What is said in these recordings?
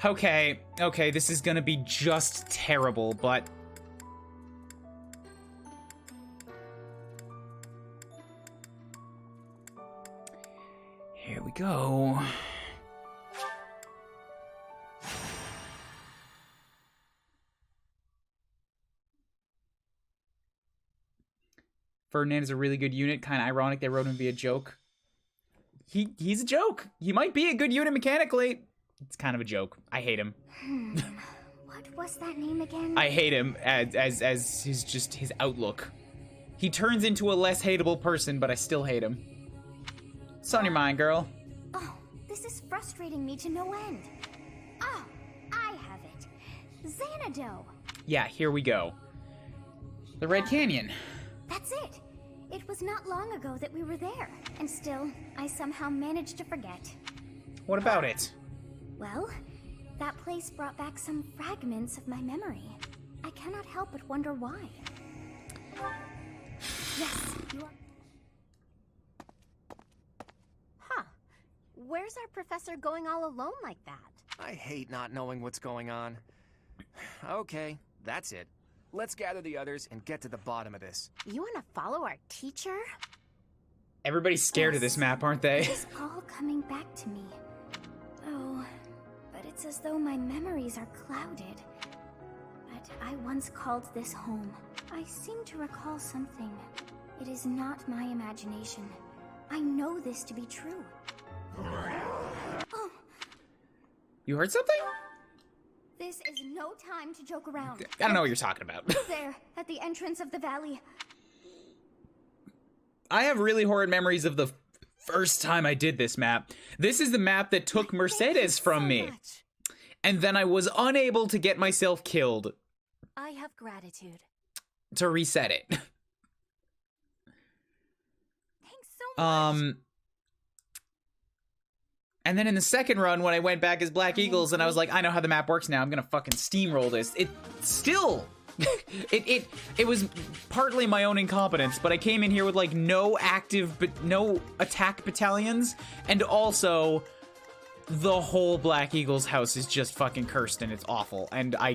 Okay, okay, this is gonna be just terrible, but... Here we go. Ferdinand is a really good unit. Kind of ironic they wrote him to be a joke. He's a joke. He might be a good unit mechanically. It's kind of a joke. I hate him. What was that name again? I hate him as his outlook. He turns into a less hateable person, but I still hate him. What's on your mind, girl? Oh, this is frustrating me to no end. Oh, I have it. Xanadu. Yeah, here we go. The Red Canyon. That's it. It was not long ago that we were there, and still, I somehow managed to forget. What about it? Well, that place brought back some fragments of my memory. I cannot help but wonder why. Yes, you are... Huh. Where's our professor going all alone like that? I hate not knowing what's going on. Okay, that's it. Let's gather the others and get to the bottom of this. You want to follow our teacher? Everybody's scared of this map, aren't they? It's all coming back to me. Oh, but it's as though my memories are clouded. But I once called this home. I seem to recall something. It is not my imagination. I know this to be true. Oh. You heard something? This is no time to joke around. I don't know what you're talking about. There, at the entrance of the valley. I have really horrid memories of the first time I did this map. This is the map that took Mercedes from me. And then I was unable to get myself killed. I have gratitude. To reset it. Thanks so much. And then in the second run, when I went back as Black Eagles, and I was like, I know how the map works now. I'm gonna fucking steamroll this. It still, it was partly my own incompetence, but I came in here with like no attack battalions, and also the whole Black Eagles house is just fucking cursed and it's awful. And I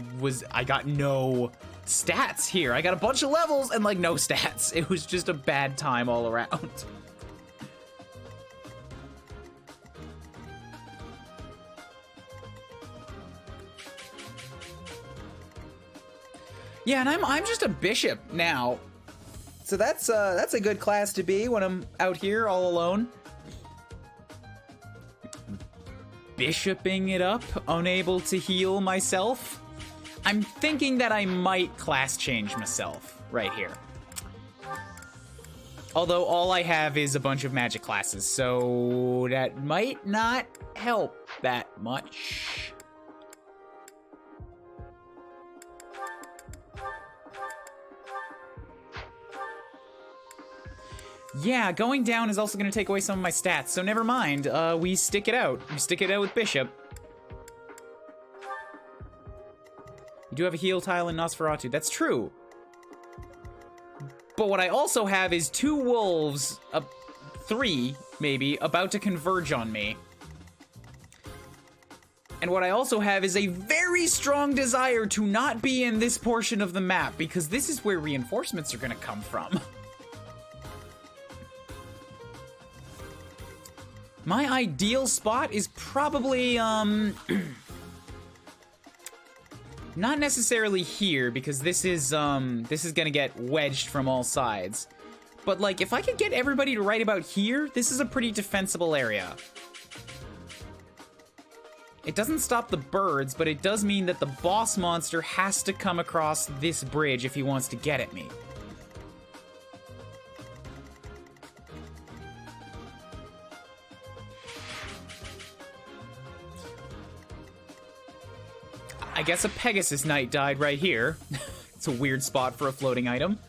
got no stats here. I got a bunch of levels and like no stats. It was just a bad time all around. Yeah, and I'm just a bishop now. So that's a good class to be when I'm out here all alone. Bishoping it up, unable to heal myself. I'm thinking that I might class change myself right here. Although all I have is a bunch of magic classes, so that might not help that much. Yeah, going down is also going to take away some of my stats, so never mind. We stick it out. We stick it out with Bishop. You do have a heal tile in Nosferatu. That's true. But what I also have is 2 wolves, 3, maybe, about to converge on me. And what I also have is a very strong desire to not be in this portion of the map, because this is where reinforcements are going to come from. My ideal spot is probably, not necessarily here, because this is gonna get wedged from all sides. But, like, if I could get everybody to right about here, this is a pretty defensible area. It doesn't stop the birds, but it does mean that the boss monster has to come across this bridge if he wants to get at me. I guess a Pegasus Knight died right here. It's a weird spot for a floating item.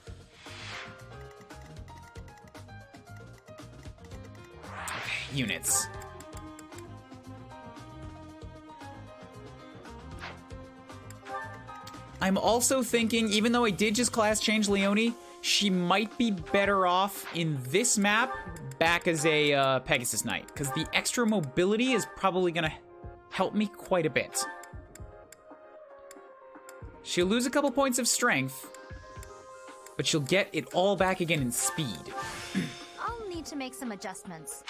Okay, units. I'm also thinking, even though I did just class change Leonie, she might be better off in this map back as a Pegasus Knight, because the extra mobility is probably gonna help me quite a bit. She'll lose a couple points of strength, but she'll get it all back again in speed. I'll need to make some adjustments.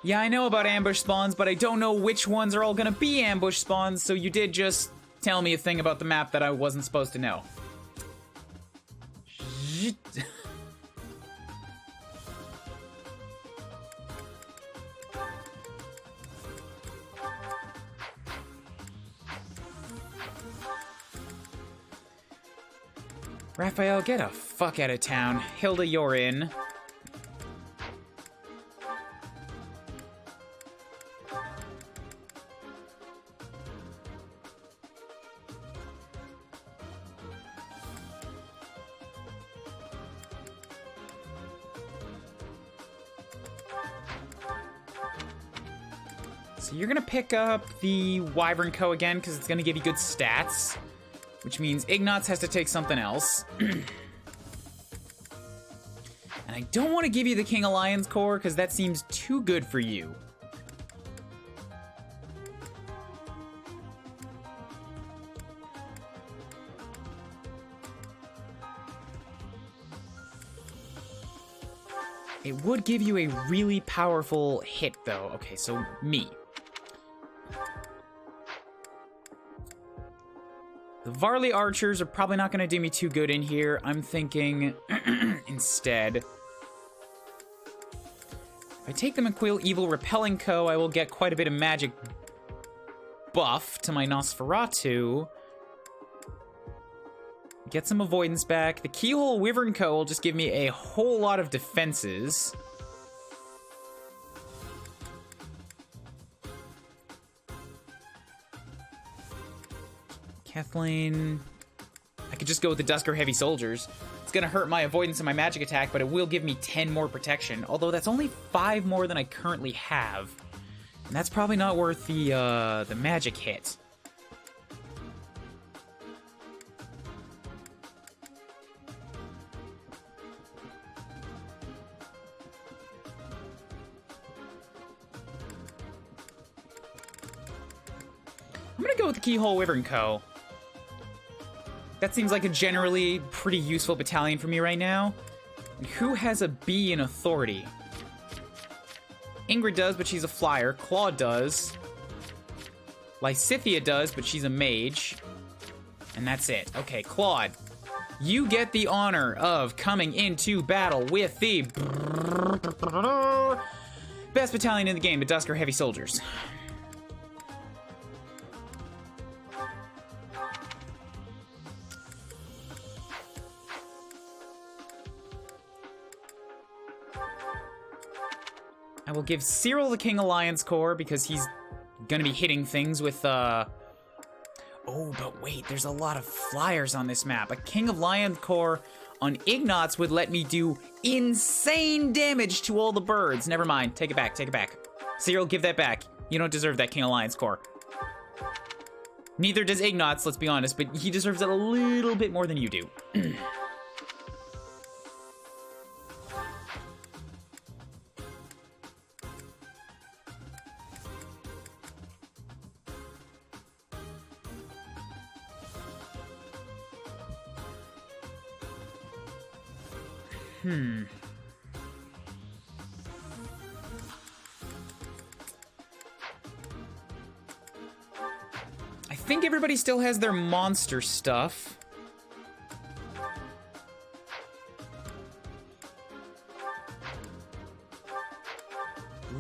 Yeah, I know about ambush spawns, but I don't know which ones are all gonna be ambush spawns, so you did just tell me a thing about the map that I wasn't supposed to know. Raphael, get a fuck out of town. Hilda, you're in. So you're gonna pick up the Wyvern Co again because it's gonna give you good stats, which means Ignatz has to take something else. And I don't want to give you the King Alliance Core because that seems too good for you. It would give you a really powerful hit though. Okay, so me. The Varley archers are probably not going to do me too good in here. I'm thinking instead, if I take the McQuill Evil Repelling Co, I will get quite a bit of magic buff to my Nosferatu. Get some avoidance back. The Keyhole Wyvern Co will just give me a whole lot of defenses. Kathleen. I could just go with the Dusker Heavy Soldiers. It's gonna hurt my avoidance and my magic attack, but it will give me 10 more protection. Although that's only 5 more than I currently have. And that's probably not worth the magic hit. I'm gonna go with the Keyhole Wyvern Co. That seems like a generally pretty useful battalion for me right now. And who has a B in authority? Ingrid does, but she's a flyer. Claude does. Lysithia does, but she's a mage. And that's it. Okay, Claude, you get the honor of coming into battle with the best battalion in the game, the Dusker Heavy Soldiers. I will give Cyril the King Alliance Core because he's gonna be hitting things with, Oh, but wait, there's a lot of flyers on this map. A King of Lions Core on Ignatz would let me do insane damage to all the birds. Never mind, take it back, take it back. Cyril, give that back. You don't deserve that King Alliance Core. Neither does Ignatz, let's be honest, but he deserves it a little bit more than you do. I think everybody still has their monster stuff.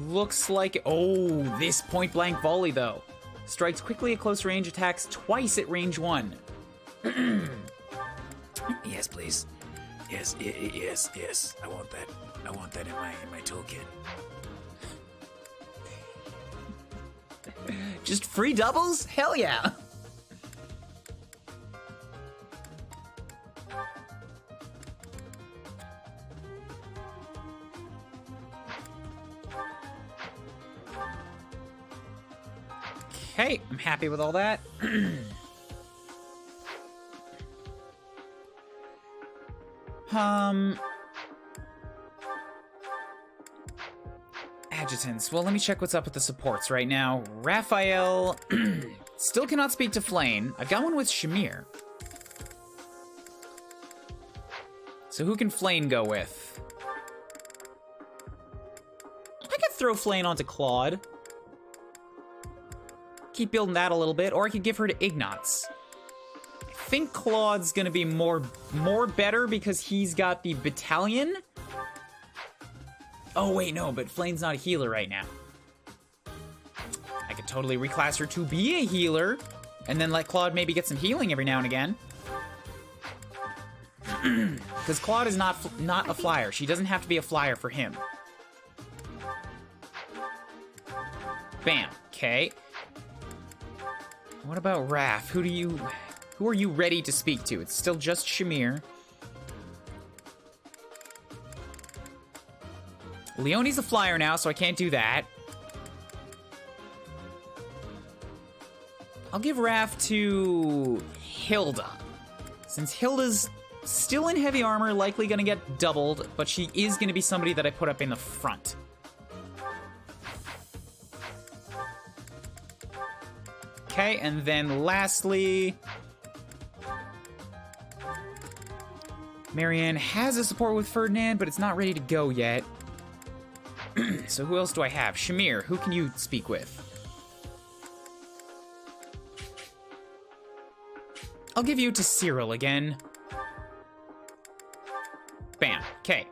Looks like... Oh, this point-blank volley, though. Strikes quickly at close range, attacks twice at range 1. Yes, please. Yes, yes. I want that. I want that in my toolkit. Just free doubles? Hell yeah! Okay, I'm happy with all that. adjutants. Well, let me check what's up with the supports right now. Raphael still cannot speak to Flane. I've got one with Shamir. So who can Flane go with? I could throw Flane onto Claude. Keep building that a little bit, or I could give her to Ignatz. I think Claude's gonna be more better because he's got the battalion. Oh wait, no, but Flane's not a healer right now. I could totally reclass her to be a healer, and then let Claude maybe get some healing every now and again. Because Claude is not a flyer. She doesn't have to be a flyer for him. Bam. Okay. What about Raph? Who are you ready to speak to? It's still just Shamir. Leonie's a flyer now, so I can't do that. I'll give Raph to Hilda. Since Hilda's still in heavy armor, likely gonna get doubled, but she is gonna be somebody that I put up in the front. Okay, and then lastly, Marianne has a support with Ferdinand, but it's not ready to go yet. So who else do I have? Shamir, who can you speak with? I'll give you to Cyril again. Bam. Okay.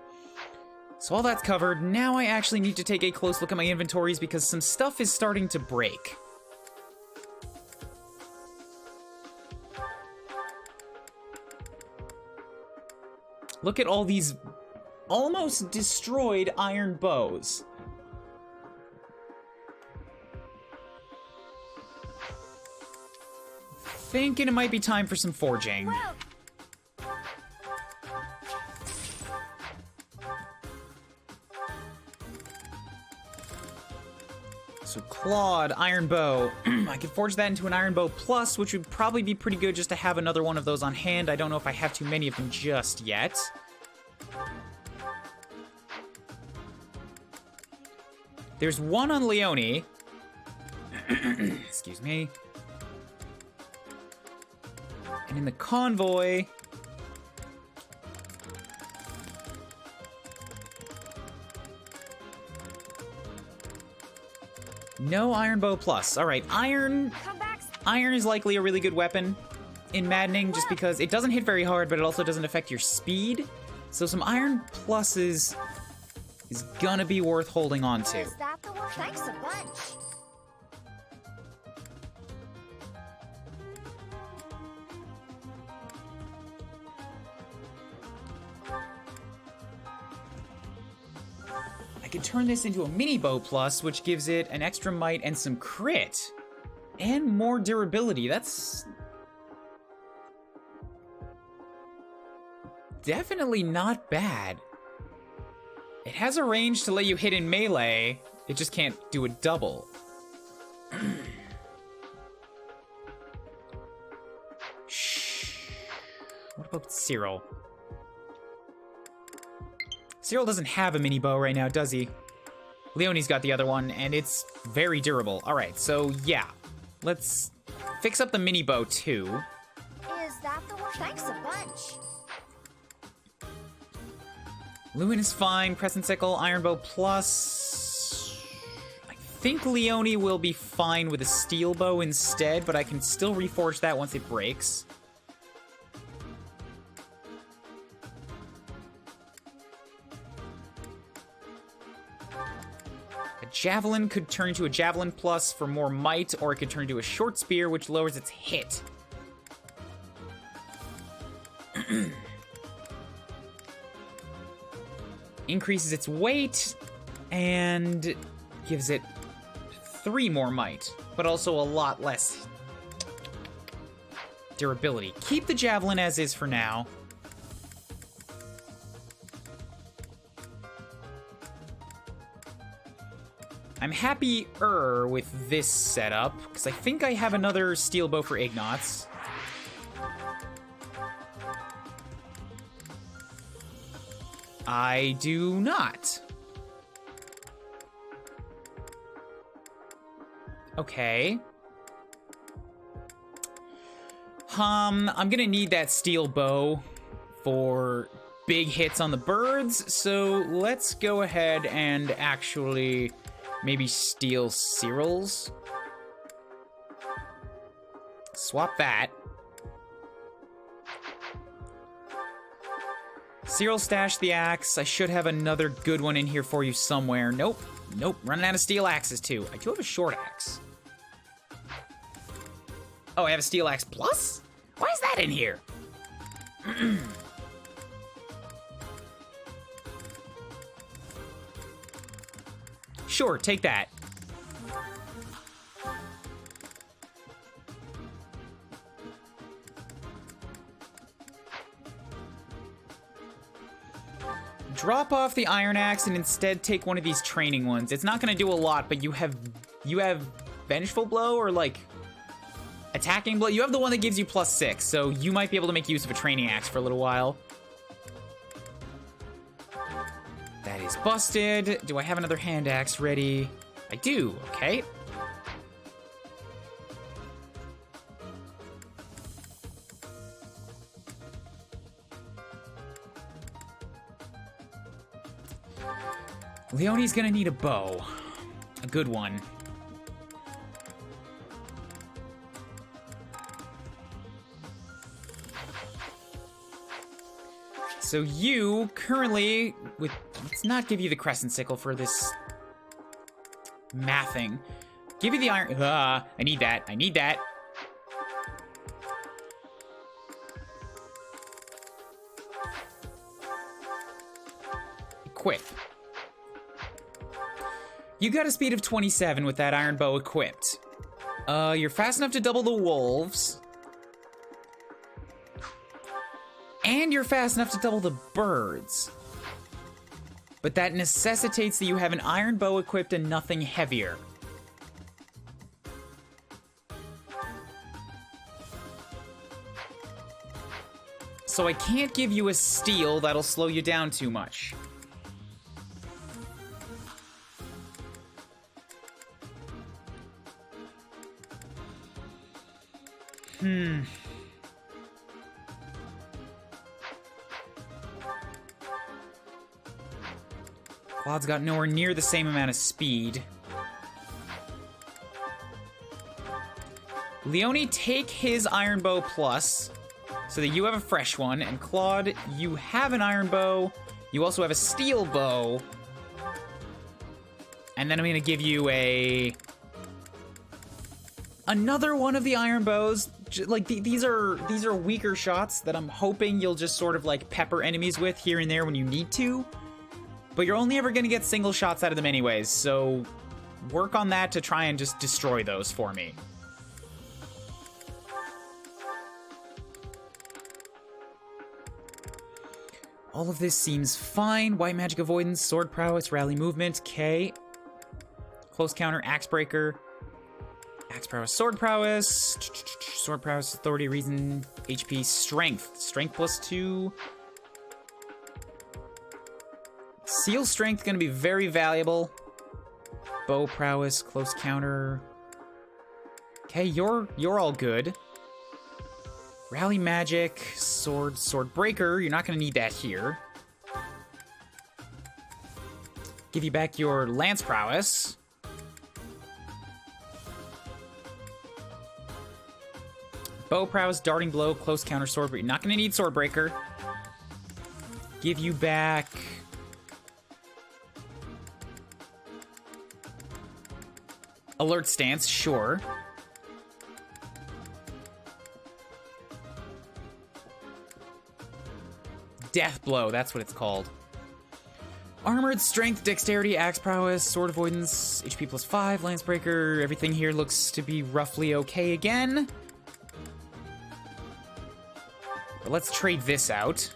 So all that's covered. Now I actually need to take a close look at my inventories because some stuff is starting to break. Look at all these almost destroyed iron bows. Thinking it might be time for some forging. So Claude, iron bow. I could forge that into an iron bow plus, which would probably be pretty good just to have another one of those on hand. I don't know if I have too many of them just yet. There's one on Leonie. Excuse me. And in the convoy... No iron bow plus. All right, iron is likely a really good weapon in Maddening just because it doesn't hit very hard, but it also doesn't affect your speed. So some iron pluses is gonna be worth holding on to. Is that the one? Thanks a bunch. I could turn this into a mini bow plus, which gives it an extra might and some crit. And more durability. That's definitely not bad. It has a range to let you hit in melee. It just can't do a double. Shh. What about Cyril? Cyril doesn't have a mini bow right now, does he? Leonie's got the other one, and it's very durable. All right, so yeah. Let's fix up the mini bow, too. Is that the one? Thanks a bunch. Lewin is fine. Crescent Sickle, Iron Bow plus... I think Leonie will be fine with a Steel Bow instead, but I can still reforge that once it breaks. A Javelin could turn into a Javelin plus for more might, or it could turn into a Short Spear, which lowers its hit. Increases its weight, and gives it 3 more might, but also a lot less durability. Keep the Javelin as is for now. I'm happier with this setup, because I think I have another Steel Bow for Ignatz. I do not. Okay. I'm gonna need that steel bow for big hits on the birds, so let's go ahead and actually maybe steal Cyril's. Swap that. Cyril stashed the axe. I should have another good one in here for you somewhere. Nope. Nope. Running out of steel axes, too. I do have a short axe. Oh, I have a steel axe plus? Why is that in here? Sure, take that. Drop off the iron axe and instead take one of these training ones. It's not gonna do a lot, but you have vengeful blow or like attacking blow. You have the one that gives you +6, so you might be able to make use of a training axe for a little while. That is busted. Do I have another hand axe ready? I do, okay. Leonie's gonna need a bow. A good one. So you currently, let's not give you the crescent sickle for this mathing. Give you the iron, I need that, I need that. Equip. You got a speed of 27 with that iron bow equipped. You're fast enough to double the wolves. And you're fast enough to double the birds. But that necessitates that you have an iron bow equipped and nothing heavier. So I can't give you a steel, that'll slow you down too much. Claude's got nowhere near the same amount of speed. Leonie, take his iron bow plus, so that you have a fresh one, and Claude, you have an iron bow, you also have a steel bow, and then I'm gonna give you another one of the iron bows. Like, these are weaker shots that I'm hoping you'll just sort of like pepper enemies with here and there when you need to. But you're only ever gonna get single shots out of them anyways, so work on that to try and just destroy those for me. All of this seems fine. White magic avoidance, sword prowess, rally movement, K. Close counter, axe breaker. Axe prowess, sword prowess, authority, reason, HP, strength. Strength +2. Seal strength gonna be very valuable. Bow prowess, close counter. Okay, you're all good. Rally magic, sword breaker. You're not gonna need that here. Give you back your lance prowess. Bow prowess, darting blow, close counter, sword breaker. You're not gonna need sword breaker. Give you back alert stance, sure. Death blow, that's what it's called. Armored strength, dexterity, axe prowess, sword avoidance, HP +5, lance breaker. Everything here looks to be roughly okay again. But let's trade this out.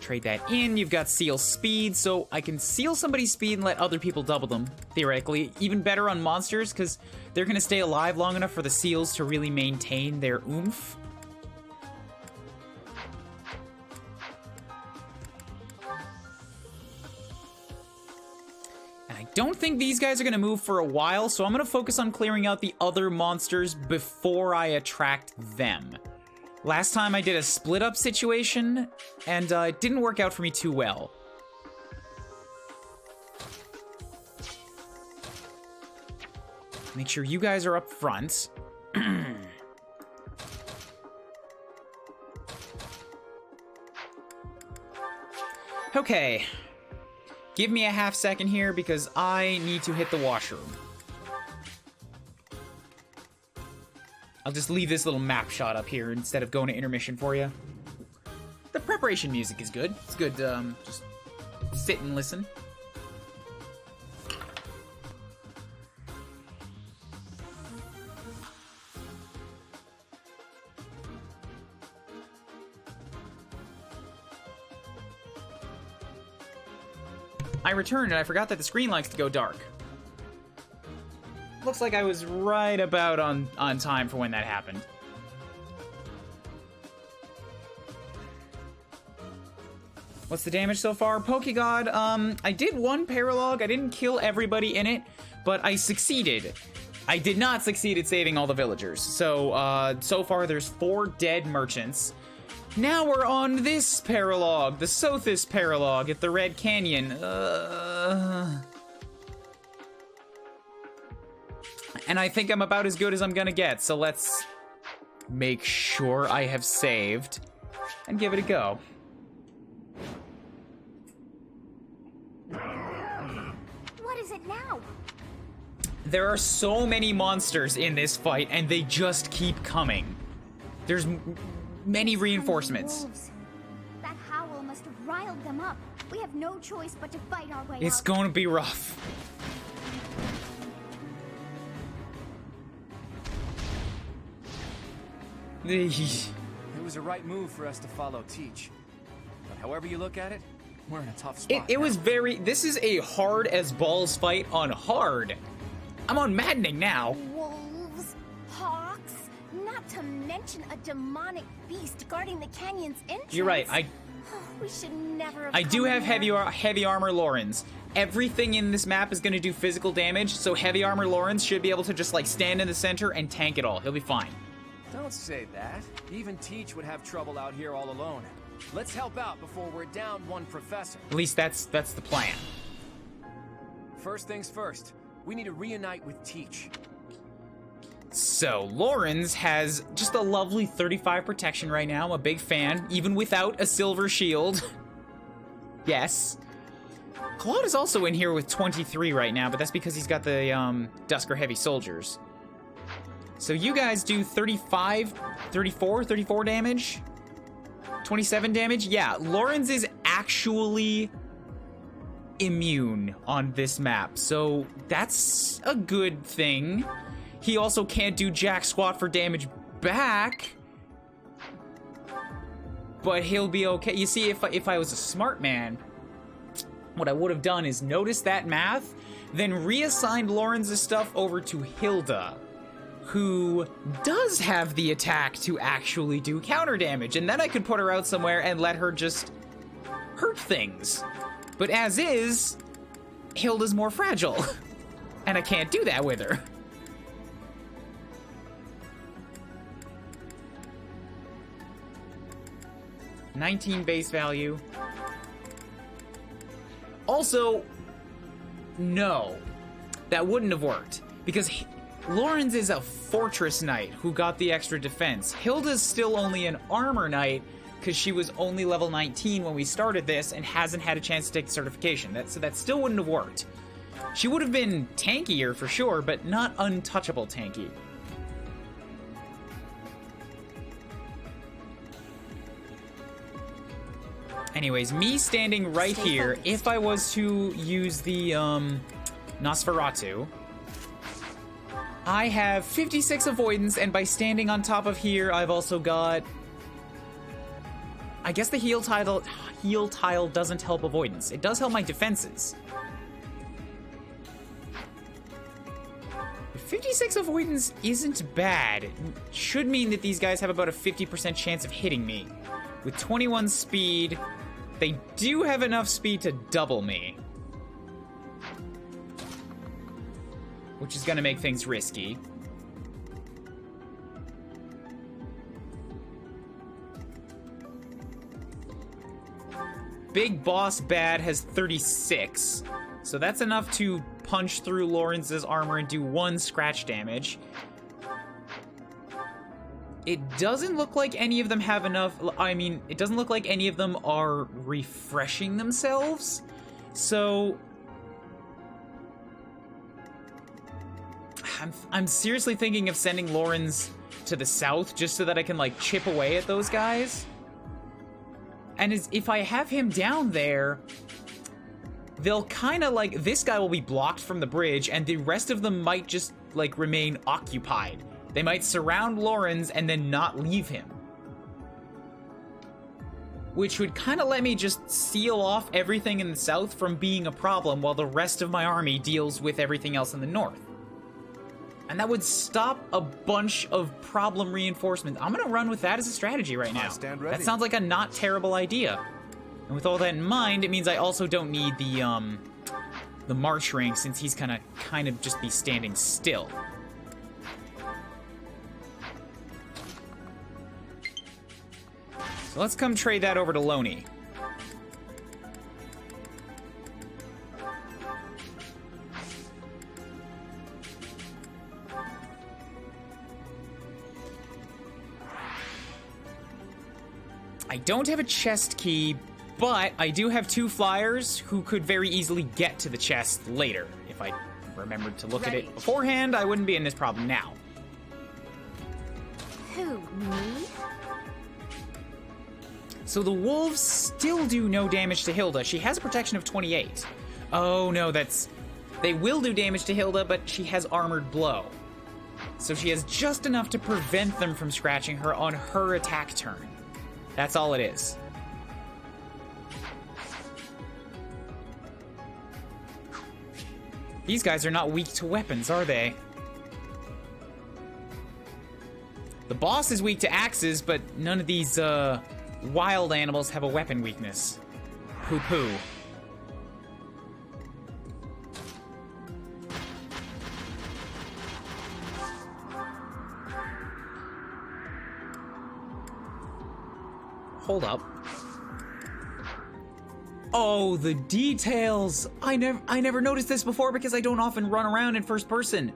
Trade that in. You've got seal speed, so I can seal somebody's speed and let other people double them, theoretically. Even better on monsters, because they're going to stay alive long enough for the seals to really maintain their oomph. don't think these guys are going to move for a while, so I'm going to focus on clearing out the other monsters before I attract them. Last time I did a split-up situation, and it didn't work out for me too well. Make sure you guys are up front. Okay. Give me a half second here because I need to hit the washroom. I'll just leave this little map shot up here instead of going to intermission for you. The preparation music is good. It's good to just sit and listen. I returned and I forgot that the screen likes to go dark. Looks like I was right about on time for when that happened. What's the damage so far? Pokegod, I did one Paralogue. I didn't kill everybody in it, but I succeeded. I did not succeed at saving all the villagers. So, so far there's 4 dead merchants. Now we're on this Paralogue, the Sothis Paralogue at the Red Canyon. And I think I'm about as good as I'm gonna get, so let's make sure I have saved and give it a go. What is it now? There are so many monsters in this fight, and they just keep coming. There's many reinforcements. That howl must have riled them up. We have no choice but to fight our way It's out. going to be rough. It was a right move for us to follow Teach. But however you look at it, we're in a tough spot. It was very... This is a hard as balls fight on hard. I'm on Maddening now. Wolves, hawks, not to mention a demonic beast guarding the canyon's entrance. You're right. We should never have I do come have here. heavy armor Lorens. Everything in this map is going to do physical damage, so heavy armor Lorens should be able to just like stand in the center and tank it all. He'll be fine. Don't say that. Even Teach would have trouble out here all alone. Let's help out before we're down one professor. At least that's the plan. First things first, we need to reunite with Teach. So, Lawrence has just a lovely 35 protection right now. I'm a big fan, even without a silver shield. Yes. Claude is also in here with 23 right now, but that's because he's got the Dusker Heavy Soldiers. So you guys do 34 damage? 27 damage? Yeah, Lawrence is actually immune on this map, so that's a good thing. He also can't do jack squat for damage back, but he'll be okay. You see, if I was a smart man, what I would have done is notice that math, then reassigned Lawrence's stuff over to Hilda, who does have the attack to actually do counter damage, and then I could put her out somewhere and let her just hurt things. But as is, Hilda's more fragile, and I can't do that with her. $19 base value. Also, no, that wouldn't have worked, because Lawrence is a fortress knight who got the extra defense. Hilda's still only an armor knight because she was only level 19 when we started this and hasn't had a chance to take the certification. So that still wouldn't have worked. She would have been tankier for sure, but not untouchable tanky. Anyways, me standing right here, if I was to use the Nosferatu, I have 56 avoidance, and by standing on top of here, I've also got... I guess the heal tile doesn't help avoidance. It does help my defenses. 56 avoidance isn't bad. It should mean that these guys have about a 50% chance of hitting me. With 21 speed, they do have enough speed to double me. which is going to make things risky. Big Boss Bad has 36, so that's enough to punch through Lawrence's armor and do 1 scratch damage. It doesn't look like any of them have enough. I mean, it doesn't look like any of them are refreshing themselves. So I'm seriously thinking of sending Lawrence to the south just so that I can like chip away at those guys. And if I have him down there, they'll kind of like, this guy will be blocked from the bridge and the rest of them might just like remain occupied. They might surround Lawrence and then not leave him. Which would kind of let me just seal off everything in the south from being a problem while the rest of my army deals with everything else in the north. And that would stop a bunch of problem reinforcements. I'm gonna run with that as a strategy right now. That sounds like a not terrible idea. And with all that in mind, it means I also don't need the march rank since he's gonna kind of just be standing still. So let's come trade that over to Loney. I don't have a chest key, but I do have 2 flyers who could very easily get to the chest later. If I remembered to look at it beforehand, I wouldn't be in this problem now. Who, me? So the wolves still do no damage to Hilda. She has a protection of 28. Oh no, they will do damage to Hilda, but she has armored blow. So she has just enough to prevent them from scratching her on her attack turn. That's all it is. These guys are not weak to weapons, are they? The boss is weak to axes, but none of these, wild animals have a weapon weakness. Poo-poo. Hold up. Oh, the details! I never noticed this before because I don't often run around in first person.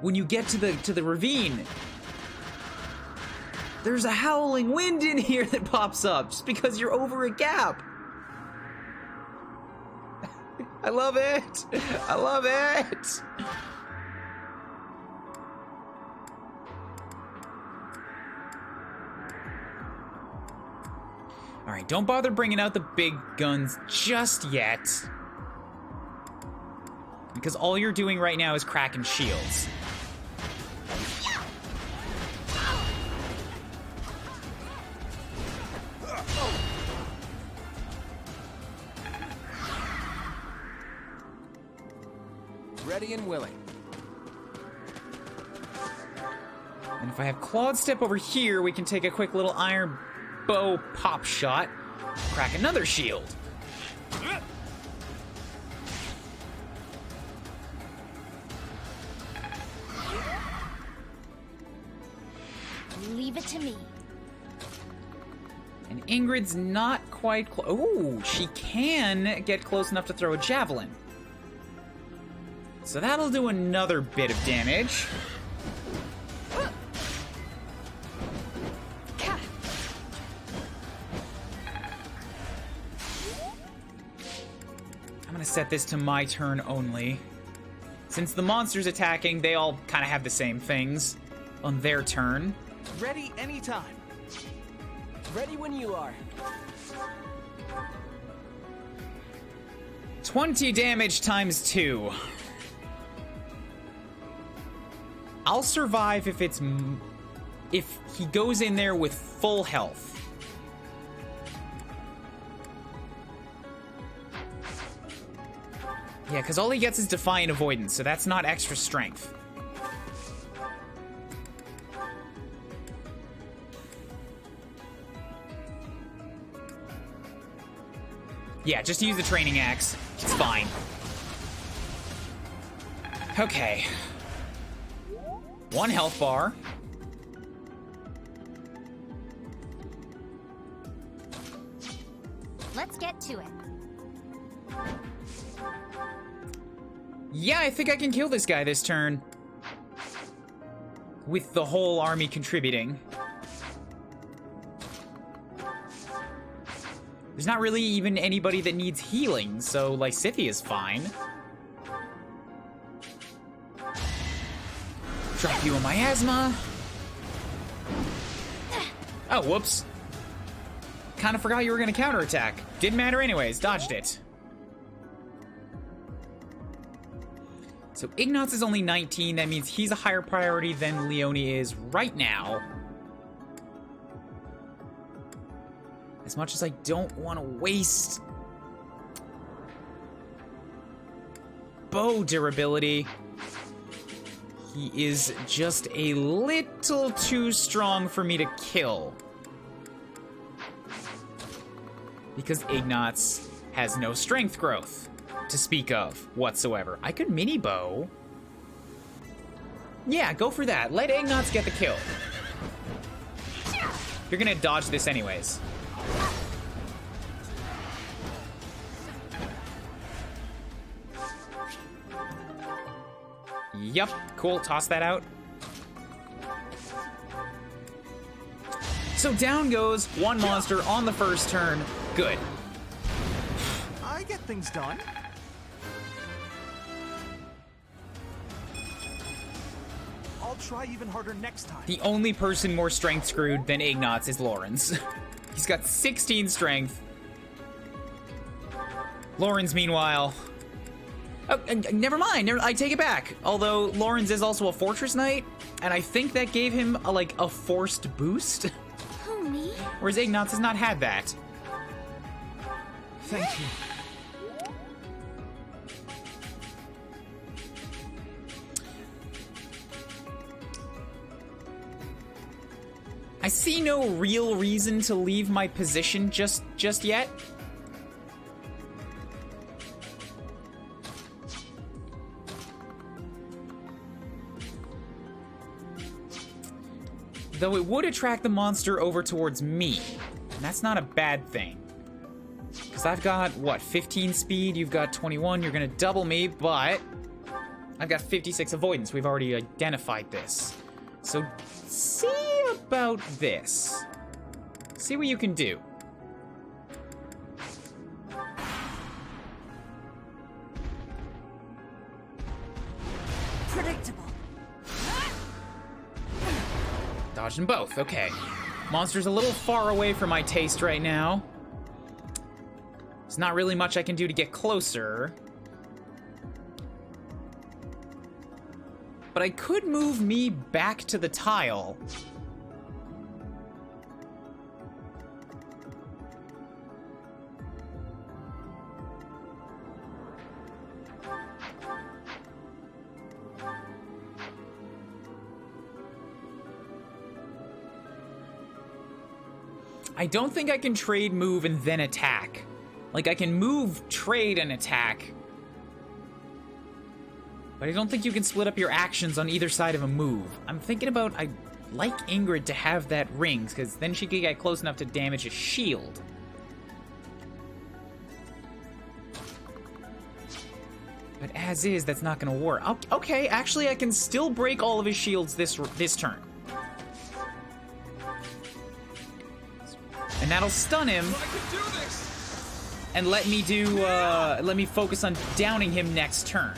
When you get to the ravine, there's a howling wind in here that pops up just because you're over a gap. I love it. I love it. All right, don't bother bringing out the big guns just yet. Because all you're doing right now is cracking shields. Ready and willing. And if I have Clawed Step over here, we can take a quick little iron bow pop shot, crack another shield. Leave it to me. And Ingrid's not quite close. Oh, she can get close enough to throw a javelin. So that'll do another bit of damage. I'm gonna set this to my turn only. Since the monster's attacking, they all kind of have the same things on their turn. Ready anytime. Ready when you are. 20 damage times 2. I'll survive if he goes in there with full health. Yeah, because all he gets is Defiant Avoidance, so that's not extra strength. Yeah, just use the training axe. It's fine. Okay. 1 health bar. Let's get to it. Yeah, I think I can kill this guy this turn. With the whole army contributing. There's not really even anybody that needs healing, so Lysithea is fine. Drop you a miasma. Oh, whoops. Kind of forgot you were gonna counterattack. Didn't matter anyways, dodged it. So Ignatz is only 19, that means he's a higher priority than Leone is right now. As much as I don't want to waste bow durability, he is just a little too strong for me to kill. Because Ignatz has no strength growth to speak of whatsoever. I could mini bow. Yeah, go for that. Let Ignatz get the kill. You're gonna dodge this anyways. Yup, cool, toss that out. So down goes one monster on the first turn. Good. I get things done. I'll try even harder next time. The only person more strength screwed than Ignatz is Lorenz. He's got 16 strength. Lorenz, meanwhile... Oh, never mind. I take it back. Although Lorenz is also a Fortress Knight, and I think that gave him a forced boost. Who, me? Whereas Ignatz has not had that. Thank you. I see no real reason to leave my position just yet. Though it would attract the monster over towards me. And that's not a bad thing. Because I've got, what, 15 speed? You've got 21. You're going to double me, but I've got 56 avoidance. We've already identified this. So see about this. See what you can do. Predictable. Dodging both, okay. Monster's a little far away from my taste right now. There's not really much I can do to get closer. But I could move me back to the tile. I don't think I can trade, move, and then attack. Like, I can move, trade, and attack. But I don't think you can split up your actions on either side of a move. I'm thinking about, I'd like Ingrid to have that ring, because then she could get close enough to damage a shield. But as is, that's not gonna work. Okay, actually, I can still break all of his shields this turn. And that'll stun him. And let me focus on downing him next turn.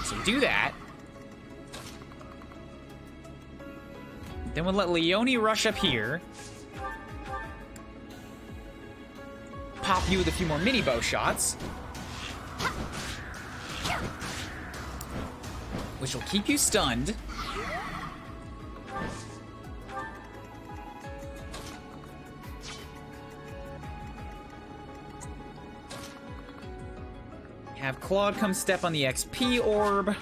So do that. Then we'll let Leone rush up here. Pop you with a few more mini bow shots. Which will keep you stunned. Have Claude come step on the XP orb.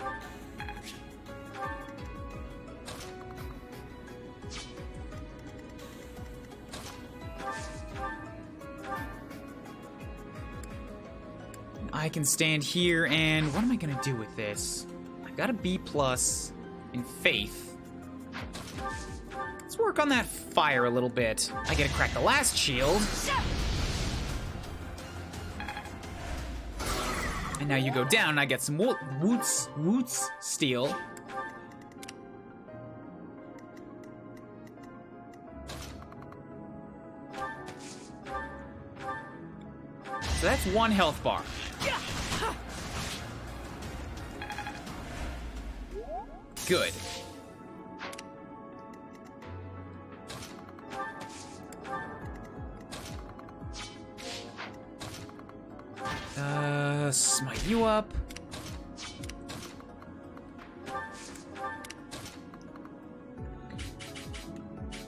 I can stand here and what am I gonna do with this? I got a B+ in faith. Let's work on that fire a little bit. I gotta crack the last shield. And now you go down and I get some woots steel. So that's 1 health bar. Good. Smite you up.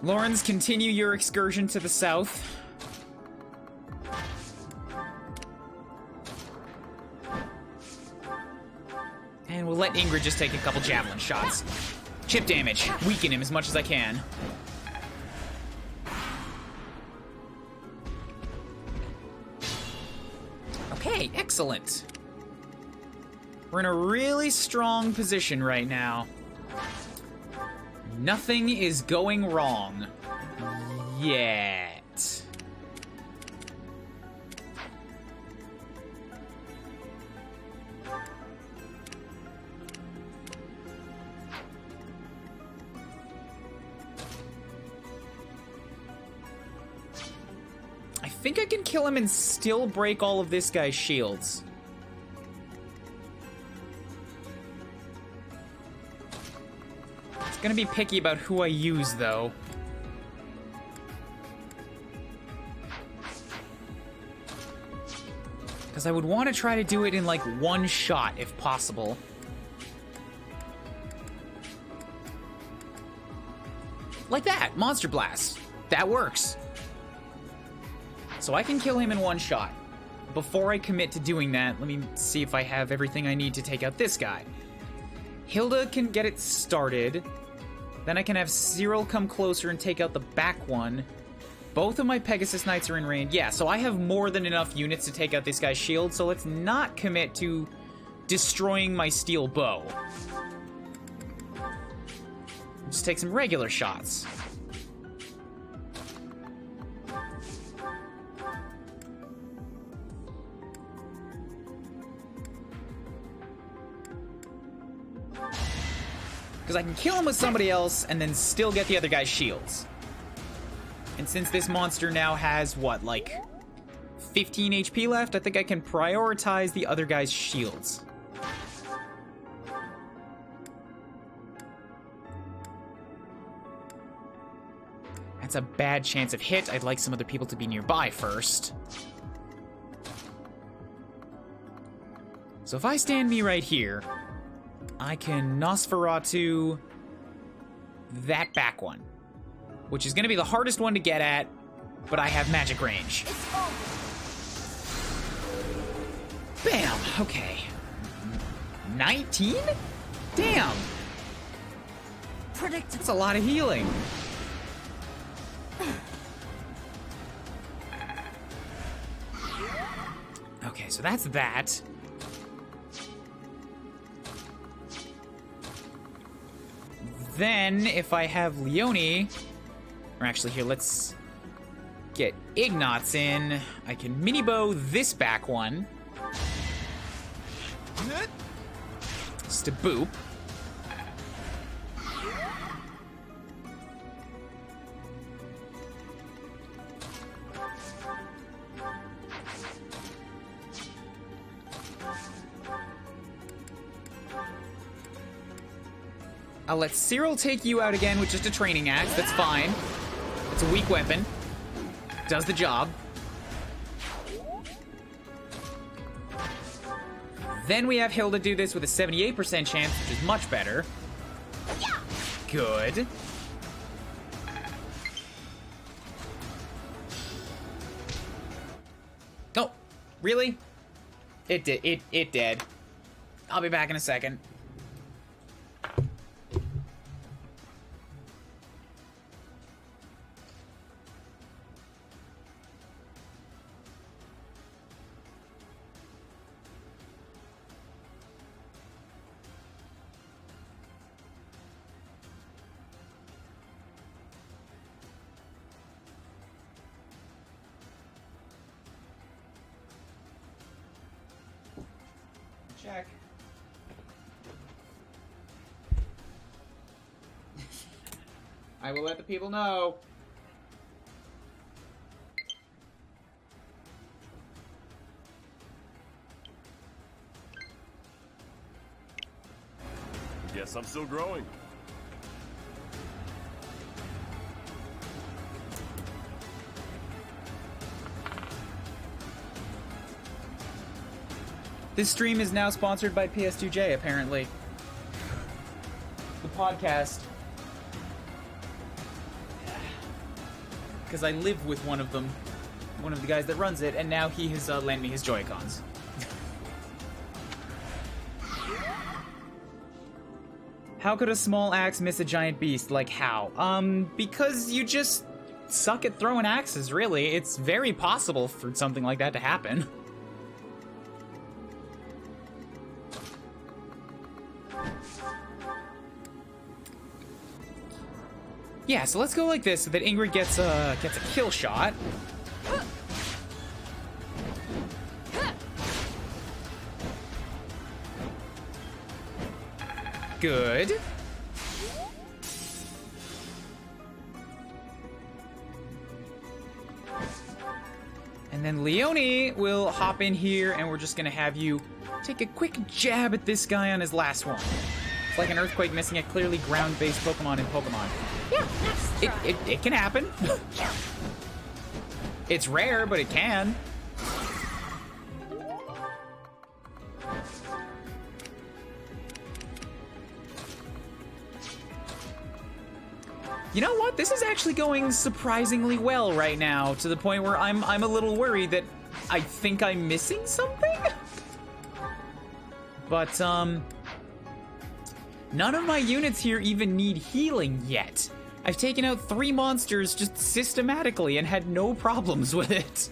Lawrence, continue your excursion to the south. And we'll let Ingrid just take a couple javelin shots. Chip damage. Weaken him as much as I can. Okay, excellent. We're in a really strong position right now. Nothing is going wrong yet. I think I can kill him and still break all of this guy's shields. It's gonna be picky about who I use, though. Because I would want to try to do it in, like, 1 shot, if possible. Like that! Monster Blast! That works! So I can kill him in 1 shot. Before I commit to doing that, let me see if I have everything I need to take out this guy. Hilda can get it started. Then I can have Cyril come closer and take out the back one. Both of my Pegasus Knights are in range. Yeah, so I have more than enough units to take out this guy's shield, so let's not commit to destroying my steel bow. Just take some regular shots. Because I can kill him with somebody else and then still get the other guy's shields. And since this monster now has, what, like 15 HP left, I think I can prioritize the other guy's shields. That's a bad chance of hit. I'd like some other people to be nearby first. So if I stand me right here, I can Nosferatu that back one, which is going to be the hardest one to get at, but I have magic range. Bam! Okay. 19? Damn! That's a lot of healing. Okay, so that's that. Then, if I have Leone, or actually here, let's get Ignatz in. I can mini-bow this back one. Just a boop. I'll let Cyril take you out again with just a training axe. That's fine. It's a weak weapon. Does the job. Then we have Hilda do this with a 78% chance, which is much better. Good. Oh, really? It did. It did. I'll be back in a second. back. I will let the people know. Guess I'm still growing. This stream is now sponsored by PS2J, apparently. The podcast. Because I live with one of them. One of the guys that runs it, and now he has lent me his Joy-Cons. How could a small axe miss a giant beast? Like, how? Because you just suck at throwing axes, really. It's very possible for something like that to happen. Yeah, so let's go like this so that Ingrid gets a kill shot. Good. And then Leonie will hop in here, and we're just gonna have you take a quick jab at this guy on his last one. It's like an earthquake missing a clearly ground-based Pokemon in Pokemon. Yeah, let's try. It can happen. It's rare, but it can. You know what? This is actually going surprisingly well right now, to the point where I'm a little worried that I think I'm missing something. But none of my units here even need healing yet. I've taken out 3 monsters just systematically and had no problems with it.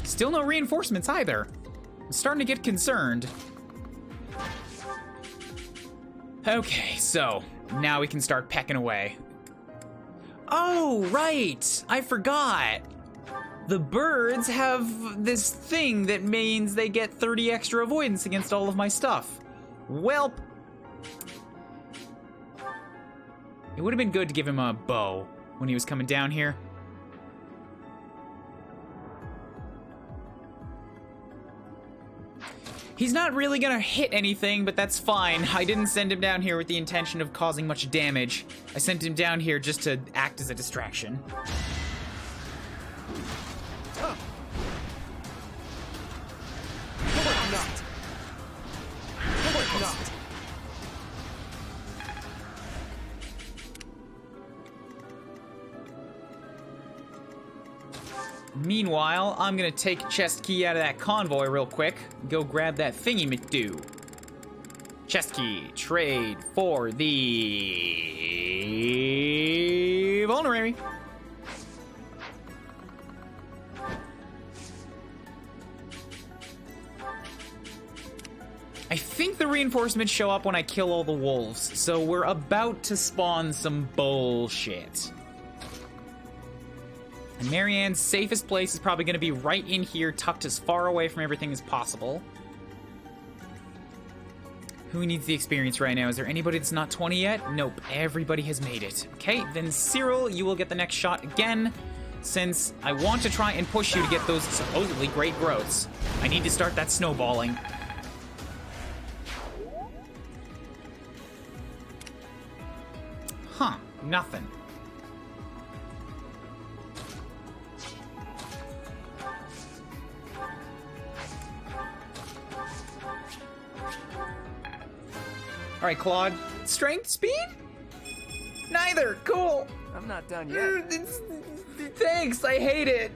Still no reinforcements either. I'm starting to get concerned. Okay, so now we can start pecking away. Oh, right! I forgot. The birds have this thing that means they get 30 extra avoidance against all of my stuff. Welp. It would have been good to give him a bow when he was coming down here. He's not really gonna hit anything, but that's fine. I didn't send him down here with the intention of causing much damage. I sent him down here just to act as a distraction. Meanwhile, I'm gonna take chest key out of that convoy real quick. Go grab that thingy McDo. Chest key, trade for the vulnerary. I think the reinforcements show up when I kill all the wolves, so we're about to spawn some bullshit. And Marianne's safest place is probably going to be right in here, tucked as far away from everything as possible. Who needs the experience right now? Is there anybody that's not 20 yet? Nope, everybody has made it. Okay, then Cyril, you will get the next shot again, since I want to try and push you to get those supposedly great growths. I need to start that snowballing. Huh, nothing. All right, Claude. Strength, speed? Neither. Cool. I'm not done yet. Thanks. I hate it.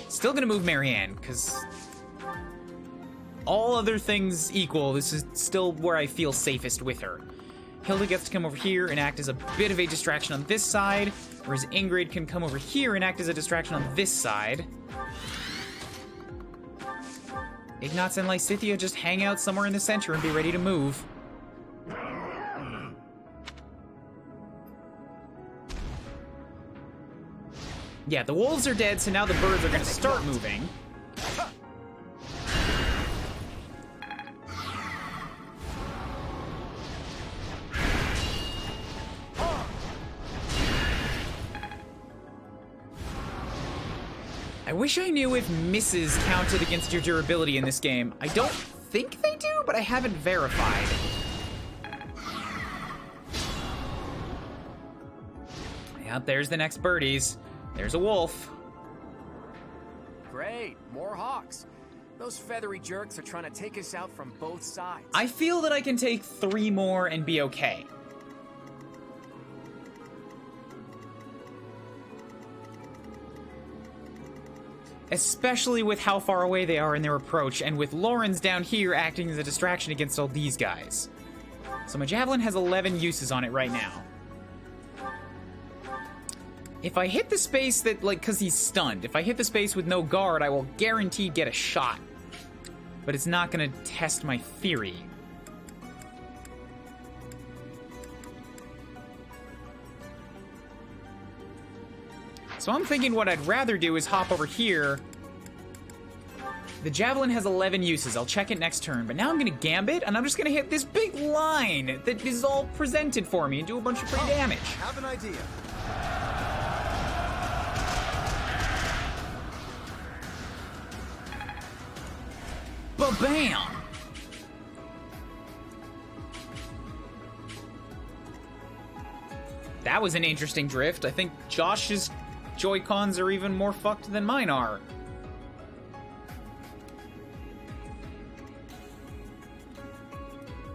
Still gonna move Marianne, because all other things equal, this is still where I feel safest with her. Hilda gets to come over here and act as a bit of a distraction on this side. Whereas Ingrid can come over here and act as a distraction on this side. Ignatz and Lysithea just hang out somewhere in the center and be ready to move. Yeah, the wolves are dead, so now the birds are gonna start moving. I wish I knew if misses counted against your durability in this game. I don't think they do, but I haven't verified. Yep, there's the next birdies. There's a wolf. Great, more hawks. Those feathery jerks are trying to take us out from both sides. I feel that I can take 3 more and be okay. Especially with how far away they are in their approach, and with Lawrence down here acting as a distraction against all these guys. So my javelin has 11 uses on it right now. If I hit the space that, like, because he's stunned, if I hit the space with no guard, I will guaranteed get a shot. But it's not going to test my theory. So I'm thinking what I'd rather do is hop over here. The javelin has 11 uses. I'll check it next turn. But now I'm going to gambit, and I'm just going to hit this big line that is all presented for me and do a bunch of free damage. Have an idea. Ba-bam! That was an interesting drift. I think Josh's Joy-Cons are even more fucked than mine are.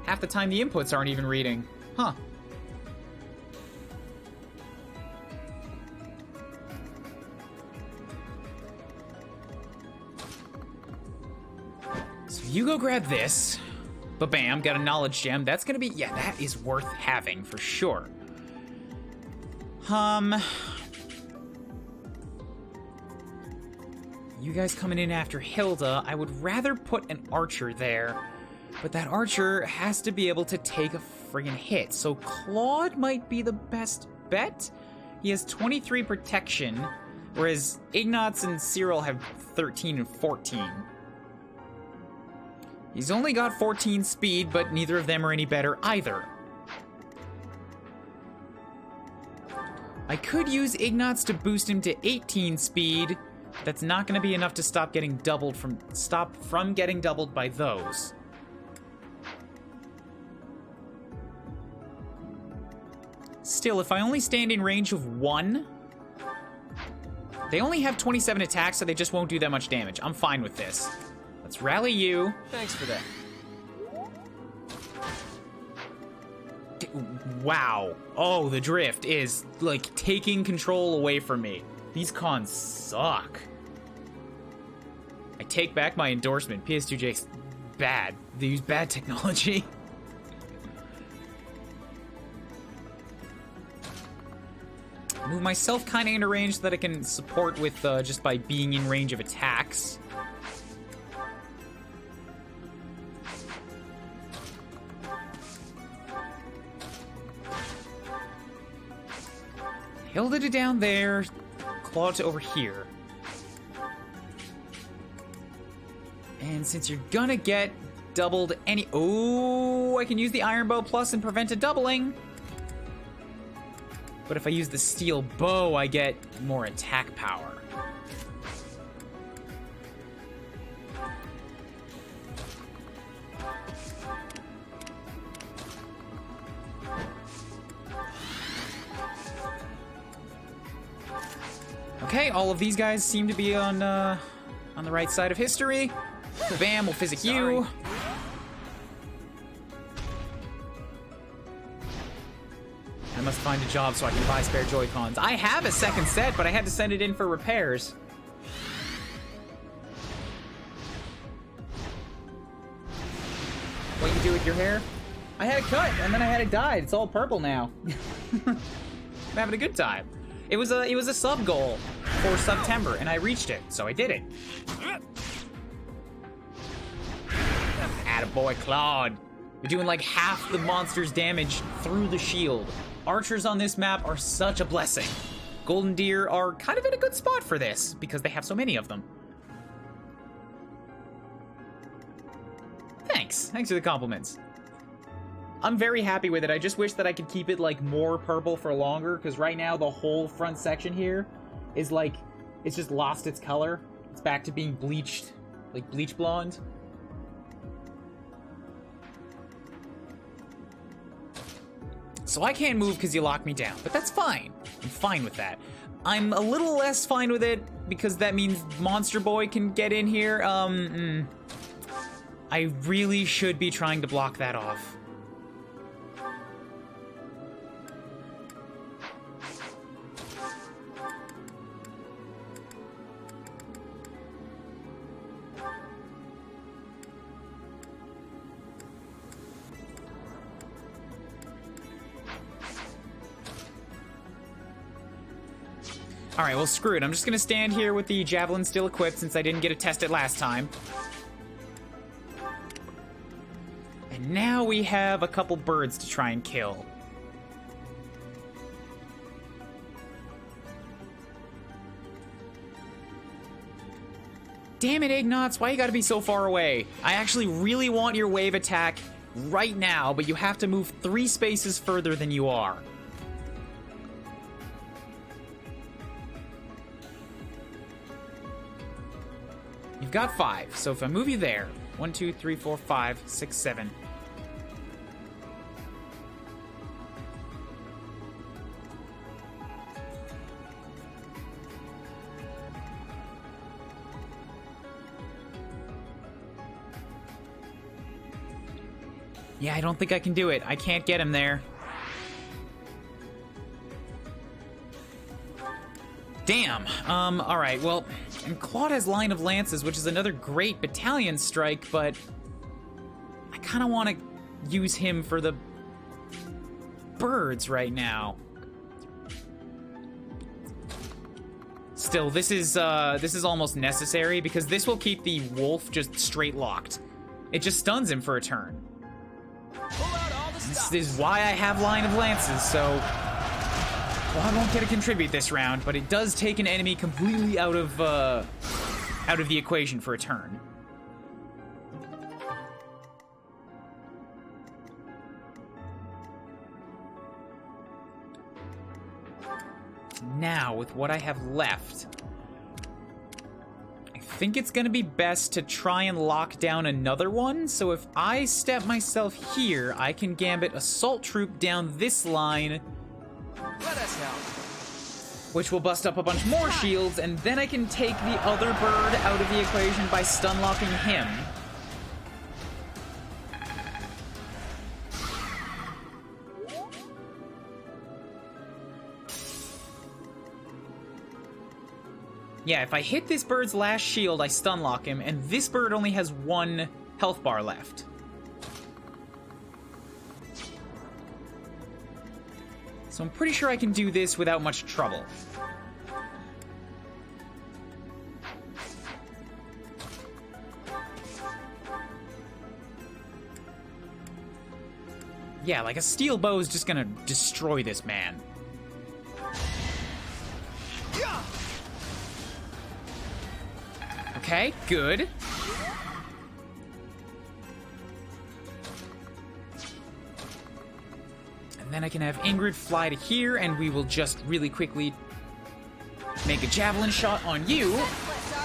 Half the time the inputs aren't even reading. Huh. So you go grab this. Ba-bam, got a knowledge gem. That's gonna be, yeah, that is worth having for sure. You guys coming in after Hilda, I would rather put an archer there, but that archer has to be able to take a friggin' hit, so Claude might be the best bet. He has 23 protection, whereas Ignatz and Cyril have 13 and 14. He's only got 14 speed, but neither of them are any better either. I could use Ignatz to boost him to 18 speed. That's not going to be enough to stop getting doubled from getting doubled by those. Still, if I only stand in range of 1, they only have 27 attacks, so they just won't do that much damage. I'm fine with this. Let's rally you. Thanks for that. Wow. Oh, the drift is, like, taking control away from me. These cons suck. I take back my endorsement. PS2J's bad. They use bad technology. Move myself kind of into range so that I can support with just by being in range of attacks. Hilda to down there, Claude to over here. And since you're gonna get doubled any... Oh, I can use the Iron Bow Plus and prevent a doubling. But if I use the Steel Bow, I get more attack power. Okay, all of these guys seem to be on the right side of history. Bam, we'll physic you. I must find a job so I can buy spare Joy-Cons. I have a second set, but I had to send it in for repairs. What you do with your hair? I had it cut, and then I had it dyed. It's all purple now. I'm having a good time. It was a sub goal for September, and I reached it, so I did it. Attaboy, Claude. You're doing like half the monster's damage through the shield. Archers on this map are such a blessing. Golden deer are kind of in a good spot for this, because they have so many of them. Thanks for the compliments. I'm very happy with it. I just wish that I could keep it like more purple for longer, because right now the whole front section here is like, it's just lost its color. It's back to being bleached, like bleach blonde. So I can't move because you locked me down, but that's fine. I'm fine with that. I'm a little less fine with it because that means Monster Boy can get in here. I really should be trying to block that off. Alright, well, screw it. I'm just gonna stand here with the javelin still equipped since I didn't get to test it last time. And now we have a couple birds to try and kill. Damn it, Ignatz, why you gotta be so far away? I actually really want your wave attack right now, but you have to move 3 spaces further than you are. You've got 5, so if I move you there, 1, 2, 3, 4, 5, 6, 7. Yeah, I don't think I can do it. I can't get him there. Damn. Alright, well, and Claude has Line of Lances, which is another great battalion strike, but I kind of want to use him for the birds right now. Still, this is almost necessary because this will keep the wolf just straight locked. It just stuns him for a turn. This is why I have Line of Lances, so well, I won't get to contribute this round, but it does take an enemy completely out of the equation for a turn. Now, with what I have left, I think it's gonna be best to try and lock down another one. So if I step myself here, I can gambit Assault Troop down this line, Let us help. which will bust up a bunch more shields, and then I can take the other bird out of the equation by stun locking him. Yeah, if I hit this bird's last shield, I stun lock him, and this bird only has 1 health bar left. So I'm pretty sure I can do this without much trouble. Yeah, like a steel bow is just gonna destroy this man. Okay, good. And then I can have Ingrid fly to here, and we will just really quickly make a javelin shot on you.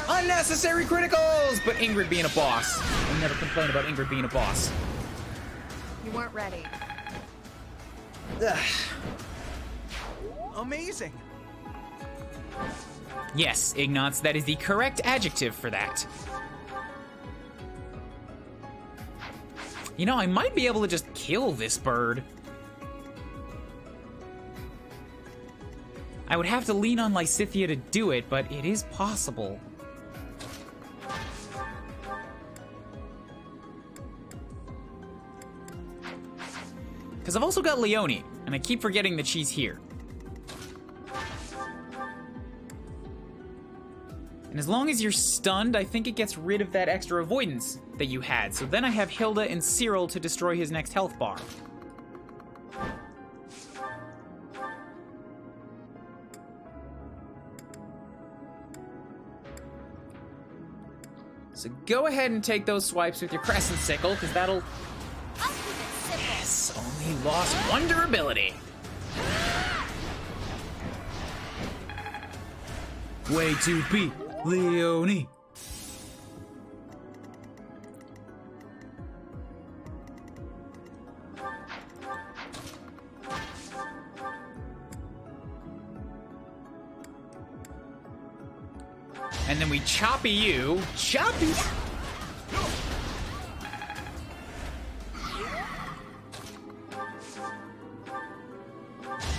Unnecessary criticals! But Ingrid being a boss. I'll never complain about Ingrid being a boss. You weren't ready. Ugh. Amazing. Yes, Ignatz, that is the correct adjective for that. You know, I might be able to just kill this bird. I would have to lean on Lysithea to do it, but it is possible. Because I've also got Leonie, and I keep forgetting that she's here. And as long as you're stunned, I think it gets rid of that extra avoidance that you had. So then I have Hilda and Cyril to destroy his next health bar. So go ahead and take those swipes with your crescent sickle, because that'll... I'll keep it simple. Yes, only lost one durability. Way to be, Leone. And then we choppy you. Choppy!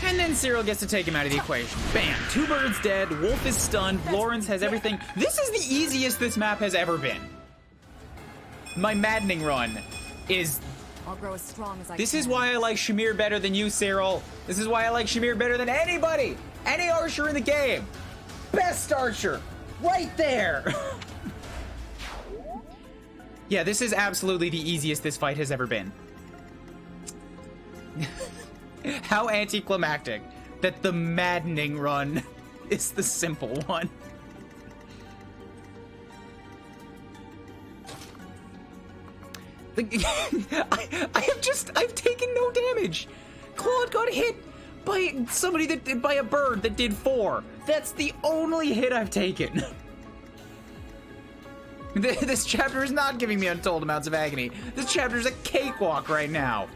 And then Cyril gets to take him out of the equation. Bam! 2 birds dead, Wolf is stunned, Lawrence has everything. This is the easiest this map has ever been. My Maddening run is... I'll grow as strong as I This can. is why I like Shamir better than you, Cyril. This is why I like Shamir better than anybody! Any archer in the game! Best archer! Right there! Yeah, this is absolutely the easiest this fight has ever been. How anticlimactic that the Maddening run is the simple one. I've taken no damage. Claude got hit by by a bird that did 4. That's the only hit I've taken. This chapter is not giving me untold amounts of agony. This chapter is a cakewalk right now.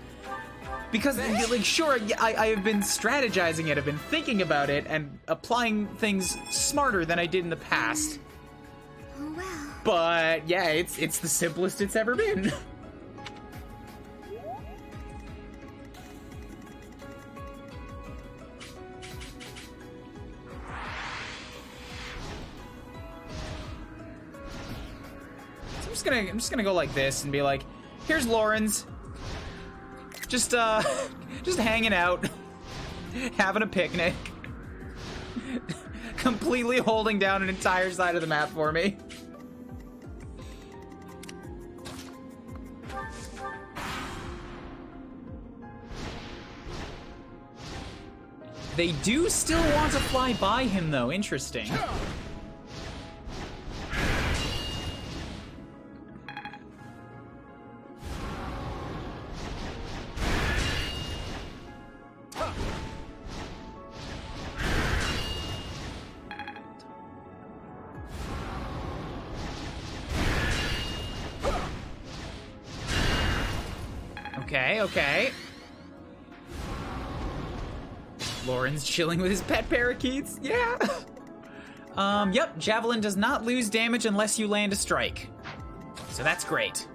Because, like, sure, I have been strategizing it, I've been thinking about it, and applying things smarter than I did in the past. Oh well. But, yeah, it's the simplest it's ever been. So I'm just gonna go like this and be like, here's Lawrence. Just hanging out, having a picnic, completely holding down an entire side of the map for me. They do still want to fly by him, though. Interesting. Okay. Lauren's chilling with his pet parakeets. Yeah. Yep. Javelin does not lose damage unless you land a strike. So that's great.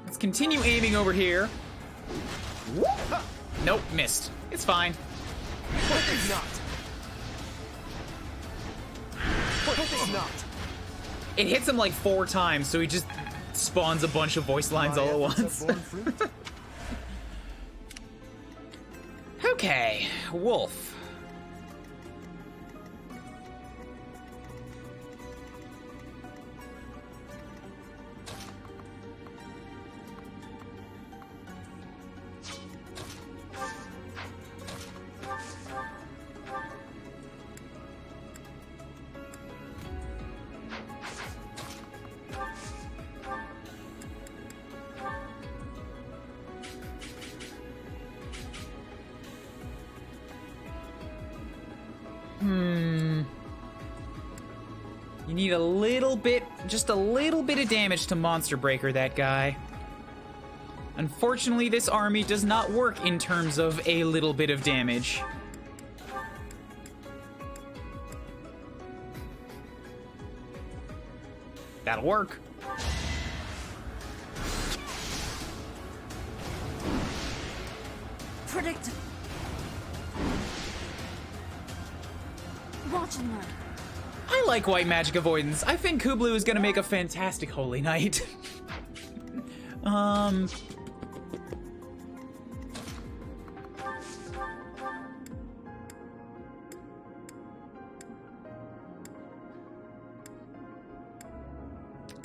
Let's continue aiming over here. Nope, missed. It's fine. It hits him like 4 times, so he just spawns a bunch of voice lines all at once. Okay, Wolf. You need a little bit, just a little bit of damage to Monster Breaker that guy. Unfortunately, this army does not work in terms of a little bit of damage. That'll work. Predict. Watch and learn. I like white magic avoidance. I think Kubloo is gonna make a fantastic Holy Knight.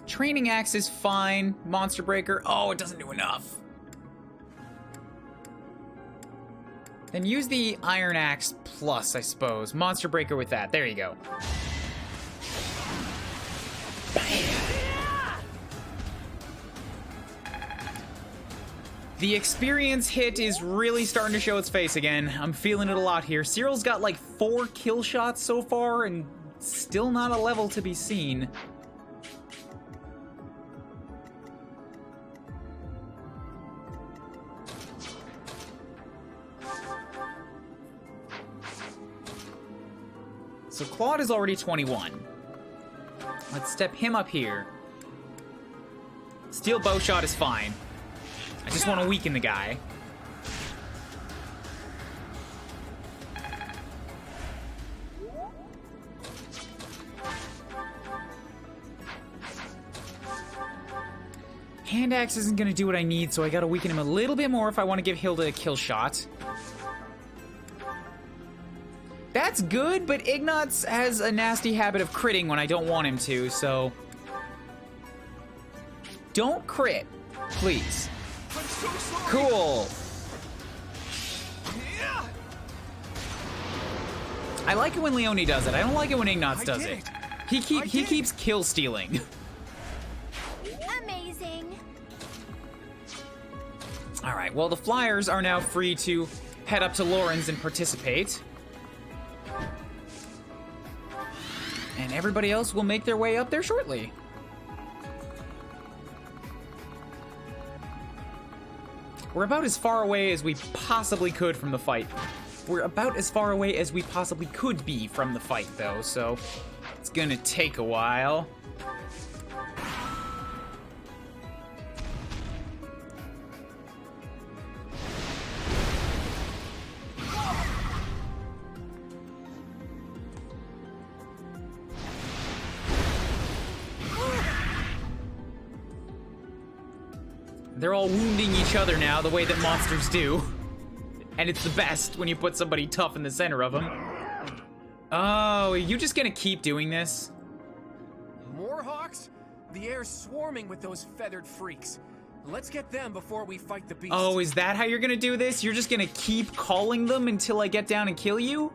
Training Axe is fine. Monster Breaker, oh, it doesn't do enough. Then use the Iron Axe Plus, I suppose. Monster Breaker with that. There you go. The experience hit is really starting to show its face again. I'm feeling it a lot here. Cyril's got like 4 kill shots so far and still not a level to be seen. So Claude is already 21. Let's step him up here. Steel bow shot is fine. I just want to weaken the guy. Hand axe isn't going to do what I need, so I got to weaken him a little bit more if I want to give Hilda a kill shot. That's good, but Ignatz has a nasty habit of critting when I don't want him to, so... Don't crit, please. I'm so sorry. Cool. I like it when Leone does it. I don't like it when Ignatz does it. He keeps kill stealing. Amazing. All right, well, the Flyers are now free to head up to Lauren's and participate. And everybody else will make their way up there shortly. We're about as far away as we possibly could from the fight. We're about as far away as we possibly could be from the fight, though, so it's gonna take a while. They're all wounding each other now, the way that monsters do. And it's the best when you put somebody tough in the center of them. Oh, are you just gonna keep doing this? More hawks? The air's swarming with those feathered freaks. Let's get them before we fight the beast. Oh, is that how you're gonna do this? You're just gonna keep calling them until I get down and kill you?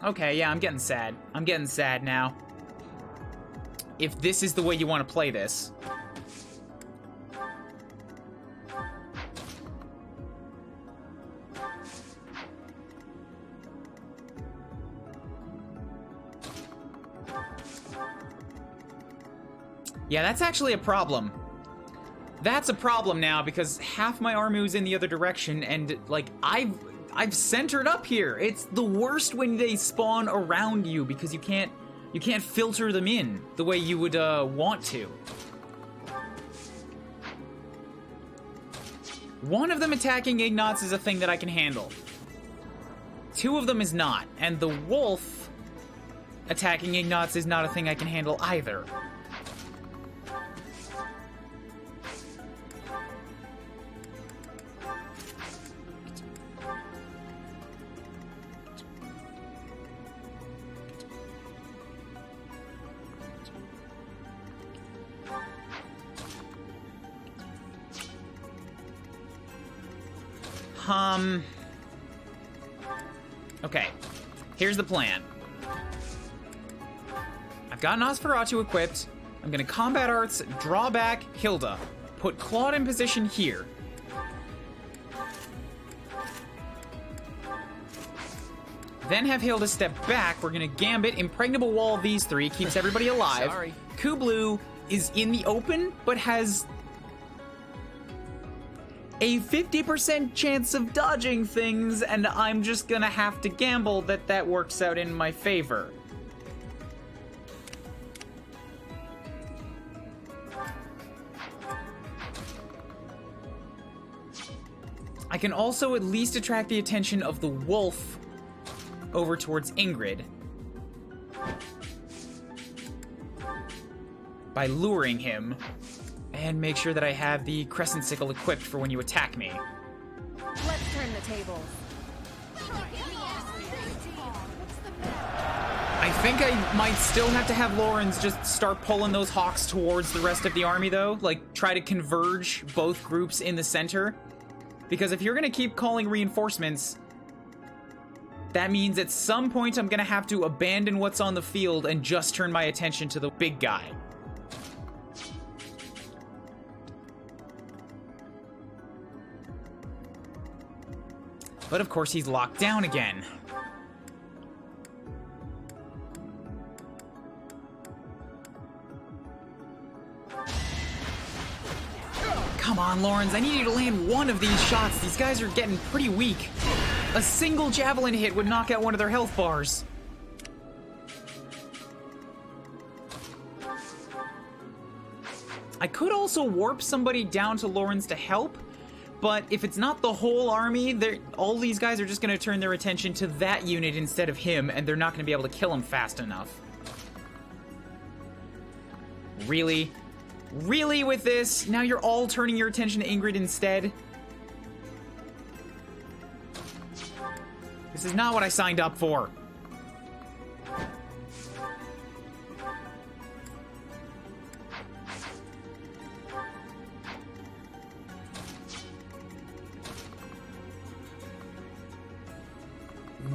Okay, yeah, I'm getting sad. I'm getting sad now. If this is the way you want to play this. Yeah, that's actually a problem. That's a problem now because half my army was in the other direction and like I've centered up here. It's the worst when they spawn around you because you can't filter them in the way you would want to. One of them attacking Ignatz is a thing that I can handle. 2 of them is not, and the wolf attacking Ignatz is not a thing I can handle either. Okay, here's the plan. I've got Nosferatu equipped. I'm gonna combat arts, draw back Hilda, put Claude in position here. Then have Hilda step back. We're gonna Gambit, Impregnable Wall these 3, keeps everybody alive. Sorry. Kubloo is in the open, but has a 50% chance of dodging things, and I'm just gonna have to gamble that that works out in my favor. I can also at least attract the attention of the wolf over towards Ingrid by luring him, and make sure that I have the crescent sickle equipped for when you attack me. Let's turn the tables. I think I might still have to have Lawrence just start pulling those hawks towards the rest of the army, though. Like, try to converge both groups in the center. Because if you're gonna keep calling reinforcements, that means at some point I'm gonna have to abandon what's on the field and just turn my attention to the big guy. But of course he's locked down again. Come on, Lawrence, I need you to land one of these shots. These guys are getting pretty weak. A single javelin hit would knock out one of their health bars. I could also warp somebody down to Lawrence to help, but if it's not the whole army, all these guys are just going to turn their attention to that unit instead of him, and they're not going to be able to kill him fast enough. Really? Really with this? Now you're all turning your attention to Ingrid instead? This is not what I signed up for.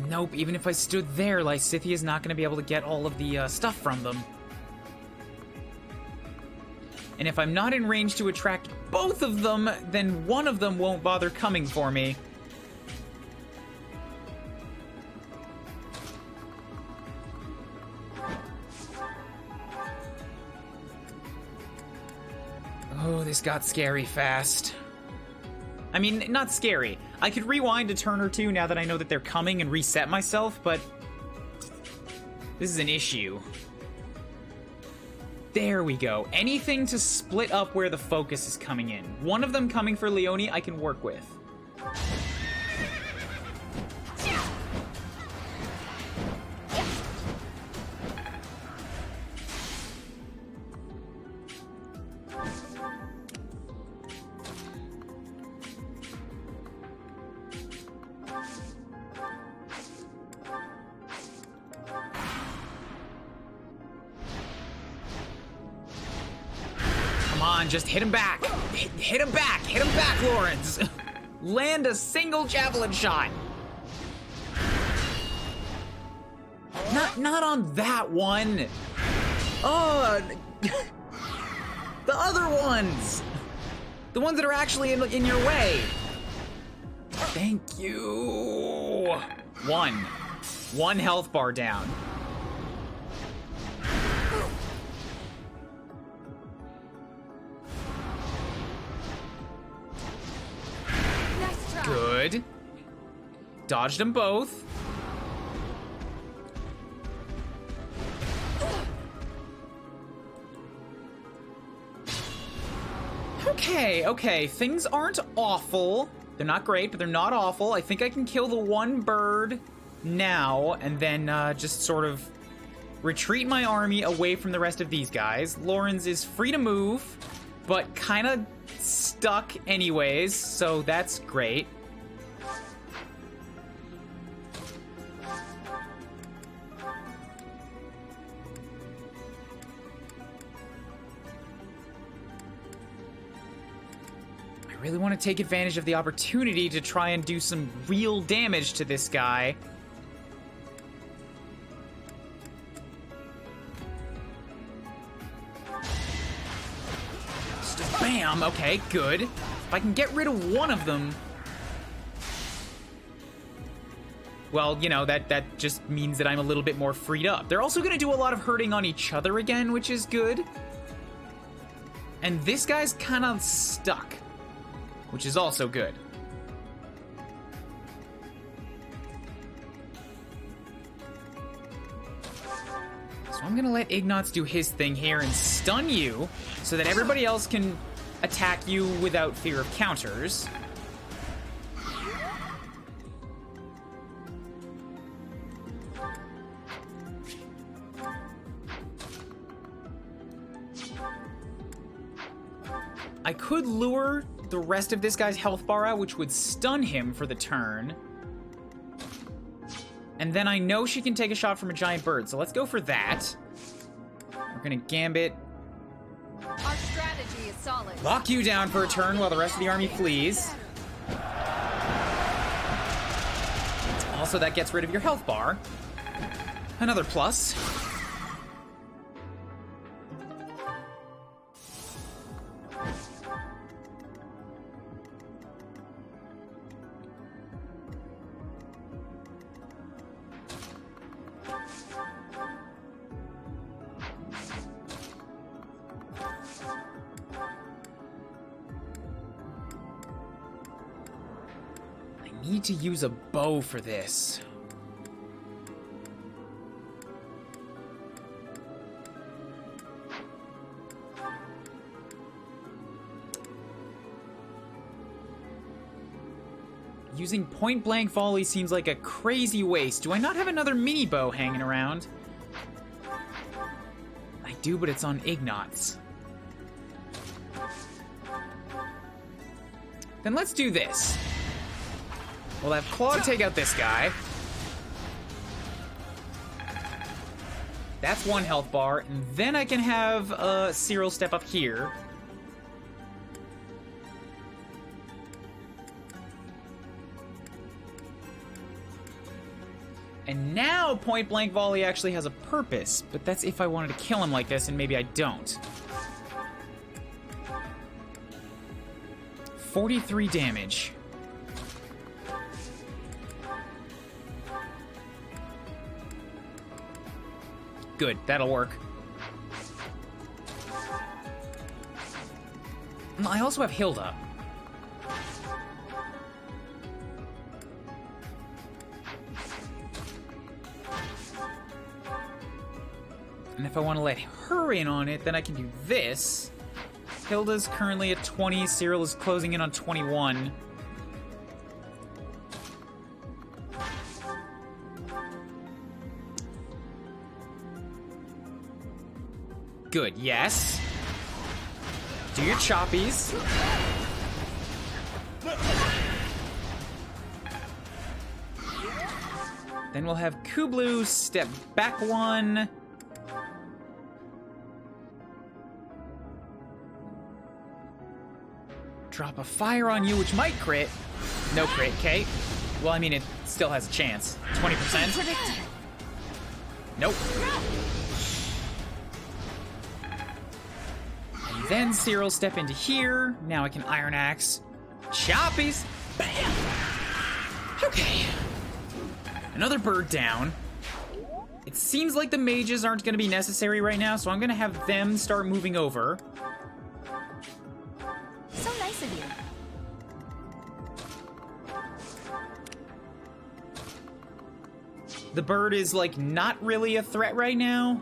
Nope, even if I stood there, Lysithea is not going to be able to get all of the stuff from them. And if I'm not in range to attract both of them, then one of them won't bother coming for me. Oh, this got scary fast. I mean, not scary. I could rewind a turn or two now that I know that they're coming and reset myself, but this is an issue. There we go. Anything to split up where the focus is coming in. One of them coming for Leonie, I can work with. Just hit him back. Hit him back. Hit him back, Lawrence. Land a single javelin shot. Not on that one. Oh, the other ones. The ones that are actually in your way. Thank you. One health bar down. Good. Dodged them both. Okay. Things aren't awful. They're not great, but they're not awful. I think I can kill the one bird now and then just sort of retreat my army away from the rest of these guys. Lawrence is free to move, but kind of stuck anyways, so that's great. I really want to take advantage of the opportunity to try and do some real damage to this guy. Just bam! Okay, good. If I can get rid of one of them... Well, you know, that just means that I'm a little bit more freed up. They're also going to do a lot of hurting on each other again, which is good. And this guy's kind of stuck, which is also good. So I'm gonna let Ignatz do his thing here and stun you so that everybody else can attack you without fear of counters. I could lure the rest of this guy's health bar out, which would stun him for the turn. And then I know she can take a shot from a giant bird, so let's go for that. We're gonna Gambit. Our strategy is solid. Lock you down for a turn while the rest of the army flees. Also, that gets rid of your health bar. Another plus. I need to use a bow for this. Using point-blank volley seems like a crazy waste. Do I not have another mini bow hanging around? I do, but it's on Ignots. Then let's do this. We'll have Claude take out this guy. That's one health bar, and then I can have Cyril step up here. And now point blank volley actually has a purpose, but that's if I wanted to kill him like this, and maybe I don't. 43 damage. Good, that'll work. I also have Hilda. And if I want to let her in on it, then I can do this. Hilda's currently at 20, Cyril is closing in on 21. Good, yes. Do your choppies. Then we'll have Kublu step back one. Drop a fire on you, which might crit. No crit, okay. Well, I mean, it still has a chance. 20%. Nope. And then Cyril step into here. Now I can Iron Axe. Choppies. Bam. Okay. Another bird down. It seems like the mages aren't going to be necessary right now, so I'm going to have them start moving over. So nice of you. The bird is, like, not really a threat right now.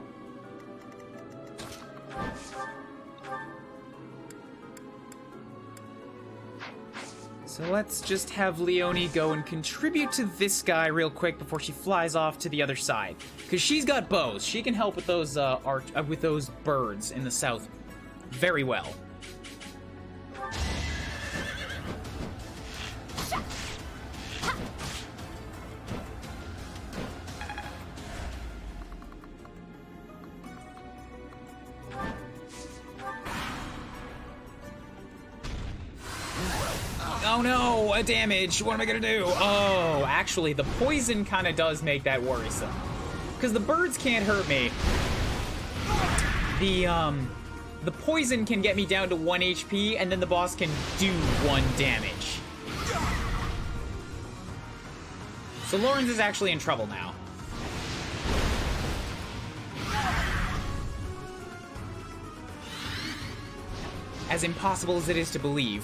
So let's just have Leonie go and contribute to this guy real quick before she flies off to the other side. Because she's got bows. She can help with those, with those birds in the south very well. Oh no, a damage. What am I gonna do? Oh, actually, the poison kind of does make that worrisome. Because the birds can't hurt me. The poison can get me down to 1 HP, and then the boss can do 1 damage. So Lawrence is actually in trouble now. As impossible as it is to believe.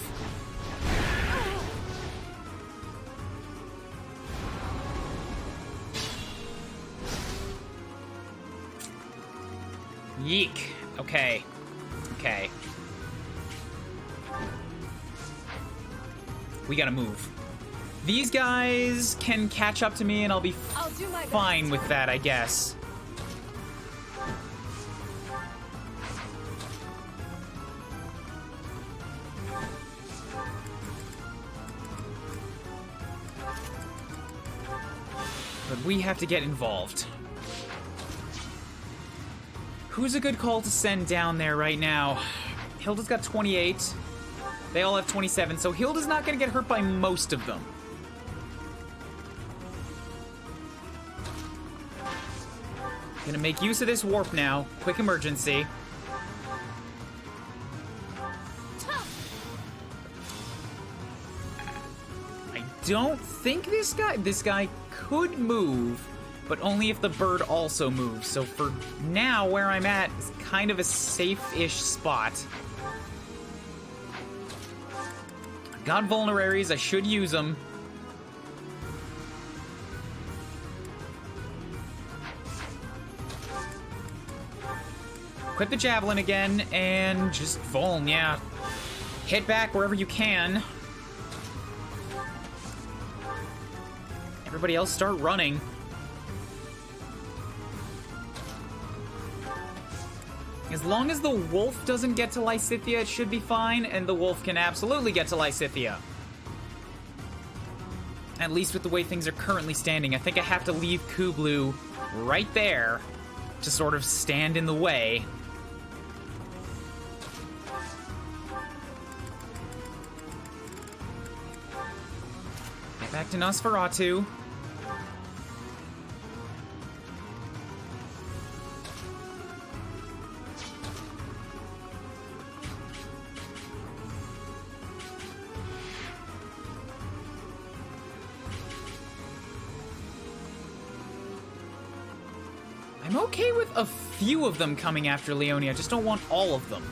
Yeek. Okay. Okay. We gotta move. These guys can catch up to me and I'll be fine with that, I guess. we have to get involved. Who's a good call to send down there right now? Hilda's got 28. They all have 27, so Hilda's not going to get hurt by most of them. Gonna make use of this warp now. Quick emergency. I don't think this guy could move, but only if the bird also moves. So for now, where I'm at is kind of a safe-ish spot. Got vulneraries, I should use them. Equip the javelin again, and just vuln, yeah. Hit back wherever you can. Everybody else start running. As long as the wolf doesn't get to Lysithea, it should be fine, and the wolf can absolutely get to Lysithea. At least with the way things are currently standing. I think I have to leave Kuuribro right there to sort of stand in the way. Get back to Nosferatu. I'm okay with a few of them coming after Leonie. I just don't want all of them.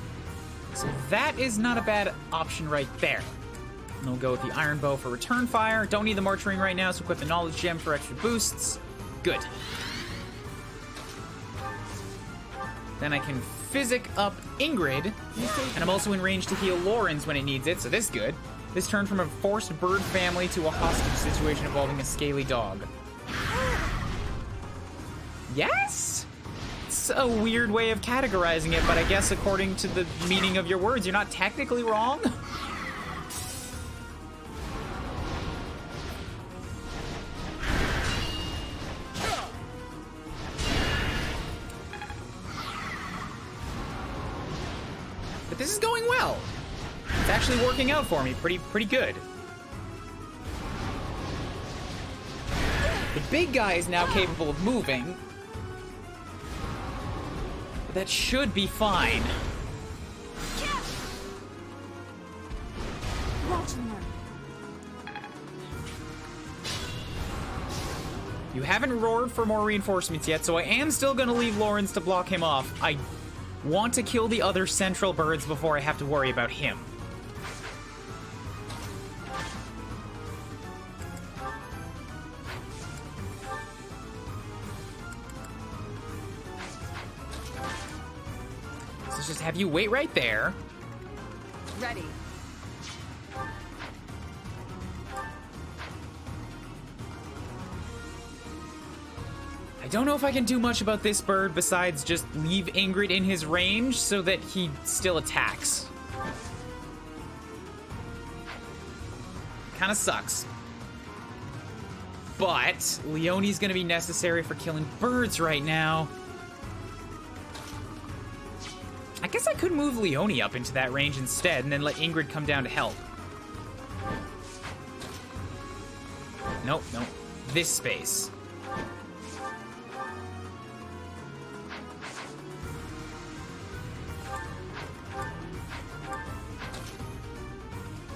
So that is not a bad option right there. And we'll go with the Iron Bow for return fire. Don't need the March Ring right now, so equip the Knowledge Gem for extra boosts. Good. Then I can physic up Ingrid, and I'm also in range to heal Lorenz when it needs it, so this is good. This turned from a forced bird family to a hostage situation involving a scaly dog. Yes? It's a weird way of categorizing it, but I guess according to the meaning of your words, you're not technically wrong. But this is going well. It's actually working out for me pretty good. The big guy is now capable of moving. That should be fine. You haven't roared for more reinforcements yet, so I am still going to leave Lorenz to block him off. I want to kill the other central birds before I have to worry about him. Just have you wait right there. Ready. I don't know if I can do much about this bird besides just leave Ingrid in his range so that he still attacks. Kinda sucks. But Leonie's gonna be necessary for killing birds right now. I guess I could move Leonie up into that range instead and then let Ingrid come down to help. Nope. This space.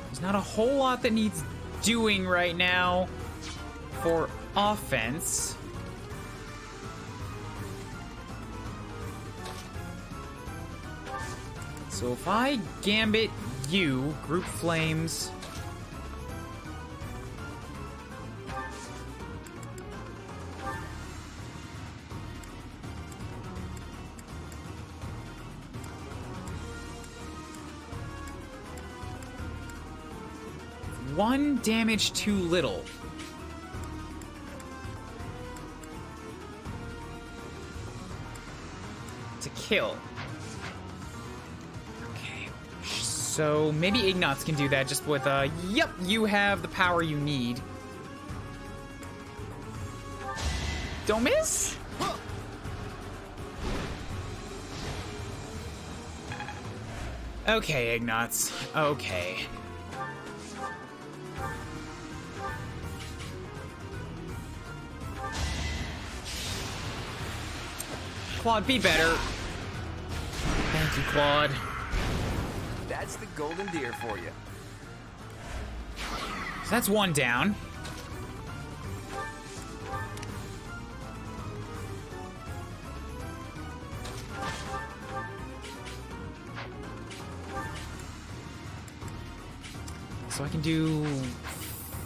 There's not a whole lot that needs doing right now for offense. So if I gambit you, group flames. One damage too little. To kill. So maybe Ignatz can do that just with yep, you have the power you need. Don't miss. Okay, Ignatz. Okay. Claude, be better. Thank you, Claude. That's the golden deer for you. So that's one down. So I can do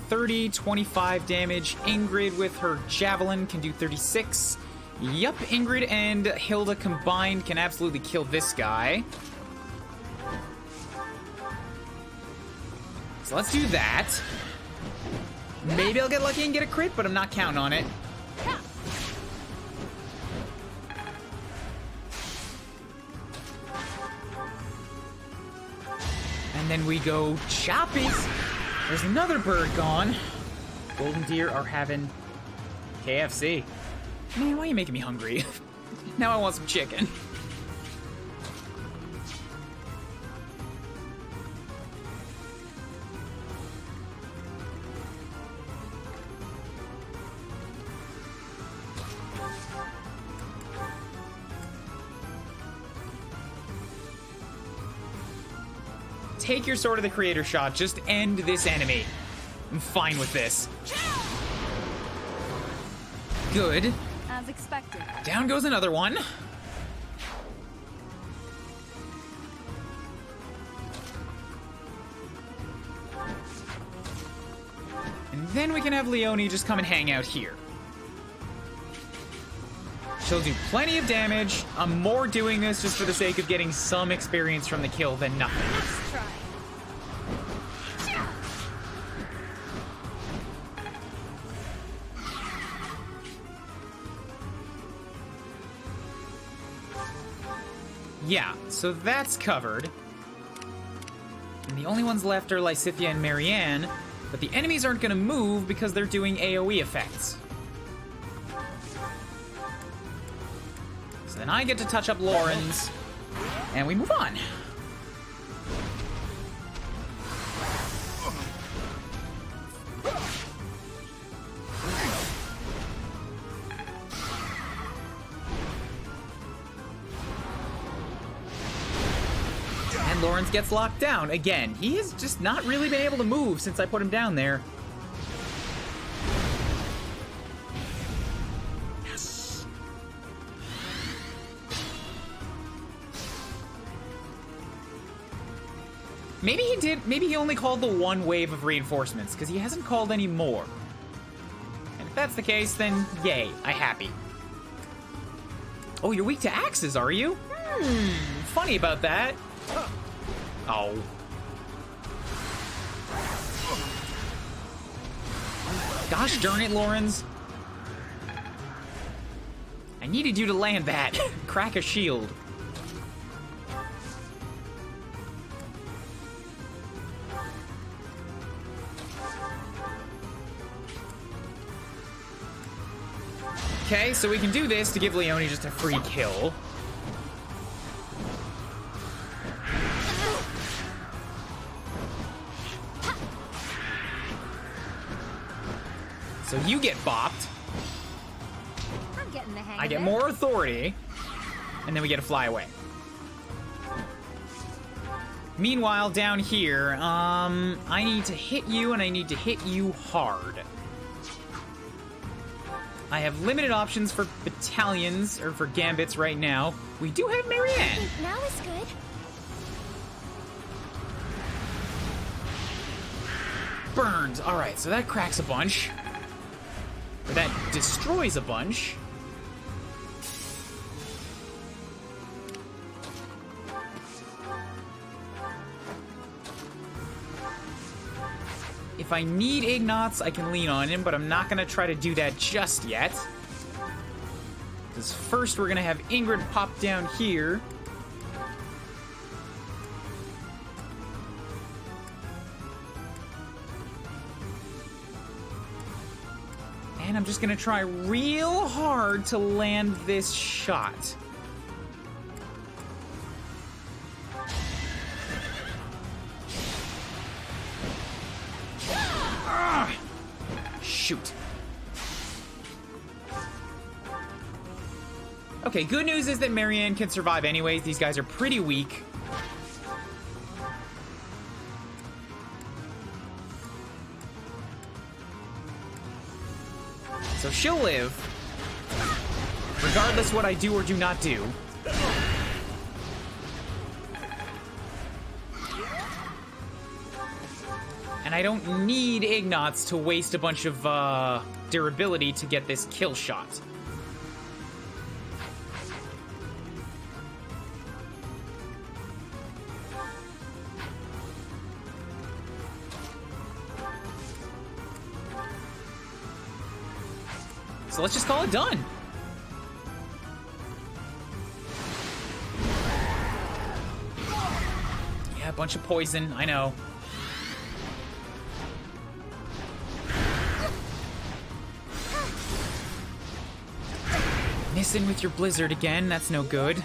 30, 25 damage. Ingrid with her javelin can do 36. Yup, Ingrid and Hilda combined can absolutely kill this guy. So let's do that. Maybe I'll get lucky and get a crit, but I'm not counting on it. And then we go choppies. There's another bird gone. Golden deer are having KFC. Man, why are you making me hungry? Now I want some chicken. Take your Sword of the Creator shot. Just end this enemy. I'm fine with this. Good. As expected. Down goes another one. And then we can have Leonie just come and hang out here. She'll do plenty of damage. I'm more doing this just for the sake of getting some experience from the kill than nothing. Let's try. Yeah, so that's covered. And the only ones left are Lysithia and Marianne, but the enemies aren't going to move because they're doing AoE effects. So then I get to touch up Lauren's, and we move on. And Lawrence gets locked down again. He has just not really been able to move since I put him down there. Yes. Maybe he did. Maybe he only called the one wave of reinforcements because he hasn't called any more. And if that's the case, then yay, I happy. Oh, you're weak to axes, are you? Funny about that. Oh. Gosh darn it, Lawrence. I needed you to land that. Crack a shield. Okay, so we can do this to give Leonie just a free kill. So you get bopped. I'm getting the hang I of get it. more authority. And then we get to fly away. Meanwhile, down here, I need to hit you and I need to hit you hard. I have limited options for battalions, or for gambits right now. We do have Marianne. Now is good. Burned. All right, so that cracks a bunch. Or that destroys a bunch. If I need Ignatz, I can lean on him, but I'm not going to try to do that just yet. Because first we're going to have Ingrid pop down here. And And I'm just gonna try real hard to land this shot. Shoot. Okay, good news is that Marianne can survive anyways. These guys are pretty weak. So she'll live, regardless what I do or do not do. And I don't need Ignots to waste a bunch of durability to get this kill shot. So let's just call it done. Yeah, a bunch of poison, I know. Missing with your blizzard again, that's no good.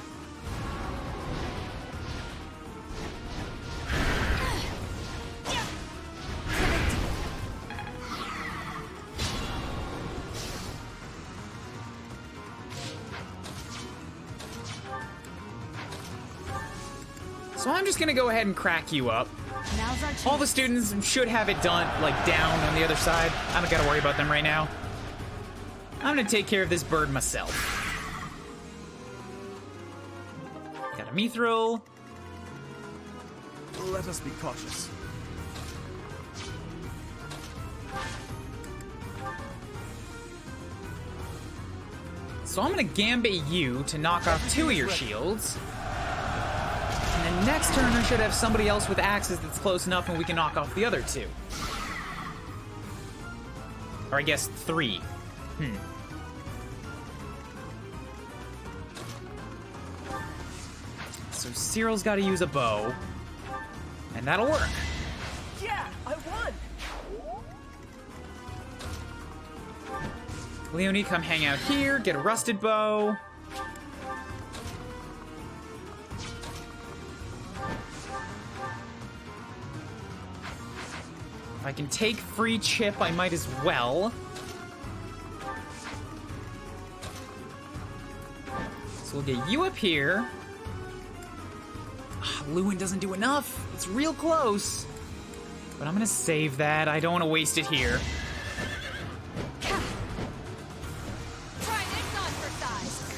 So I'm just gonna go ahead and crack you up. Now's our chance. All the students should have it done, like, down on the other side. I don't gotta worry about them right now. I'm gonna take care of this bird myself. Got a mithril. Let us be cautious. So I'm gonna gambit you to knock off 2 of your shields. And then next turn I should have somebody else with axes that's close enough and we can knock off the other 2. Or I guess 3. So Cyril's gotta use a bow. And that'll work. Yeah, I won! Leonie, come hang out here, get a rusted bow. If I can take free chip, I might as well. So we'll get you up here. Lewin doesn't do enough. It's real close. But I'm gonna save that. I don't want to waste it here.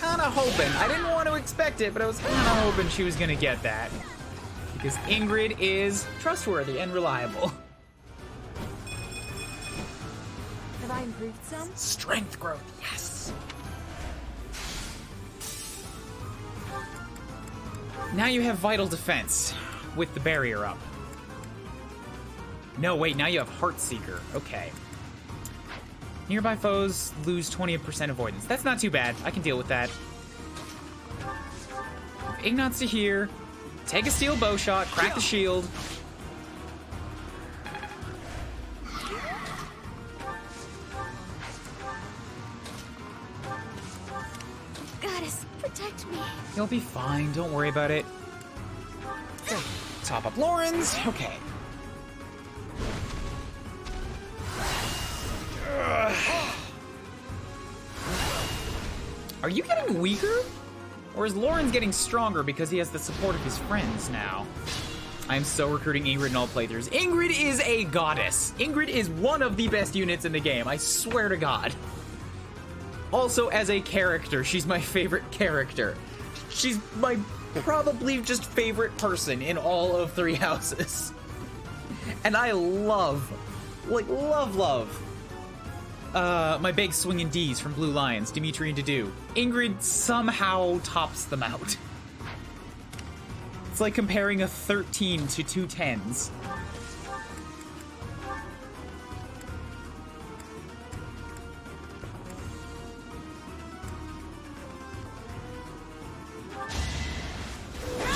Kinda hoping. I didn't want to expect it, but I was kinda hoping she was gonna get that. Because Ingrid is trustworthy and reliable. Have I improved some? Strength growth, yes! Now you have vital defense with the barrier up. No, wait, now you have Heartseeker. Okay. Nearby foes lose 20% avoidance. That's not too bad. I can deal with that. Ignots to here. Take a steel bow shot, crack the shield. Goddess, protect me. You'll be fine. Don't worry about it. Top up Lauren's. Okay. Are you getting weaker? Or is Lauren's getting stronger because he has the support of his friends now? I am so recruiting Ingrid in all playthroughs. Ingrid is a goddess. Ingrid is one of the best units in the game. I swear to God. Also, as a character, she's my favorite character. She's my probably just favorite person in all of Three Houses. And I love, like, love my big swinging D's from Blue Lions, Dimitri and Dedu. Ingrid somehow tops them out. It's like comparing a 13 to 2 10s.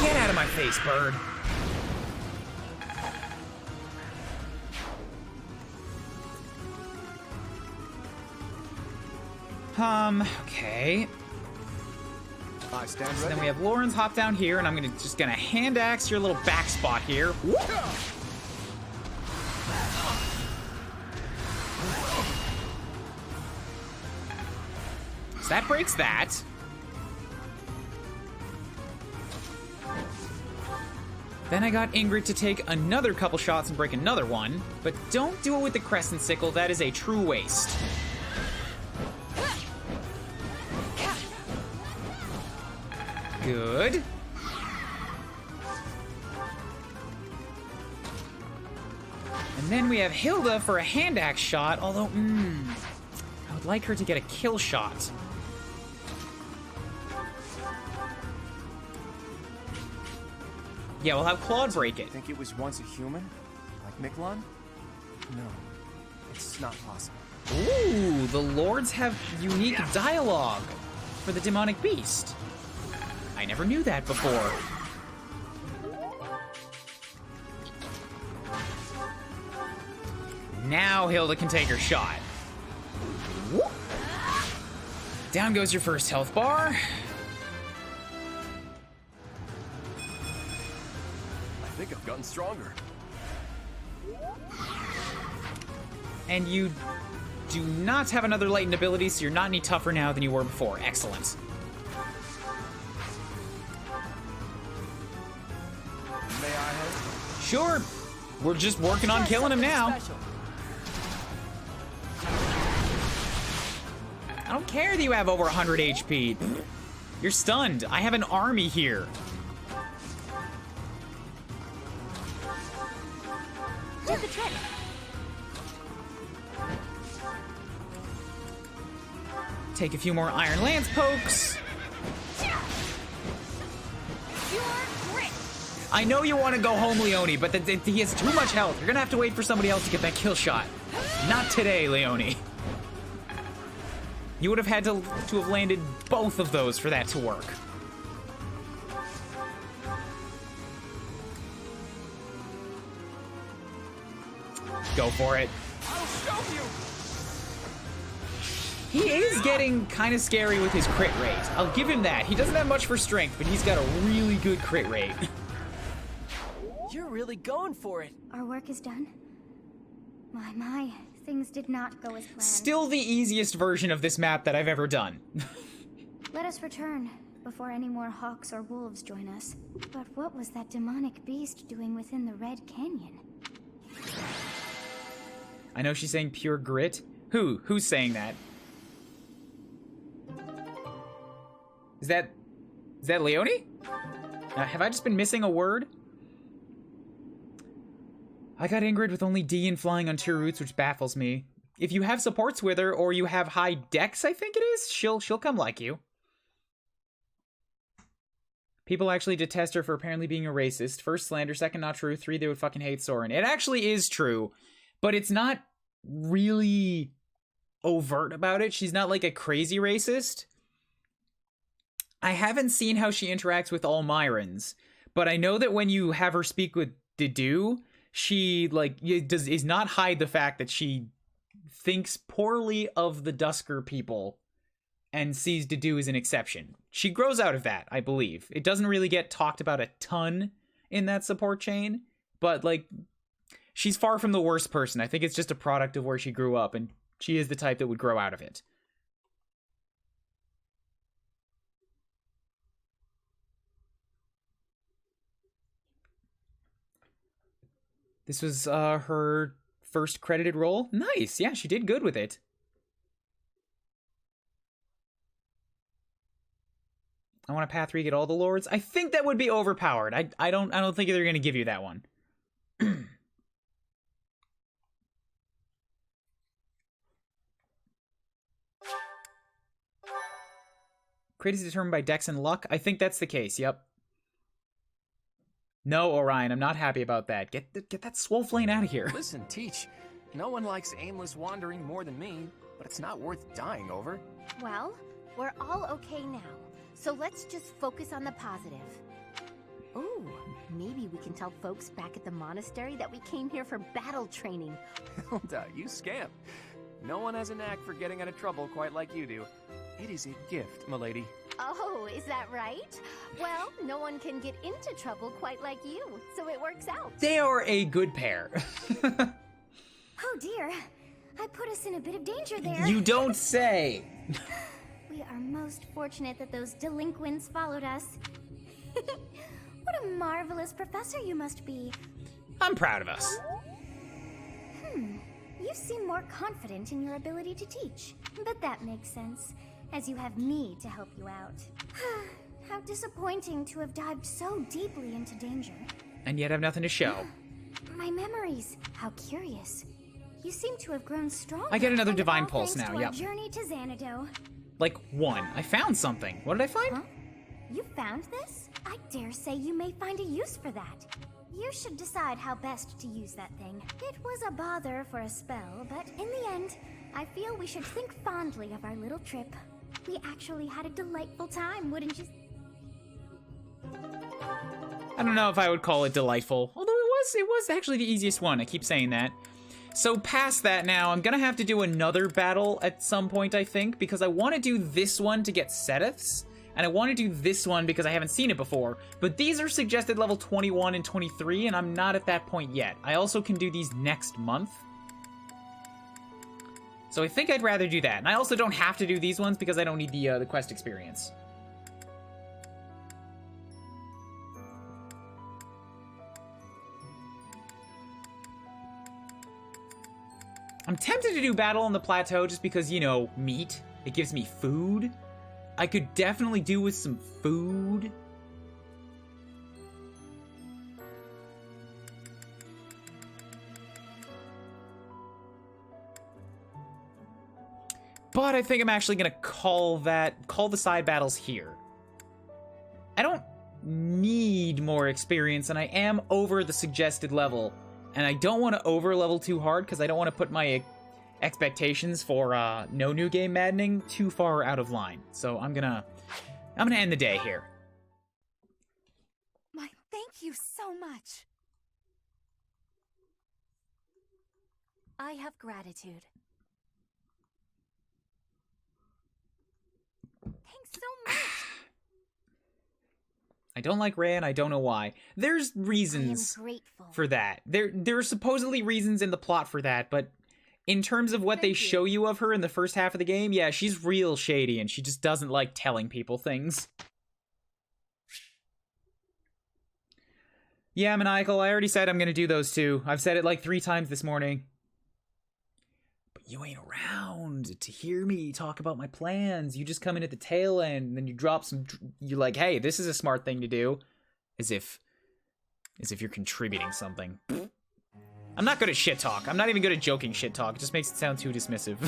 Get out of my face, bird. Okay. I stand So ready. then we have Lauren's hop down here, and I'm just gonna hand axe your little back spot here. Whoop. So that breaks that. Then I got Ingrid to take another couple shots and break another one, but don't do it with the Crescent Sickle, that is a true waste. Good. And then we have Hilda for a hand axe shot, although, I would like her to get a kill shot. Yeah, we'll have Claude break it. Think it was once a human? Like Miklon? No. It's not possible. Ooh, the lords have unique dialogue for the demonic beast. I never knew that before. Now Hilda can take her shot. Whoop. Down goes your first health bar. I think I've gotten stronger. And you do not have another lightened ability, so you're not any tougher now than you were before. Excellent. May I help? Sure. We're just working on killing him now. Special. I don't care that you have over 100 HP. You're stunned. I have an army here. Do the trick. Take a few more Iron Lance pokes. Pure grit. I know you want to go home, Leone, but he has too much health. You're gonna have to wait for somebody else to get that kill shot. Not today, Leone. You would have had to have landed both of those for that to work. Go for it. I'll show you. He is getting kind of scary with his crit rate. I'll give him that. He doesn't have much for strength, but he's got a really good crit rate. You're really going for it. Our work is done. My, things did not go as planned. Still the easiest version of this map that I've ever done. Let us return before any more hawks or wolves join us. But what was that demonic beast doing within the Red Canyon? I know she's saying pure grit. Who's saying that? Is that Leone? Have I just been missing a word? I got Ingrid with only D and flying on 2 routes, which baffles me. If you have supports with her, or you have high dex, I think it is, she'll come like you. People actually detest her for apparently being a racist. First, slander. Second, not true. 3, they would fucking hate Soren. It actually is true, but it's not really overt about it. She's not like a crazy racist. I haven't seen how she interacts with all Myrans, but I know that when you have her speak with Dedue, she is not hide the fact that she thinks poorly of the Dusker people and sees Dedue as an exception. She grows out of that, I believe. It doesn't really get talked about a ton in that support chain, but she's far from the worst person. I think it's just a product of where she grew up, and she is the type that would grow out of it. This was her first credited role. Nice. Yeah, she did good with it. I want to path re get all the lords. I think that would be overpowered. I don't think they're going to give you that one. Crit is determined by dex and luck. I think that's the case. Yep. No, Orion, I'm not happy about that. Get that Swoleflane out of here. Listen, Teach. No one likes aimless wandering more than me, but it's not worth dying over. Well, we're all okay now, so let's just focus on the positive. Ooh, maybe we can tell folks back at the monastery that we came here for battle training. Hilda, you scamp. No one has a knack for getting out of trouble quite like you do. It is a gift, milady. Oh, is that right? Well, no one can get into trouble quite like you, so it works out. They are a good pair. Oh dear, I put us in a bit of danger there. You don't say. We are most fortunate that those delinquents followed us. What a marvelous professor you must be. I'm proud of us. You seem more confident in your ability to teach, but that makes sense, as you have me to help you out. How disappointing to have dived so deeply into danger. And yet have nothing to show. My memories, how curious. You seem to have grown stronger. I get another and divine all pulse thanks now, to our yep. journey to Xanadu. Like, one. I found something. What did I find? Huh? You found this? I dare say you may find a use for that. You should decide how best to use that thing. It was a bother for a spell, but in the end, I feel we should think fondly of our little trip. We actually had a delightful time, wouldn't you? I don't know if I would call it delightful. Although it was actually the easiest one. I keep saying that. So past that now, I'm gonna have to do another battle at some point, I think, because I want to do this one to get Sothis, and I want to do this one because I haven't seen it before. But these are suggested level 21 and 23, and I'm not at that point yet. I also can do these next month. So I think I'd rather do that. And I also don't have to do these ones because I don't need the quest experience. I'm tempted to do battle on the plateau just because, you know, meat. It gives me food. I could definitely do with some food. But I think I'm actually gonna call the side battles here. I don't need more experience, and I am over the suggested level. And I don't want to over level too hard because I don't want to put my expectations for no new game maddening too far out of line. So I'm gonna end the day here. My thank you so much. I have gratitude. Thanks so much. I don't like Rhea, and I don't know why. There's reasons I am grateful. for that. There are supposedly reasons in the plot for that, but in terms of what they show you of her in the first half of the game, yeah, she's real shady, and she just doesn't like telling people things. Yeah, Maniacal, I already said I'm gonna do those two. I've said it like 3 times this morning. But you ain't around to hear me talk about my plans. You just come in at the tail end, and then you drop some... You're like, hey, this is a smart thing to do. As if you're contributing something. I'm not good at shit talk. I'm not even good at joking shit talk. It just makes it sound too dismissive.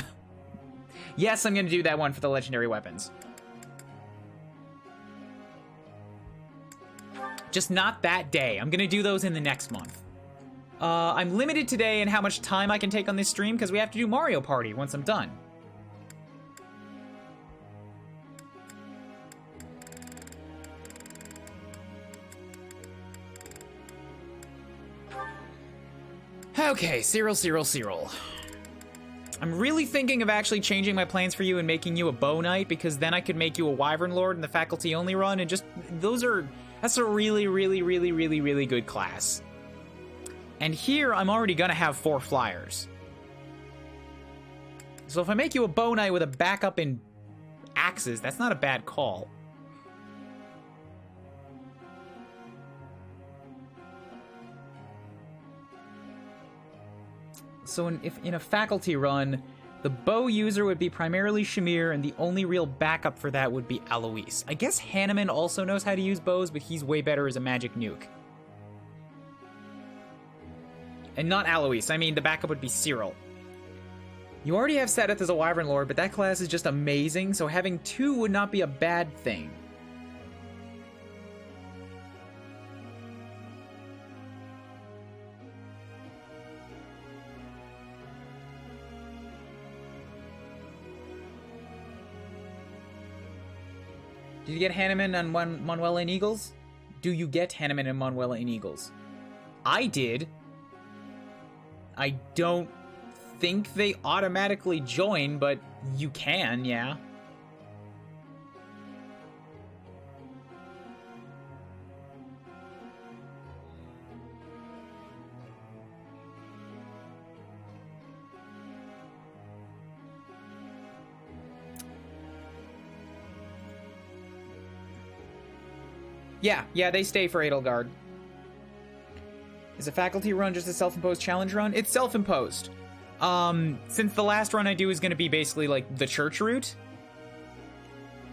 Yes, I'm gonna do that one for the legendary weapons. Just not that day. I'm gonna do those in the next month. I'm limited today in how much time I can take on this stream because we have to do Mario Party once I'm done. Okay, Cyril. I'm really thinking of actually changing my plans for you and making you a bow knight, because then I could make you a wyvern lord in the faculty only run, and just that's a really good class. And here I'm already gonna have 4 flyers. So if I make you a bow knight with a backup in axes, that's not a bad call. So in a faculty run, the bow user would be primarily Shamir, and the only real backup for that would be Alois. I guess Hanneman also knows how to use bows, but he's way better as a magic nuke. And not Alois, I mean the backup would be Cyril. You already have Sothis as a wyvern lord, but that class is just amazing, so having 2 would not be a bad thing. Did you get Hanneman and Manuela and Eagles? Do you get Hanneman and Manuela and Eagles? I did. I don't think they automatically join, but you can, yeah. Yeah, they stay for Edelgard. Is a faculty run just a self-imposed challenge run? It's self-imposed. Since the last run I do is going to be basically like the church route,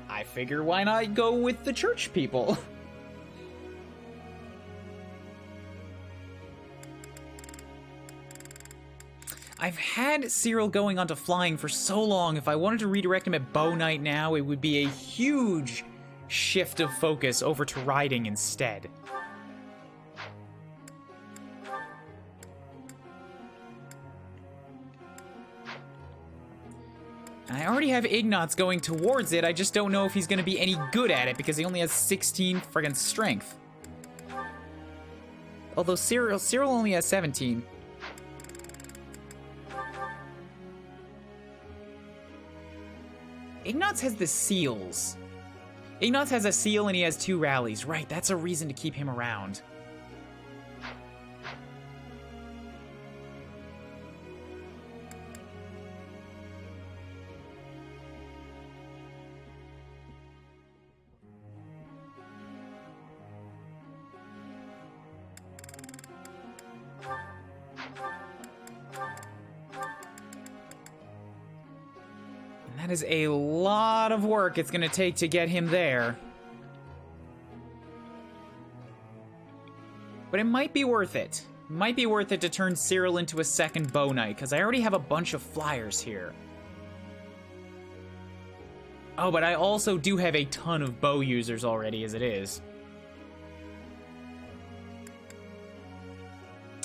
I figure why not go with the church people? I've had Cyril going onto flying for so long. If I wanted to redirect him at Bow Knight now, it would be a huge shift of focus over to riding instead. And I already have Ignatz going towards it, I just don't know if he's going to be any good at it because he only has 16 friggin' strength. Although Cyril only has 17. Ignatz has the seals. Ignatz has a seal and he has 2 rallies. Right, that's a reason to keep him around. That is a lot of work it's going to take to get him there. But it might be worth it. Might be worth it to turn Cyril into a second Bow Knight, because I already have a bunch of flyers here. Oh, but I also do have a ton of bow users already as it is.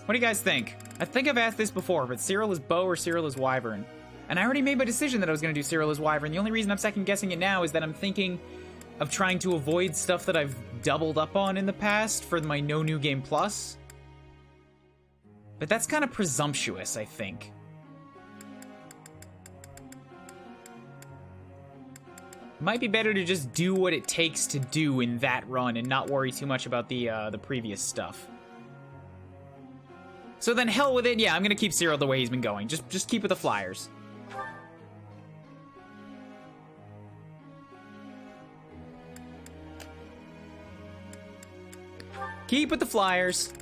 What do you guys think? I think I've asked this before, but Cyril is bow or Cyril is wyvern? And I already made my decision that I was going to do Cyril as wyvern. The only reason I'm second guessing it now is that I'm thinking of trying to avoid stuff that I've doubled up on in the past for my No New Game Plus. But that's kind of presumptuous, I think. Might be better to just do what it takes to do in that run and not worry too much about the previous stuff. So then hell with it. Yeah, I'm going to keep Cyril the way he's been going. Just keep with the flyers. Keep with the flyers.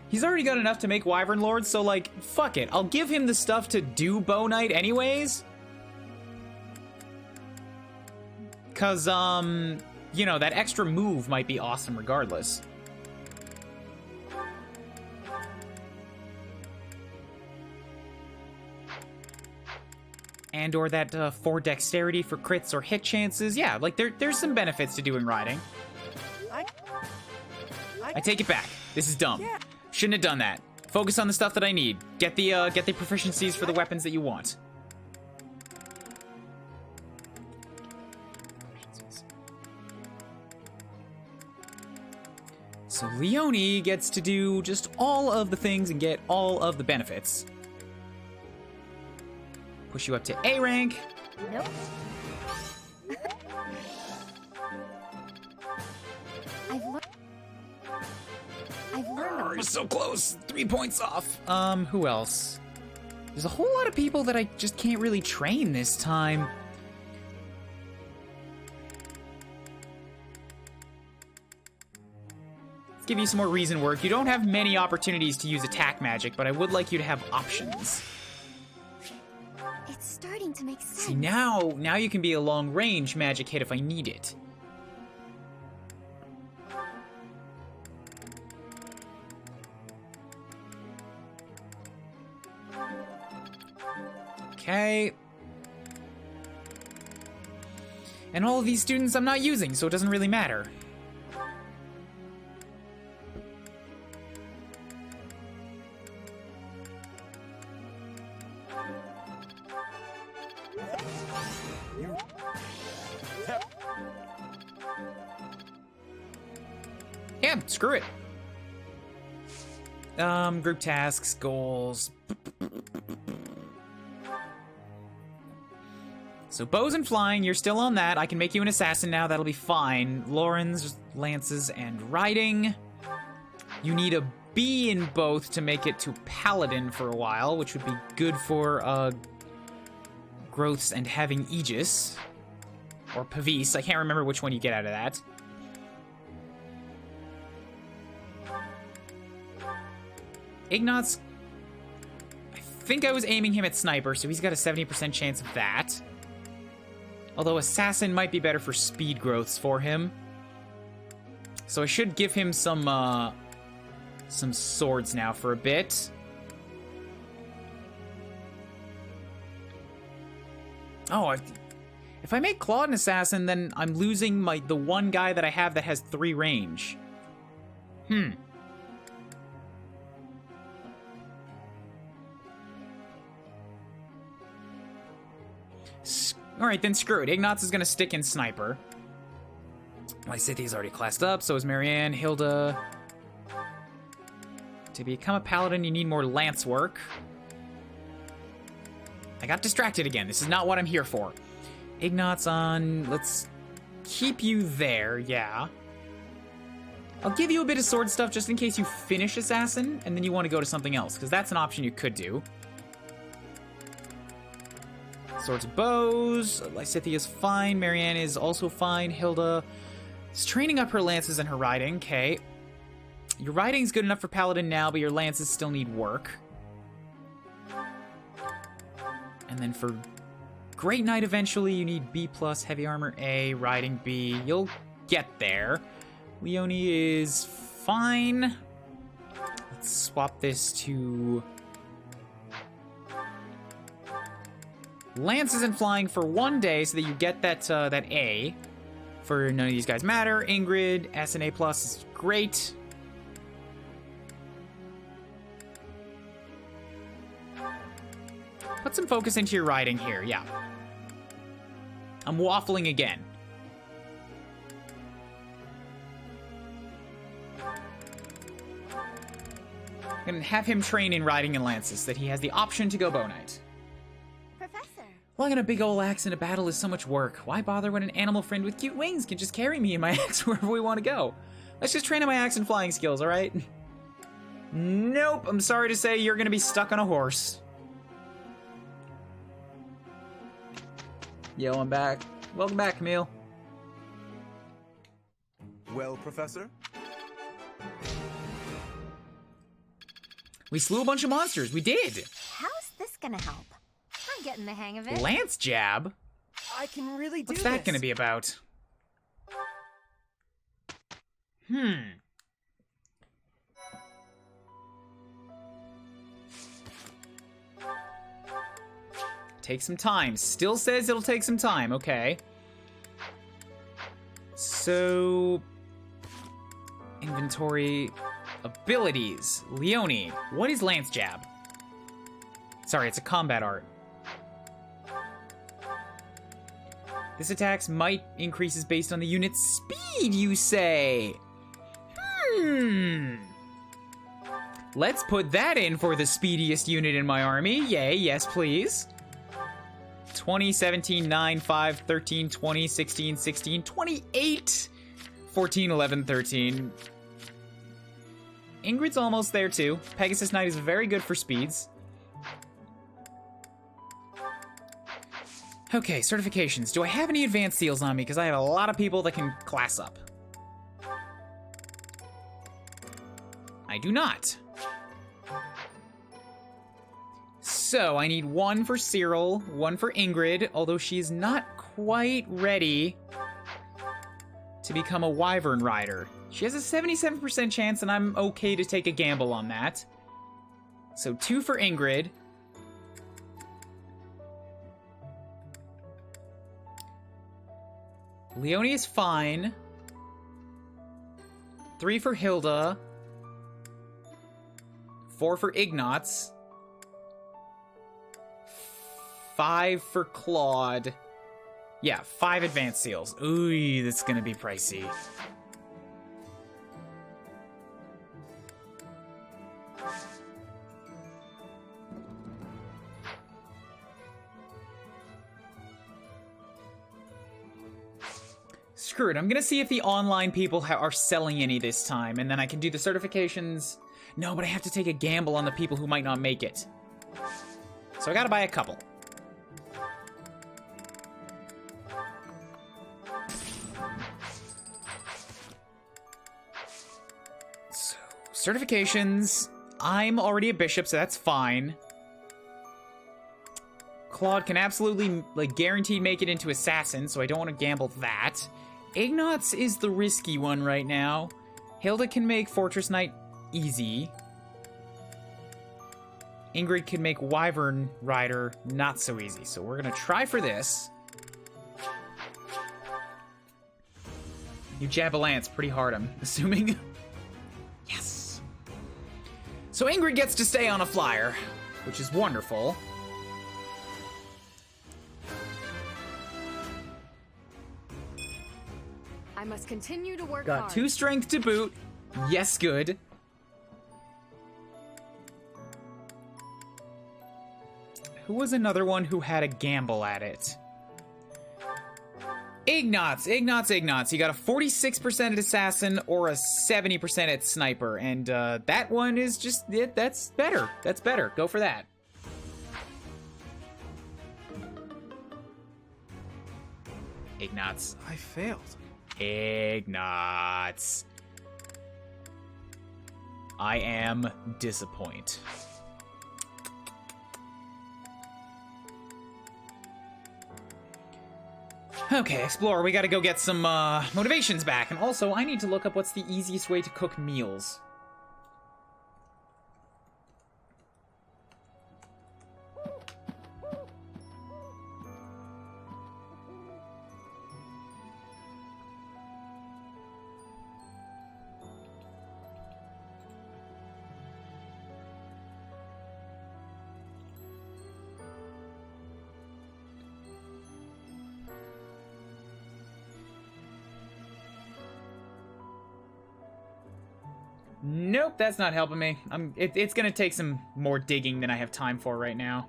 He's already got enough to make Wyvern Lord, so, like, fuck it. I'll give him the stuff to do Bow Knight anyways. Because, you know, that extra move might be awesome regardless. And or that 4 dexterity for crits or hit chances. Yeah, like, there's some benefits to doing riding. I take it back. This is dumb. Shouldn't have done that. Focus on the stuff that I need. Get the proficiencies for the weapons that you want. So Leonie gets to do just all of the things and get all of the benefits. Push you up to A rank. Nope. I've learned We're so close. 3 points off. Who else? There's a whole lot of people that I just can't really train this time. Let's give you some more reason work. You don't have many opportunities to use attack magic, but I would like you to have options. It's starting to make sense. See, now you can be a long-range magic hit if I need it. Okay. And all of these students I'm not using, so it doesn't really matter. Yeah, screw it. Group tasks, goals. So bows and flying, you're still on that. I can make you an assassin now, that'll be fine. Laurens, lances, and riding. You need a B in both to make it to paladin for a while, which would be good for growths and having Aegis. Or Pavis, I can't remember which one you get out of that. Ignatz, I think I was aiming him at sniper, so he's got a 70% chance of that. Although assassin might be better for speed growths for him. So I should give him some swords now for a bit. Oh, if I make Claude an assassin, then I'm losing the one guy that I have that has 3 range. Alright, then screw it. Ignatz is gonna stick in sniper. Sothis already classed up, so is Marianne. Hilda. To become a paladin, you need more lance work. I got distracted again. This is not what I'm here for. Ignatz on... Let's keep you there, yeah. I'll give you a bit of sword stuff just in case you finish assassin, and then you want to go to something else, because that's an option you could do. Swords and bows. Lysithia is fine. Marianne is also fine. Hilda is training up her lances and her riding. Okay. Your riding's good enough for paladin now, but your lances still need work. And then for Great Knight eventually, you need B+, heavy armor A, riding B. You'll get there. Leonie is fine. Let's swap this to... Lances and flying for 1 day so that you get that A. For none of these guys matter. Ingrid, S and A+ is great. Put some focus into your riding here, yeah. I'm waffling again. I'm gonna have him train in riding and lances so that he has the option to go bow knight. Professor. Lugging a big ol' axe into battle is so much work. Why bother when an animal friend with cute wings can just carry me and my axe wherever we want to go? Let's just train on my axe and flying skills, alright? Nope, I'm sorry to say you're gonna be stuck on a horse. Yo, I'm back. Welcome back, Camille. Well, Professor? We slew a bunch of monsters. We did. How's this gonna help? I'm getting the hang of it. Lance jab? I can really do What's this. that gonna be about? Take some time. Still says it'll take some time. Okay. So... Inventory... Abilities. Leonie. What is Lance Jab? Sorry, it's a combat art. This attack's might increases based on the unit's speed, you say? Let's put that in for the speediest unit in my army. Yay, yes, please. 20, 17, 9, 5, 13, 20, 16, 16, 28, 14, 11, 13. Ingrid's almost there, too. Pegasus Knight is very good for speeds. Okay, certifications. Do I have any advanced seals on me? Because I have a lot of people that can class up. I do not. So, I need 1 for Cyril, 1 for Ingrid, although she's not quite ready to become a Wyvern Rider. She has a 77% chance, and I'm okay to take a gamble on that. So 2 for Ingrid. Leonie is fine. 3 for Hilda. 4 for Ignatz. 5 for Claude. Yeah, 5 advanced seals. Ooh, that's gonna be pricey. Screw it, I'm gonna see if the online people are selling any this time, and then I can do the certifications. No, but I have to take a gamble on the people who might not make it. So I gotta buy a couple. So, certifications. I'm already a bishop, so that's fine. Claude can absolutely, like, guaranteed make it into assassin, so I don't want to gamble that. Ignatz is the risky one right now. Hilda can make Fortress Knight easy. Ingrid can make Wyvern Rider not so easy, so we're gonna try for this. You jab a lance pretty hard, I'm assuming. Yes. So Ingrid gets to stay on a flyer, which is wonderful. I must continue to work Got hard. 2 strength to boot. Yes, good. Who was another one who had a gamble at it? Ignatz. You got a 46% at assassin or a 70% at sniper, and that one is just that's better. That's better. Go for that. Ignatz. I failed. Ignatz. I am disappointed. Okay, Explorer, we gotta go get some motivations back. And also, I need to look up what's the easiest way to cook meals. Nope, that's not helping me. It's gonna take some more digging than I have time for right now.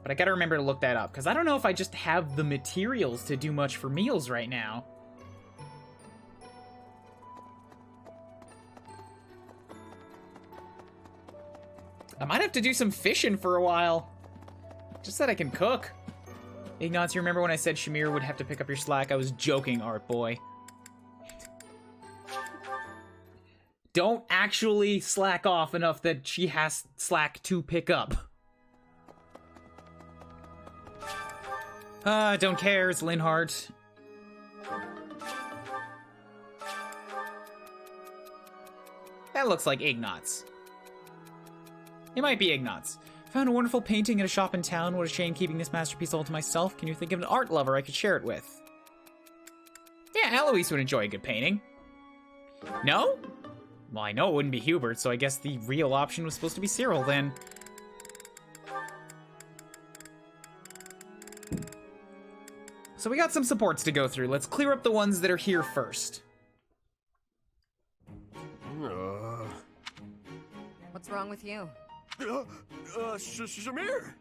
But I gotta remember to look that up, because I don't know if I just have the materials to do much for meals right now. I might have to do some fishing for a while. Just that I can cook. Ignatz, you remember when I said Shamir would have to pick up your slack? I was joking, art boy. Don't actually slack off enough that she has slack to pick up. Don't care, it's Linhardt. That looks like Ignatz. It might be Ignatz. Found a wonderful painting at a shop in town. What a shame keeping this masterpiece all to myself. Can you think of an art lover I could share it with? Yeah, Eloise would enjoy a good painting. No? Well, I know it wouldn't be Hubert, so I guess the real option was supposed to be Cyril, then. So we got some supports to go through. Let's clear up the ones that are here first. What's wrong with you? Shamir!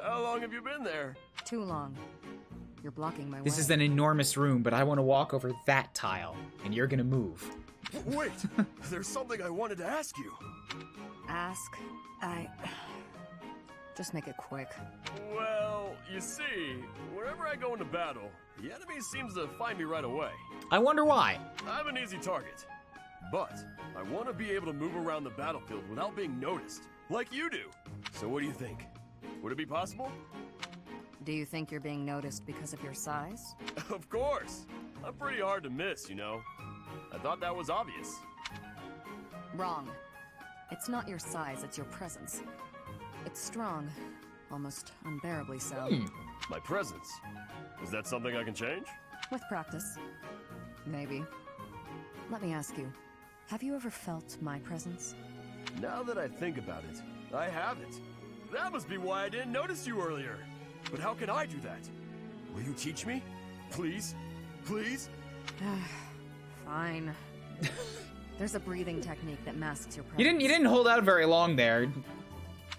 How long have you been there? Too long. You're blocking my way. This is an enormous room, but I want to walk over that tile, and you're gonna move. Wait, there's something I wanted to ask you. Ask? Just make it quick. Well, you see, whenever I go into battle, the enemy seems to find me right away. I wonder why. I'm an easy target, but I want to be able to move around the battlefield without being noticed, like you do. So what do you think? Would it be possible? Do you think you're being noticed because of your size? Of course. I'm pretty hard to miss, you know. I thought that was obvious. Wrong. It's not your size, it's your presence. It's strong. Almost unbearably so. My presence. Is that something I can change? With practice. Maybe. Let me ask you, have you ever felt my presence? Now that I think about it, I haven't. That must be why I didn't notice you earlier. But how can I do that? Will you teach me? Please? Please? Fine. There's a breathing technique that masks your presence. You didn't hold out very long there.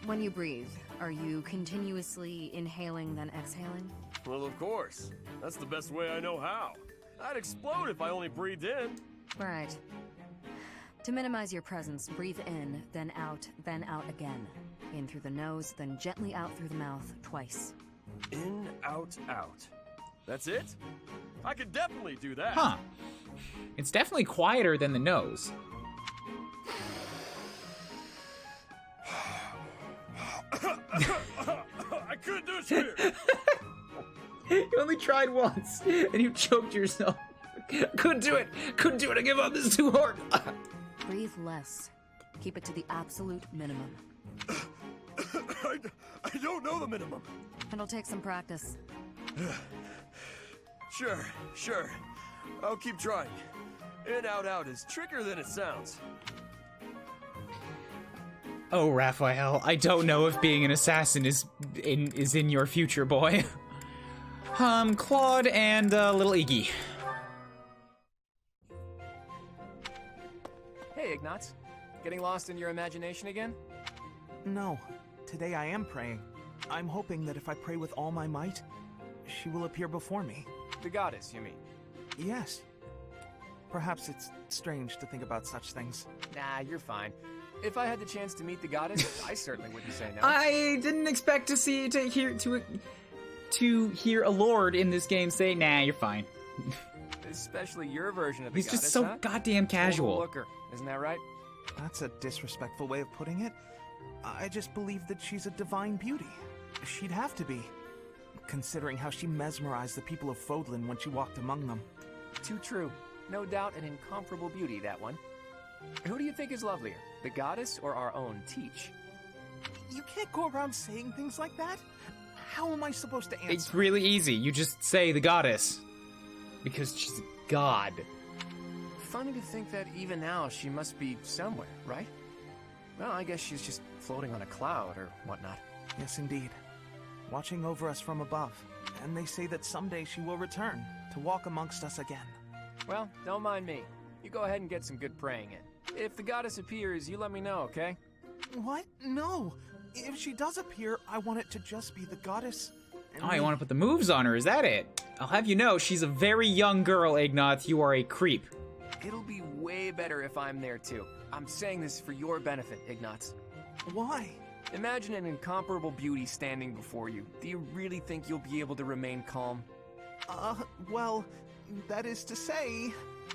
When you breathe, are you continuously inhaling then exhaling? Well, of course. That's the best way I know how. I'd explode if I only breathed in. Right. To minimize your presence, breathe in, then out again. In through the nose, then gently out through the mouth, twice. In, out, out. That's it? I could definitely do that. Huh. It's definitely quieter than the nose. only tried once, and you choked yourself. Couldn't do it. Couldn't do it. I give up. This is too hard. Breathe less. Keep it to the absolute minimum. I don't know the minimum. It'll take some practice. Sure. I'll keep trying. In, out is trickier than it sounds. Oh, Raphael, I don't know if being an assassin is in your future, boy. Claude and little Iggy. Hey, Ignatz. Getting lost in your imagination again? No. Today I am praying. I'm hoping that if I pray with all my might, she will appear before me. The goddess, you mean? Yes. Perhaps it's strange to think about such things. Nah, you're fine. If I had the chance to meet the goddess, I certainly wouldn't say no. I didn't expect to hear a lord in this game say, "Nah, you're fine." Especially your version of the He's goddess, just so huh? goddamn casual. Overlooker, isn't that right? That's a disrespectful way of putting it. I just believe that she's a divine beauty. She'd have to be, considering how she mesmerized the people of Fodlan when she walked among them. Too true. No doubt an incomparable beauty, that one. Who do you think is lovelier, the goddess or our own Teach? You can't go around saying things like that. How am I supposed to answer? It's really easy. You just say the goddess. Because she's a god. Funny to think that even now she must be somewhere, right? Well, I guess she's just floating on a cloud or whatnot. Yes, indeed. Watching over us from above. And they say that someday she will return to walk amongst us again. Well, don't mind me. You go ahead and get some good praying in. If the goddess appears, you let me know, okay? What? No. If she does appear, I want it to just be the goddess. Oh, you want to put the moves on her, is that it? I'll have you know, she's a very young girl, Ignatz. You are a creep. It'll be way better if I'm there too. I'm saying this for your benefit, Ignatz. Why? Imagine an incomparable beauty standing before you. Do you really think you'll be able to remain calm? Well, that is to say...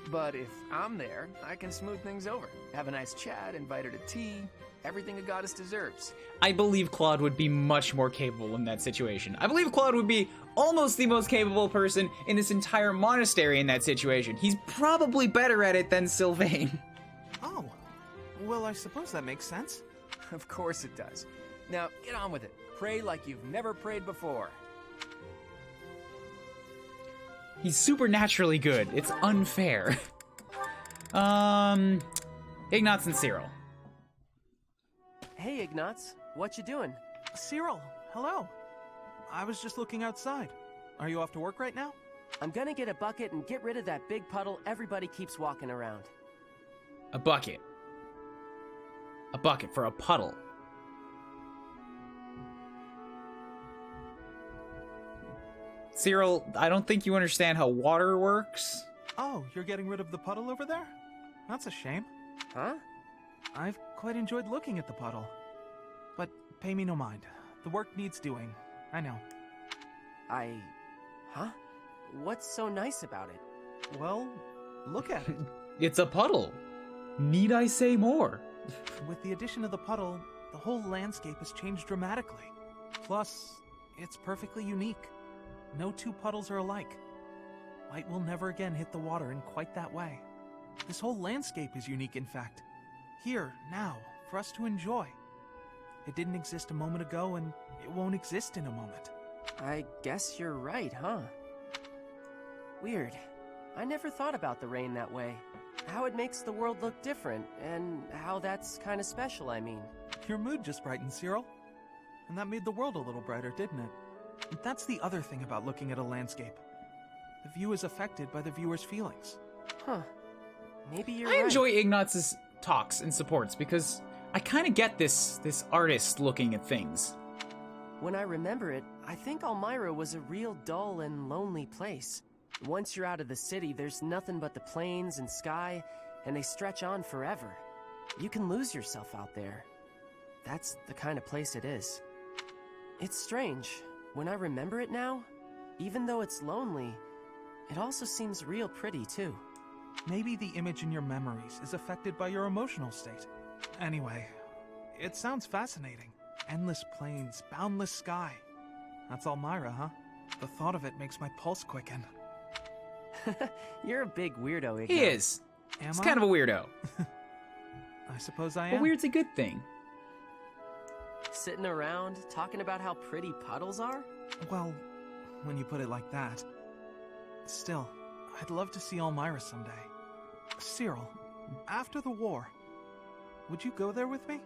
But if I'm there, I can smooth things over. Have a nice chat, invite her to tea. Everything a goddess deserves. I believe Claude would be much more capable in that situation. I believe Claude would be almost the most capable person in this entire monastery in that situation. He's probably better at it than Sylvain. Oh. Well, I suppose that makes sense. Of course it does. Now, get on with it. Pray like you've never prayed before. He's supernaturally good. It's unfair. Ignatz and Cyril. Hey, Ignatz. What you doing? Cyril, hello. I was just looking outside. Are you off to work right now? I'm gonna get a bucket and get rid of that big puddle everybody keeps walking around. A bucket. A bucket for a puddle. Cyril, I don't think you understand how water works. Oh, you're getting rid of the puddle over there? That's a shame. Huh? I've quite enjoyed looking at the puddle. But pay me no mind. The work needs doing. I know. Huh? What's so nice about it? Well, look at it. It's a puddle. Need I say more? With the addition of the puddle, the whole landscape has changed dramatically. Plus, it's perfectly unique. No two puddles are alike. Light will never again hit the water in quite that way. This whole landscape is unique, in fact. Here, now, for us to enjoy. It didn't exist a moment ago, and it won't exist in a moment. I guess you're right, huh? Weird. I never thought about the rain that way. How it makes the world look different, and how that's kind of special, I mean. Your mood just brightened, Cyril. And that made the world a little brighter, didn't it? That's the other thing about looking at a landscape. The view is affected by the viewer's feelings. Huh. Maybe you're I right. enjoy Ignatz's talks and supports because I kind of get this artist looking at things. When I remember it, I think Elmira was a real dull and lonely place. Once you're out of the city, there's nothing but the plains and sky, and they stretch on forever. You can lose yourself out there. That's the kind of place it is. It's strange. When I remember it now, even though it's lonely, it also seems real pretty too. Maybe the image in your memories is affected by your emotional state. Anyway, it sounds fascinating. Endless plains, boundless sky. That's Elmira, huh? The thought of it makes my pulse quicken. You're a big weirdo, Igno. He is. Am He's I? kind of a weirdo. I suppose I But am. weird's a good thing. Sitting around, talking about how pretty puddles are? Well, when you put it like that. Still, I'd love to see Elmira someday. Cyril, after the war, would you go there with me?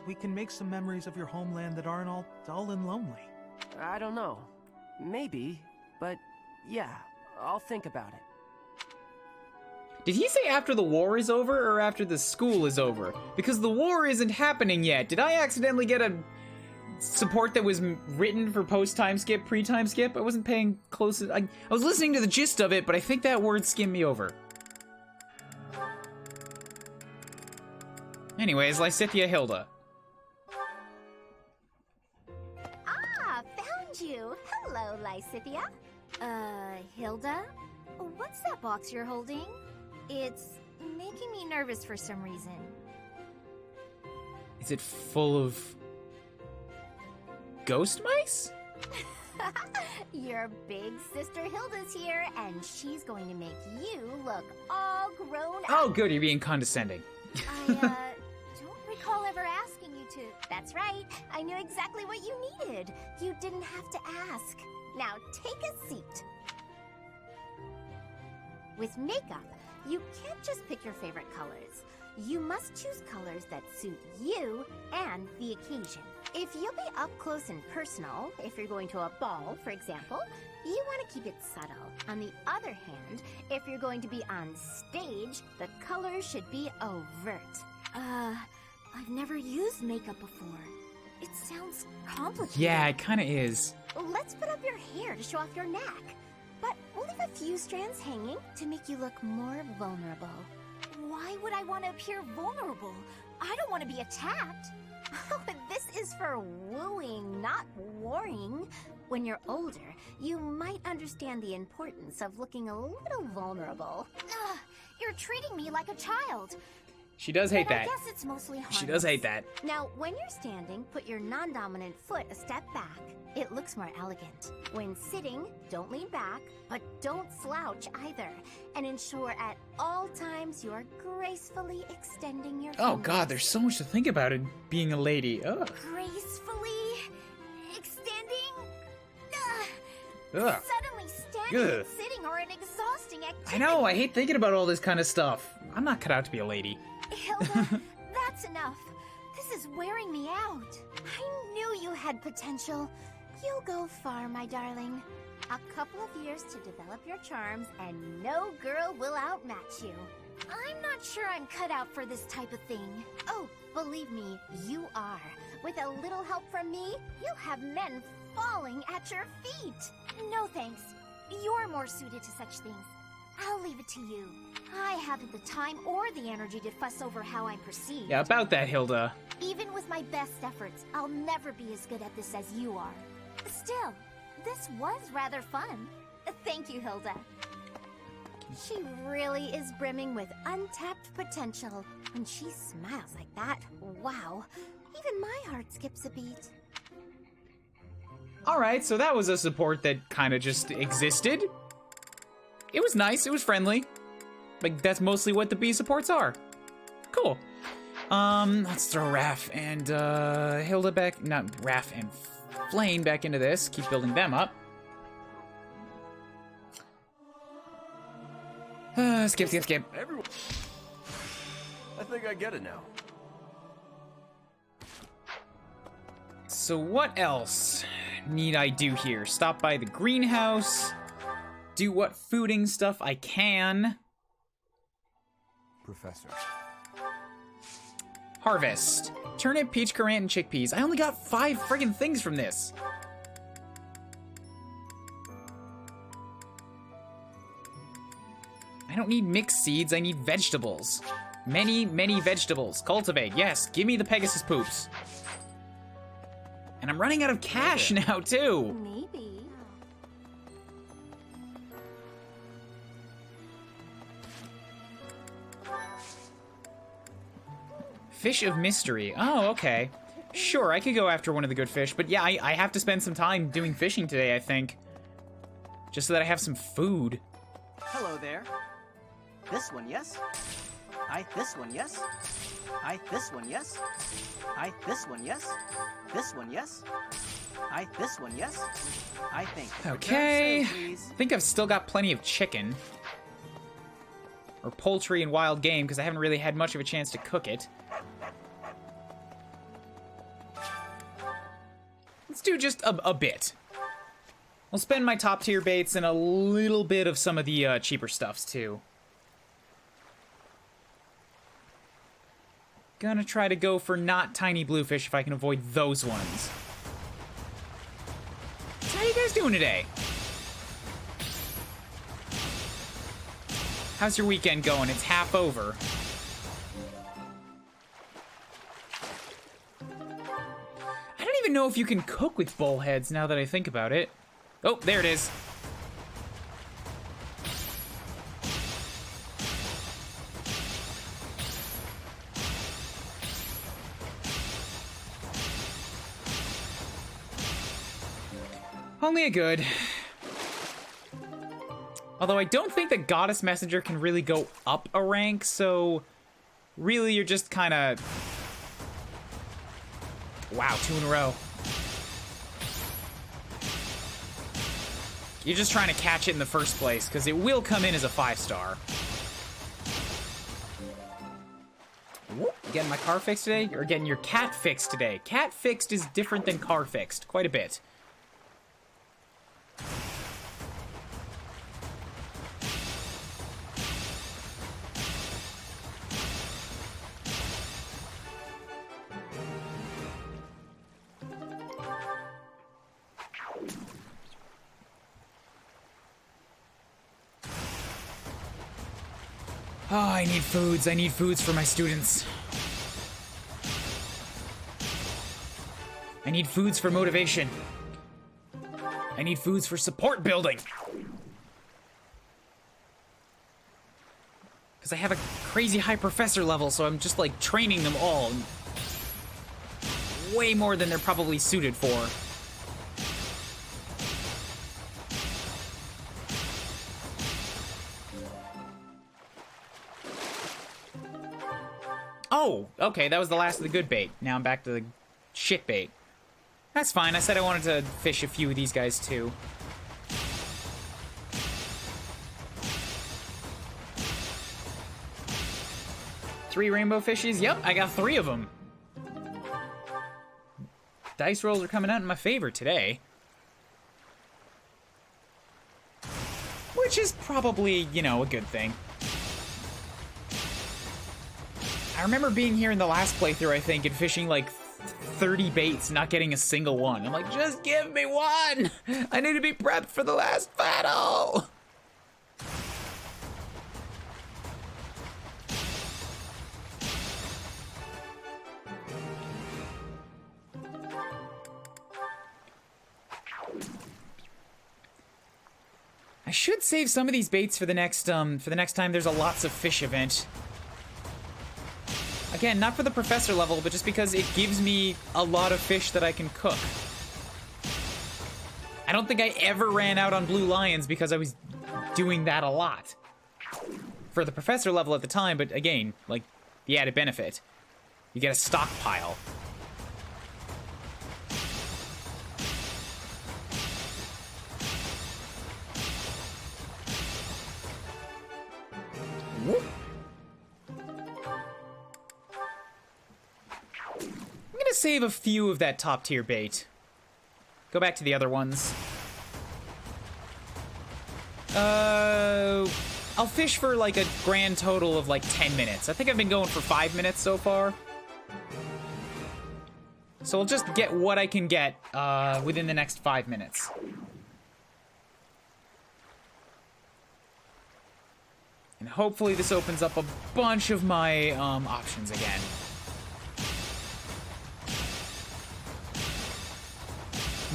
We can make some memories of your homeland that aren't all dull and lonely. I don't know. Maybe, but yeah, I'll think about it. Did he say after the war is over or after the school is over? Because the war isn't happening yet. Did I accidentally get a support that was written for post-time skip, pre-time skip? I wasn't paying close... I was listening to the gist of it, but I think that word skimmed me over. Anyways, Lysithia Hilda. Ah, found you. Hello, Lysithia. Hilda? What's that box you're holding? It's making me nervous for some reason. Is it full of... ghost mice? Your big sister Hilda's here, and she's going to make you look all grown up. Oh, good, you're being condescending. I, don't recall ever asking you to... That's right, I knew exactly what you needed. You didn't have to ask. Now, take a seat. With makeup, you can't just pick your favorite colors. You must choose colors that suit you and the occasion. If you'll be up close and personal, if you're going to a ball, for example, you want to keep it subtle. On the other hand, if you're going to be on stage, the colors should be overt. I've never used makeup before. It sounds complicated. Yeah, it kinda is. Let's put up your hair to show off your neck. But we'll leave a few strands hanging to make you look more vulnerable. Why would I want to appear vulnerable? I don't want to be attacked. Oh, this is for wooing, not warring. When you're older, you might understand the importance of looking a little vulnerable. Ugh, you're treating me like a child. She does hate But that. I guess it's mostly harmless. She does hate that. Now, when you're standing, put your non-dominant foot a step back. It looks more elegant. When sitting, don't lean back, but don't slouch either. And ensure at all times you're gracefully extending your Oh fingers. god, there's so much to think about in being a lady. Ugh. Gracefully extending? Ugh. Suddenly standing Ugh. and sitting are an exhausting activity. I know, I hate thinking about all this kind of stuff. I'm not cut out to be a lady. Hilda, that's enough. This is wearing me out. I knew you had potential. You'll go far, my darling. A couple of years to develop your charms, and no girl will outmatch you. I'm not sure I'm cut out for this type of thing. Oh, believe me, you are. With a little help from me, you'll have men falling at your feet. No thanks. You're more suited to such things. I'll leave it to you. I haven't the time or the energy to fuss over how I'm perceived. Yeah, about that, Hilda. Even with my best efforts, I'll never be as good at this as you are. Still, this was rather fun. Thank you, Hilda. She really is brimming with untapped potential. When she smiles like that, wow. Even my heart skips a beat. Alright, so that was a support that kind of just existed. It was nice, it was friendly. Like, that's mostly what the B supports are. Cool. Let's throw Raph and, Hilda back, not Raph and Flame back into this. Keep building them up. Skip. Everyone. I think I get it now. So what else need I do here? Stop by the greenhouse. Do what fooding stuff I can. Professor. Harvest. Turnip, peach currant, and chickpeas. I only got 5 friggin' things from this. I don't need mixed seeds, I need vegetables. Many vegetables. Cultivate, yes, give me the Pegasus poops. And I'm running out of cash now, too. Maybe. Fish of mystery. Oh, okay. Sure, I could go after one of the good fish, but yeah, I have to spend some time doing fishing today, I think. just so that I have some food. Hello there. This one, yes? This one, yes? This one, yes? This one, yes? This one, yes? This one, yes? I think. Okay. Return soon, please. I think I've still got plenty of chicken. Or poultry and wild game, because I haven't really had much of a chance to cook it. Let's do just a bit. I'll spend my top tier baits and a little bit of some of the cheaper stuffs, too. Gonna try to go for not tiny bluefish if I can avoid those ones. So how you guys doing today? How's your weekend going? It's half over. I don't even know if you can cook with bullheads now that I think about it. Oh, there it is. Only a good. Although I don't think that Goddess Messenger can really go up a rank, so really you're just kind of... Wow, 2 in a row. You're just trying to catch it in the first place, because it will come in as a 5-star. Whoop, getting my car fixed today? Or getting your cat fixed today? Cat fixed is different than car fixed, quite a bit. Oh, I need foods. I need foods for my students. I need foods for motivation. I need foods for support building. Because I have a crazy high professor level, so I'm just like training them all. Way more than they're probably suited for. Oh, okay, that was the last of the good bait. Now I'm back to the shit bait. That's fine, I said I wanted to fish a few of these guys too. Three rainbow fishies? Yep, I got 3 of them. Dice rolls are coming out in my favor today. Which is probably, you know, a good thing. I remember being here in the last playthrough, I think, and fishing like 30 baits, not getting a single one. I'm like, just give me one! I need to be prepped for the last battle! I should save some of these baits for the next time there's a lots of fish event. Again, not for the professor level, but just because it gives me a lot of fish that I can cook. I don't think I ever ran out on blue lions because I was doing that a lot. For the professor level at the time, but again, like, the added benefit. You get a stockpile. Whoop. I'm gonna save a few of that top tier bait. Go back to the other ones. I'll fish for like a grand total of like 10 minutes. I think I've been going for 5 minutes so far. So I'll just get what I can get within the next 5 minutes. And hopefully this opens up a bunch of my options again.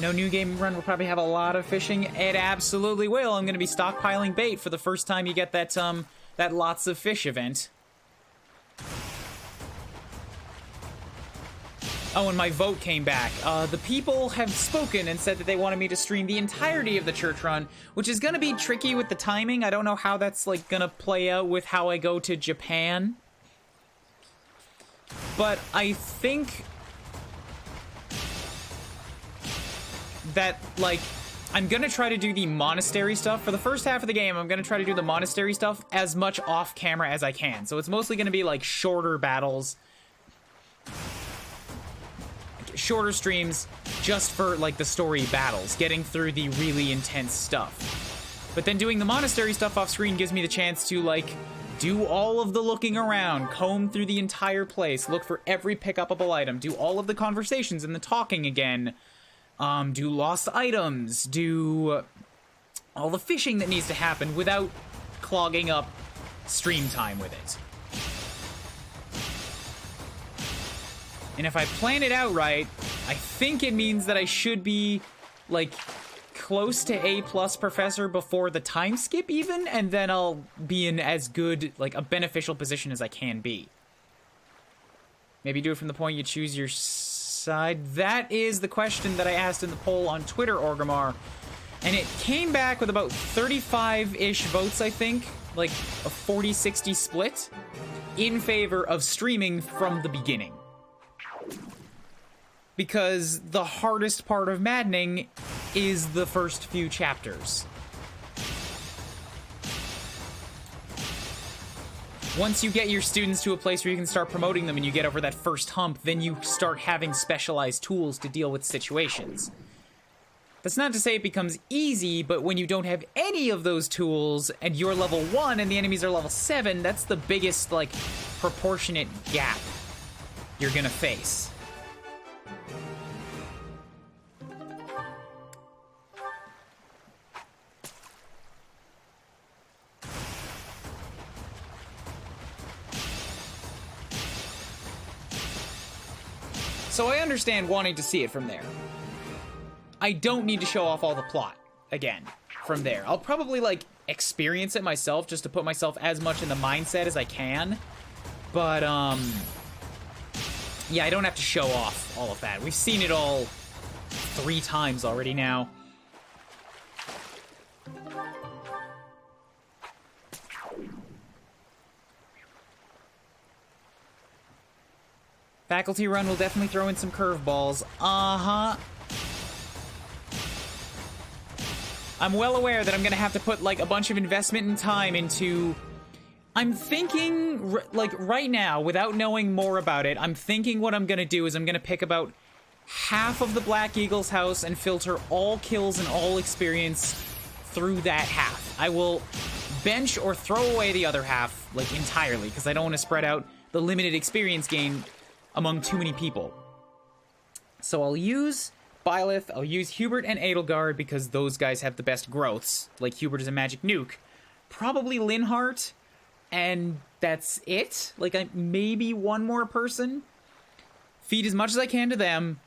No new game run will probably have a lot of fishing. It absolutely will. I'm going to be stockpiling bait for the first time you get that that lots of fish event. Oh, and my vote came back. The people have spoken and said that they wanted me to stream the entirety of the church run, which is gonna be tricky with the timing. I don't know how that's, like, gonna play out with how I go to Japan. But I think that, like, I'm gonna try to do the monastery stuff. For the first half of the game, I'm gonna try to do the monastery stuff as much off camera as I can. So it's mostly gonna be, like, shorter battles. Shorter streams just for, like, the story battles, getting through the really intense stuff. But then doing the monastery stuff off screen gives me the chance to, like, do all of the looking around, comb through the entire place, look for every pick-upable item, do all of the conversations and the talking again, do lost items, do all the fishing that needs to happen without clogging up stream time with it. And if I plan it out right, I think it means that I should be, like, close to A+ professor before the time skip even, and then I'll be in as good, like, a beneficial position as I can be. Maybe do it from the point you choose your side. That is the question that I asked in the poll on Twitter, Orgrimmar. And it came back with about 35-ish votes, I think. Like, a 40-60 split in favor of streaming from the beginning. Because the hardest part of Maddening is the first few chapters. Once you get your students to a place where you can start promoting them and you get over that first hump, then you start having specialized tools to deal with situations. That's not to say it becomes easy, but when you don't have any of those tools and you're level 1 and the enemies are level 7, that's the biggest, like, proportionate gap you're gonna face. So I understand wanting to see it from there. I don't need to show off all the plot again from there. I'll probably, like, experience it myself just to put myself as much in the mindset as I can. But, yeah, I don't have to show off all of that. We've seen it all 3 times already now. Faculty run will definitely throw in some curveballs. Uh-huh. I'm well aware that I'm gonna have to put, like, a bunch of investment and time into... I'm thinking, like, right now, without knowing more about it, I'm thinking what I'm gonna do is I'm gonna pick about half of the Black Eagle's house and filter all kills and all experience through that half. I will bench or throw away the other half, like, entirely, because I don't want to spread out the limited experience gain among too many people. So I'll use Byleth, I'll use Hubert and Edelgard because those guys have the best growths. Like, Hubert is a magic nuke. Probably Linhardt, and that's it. Like, maybe one more person. Feed as much as I can to them.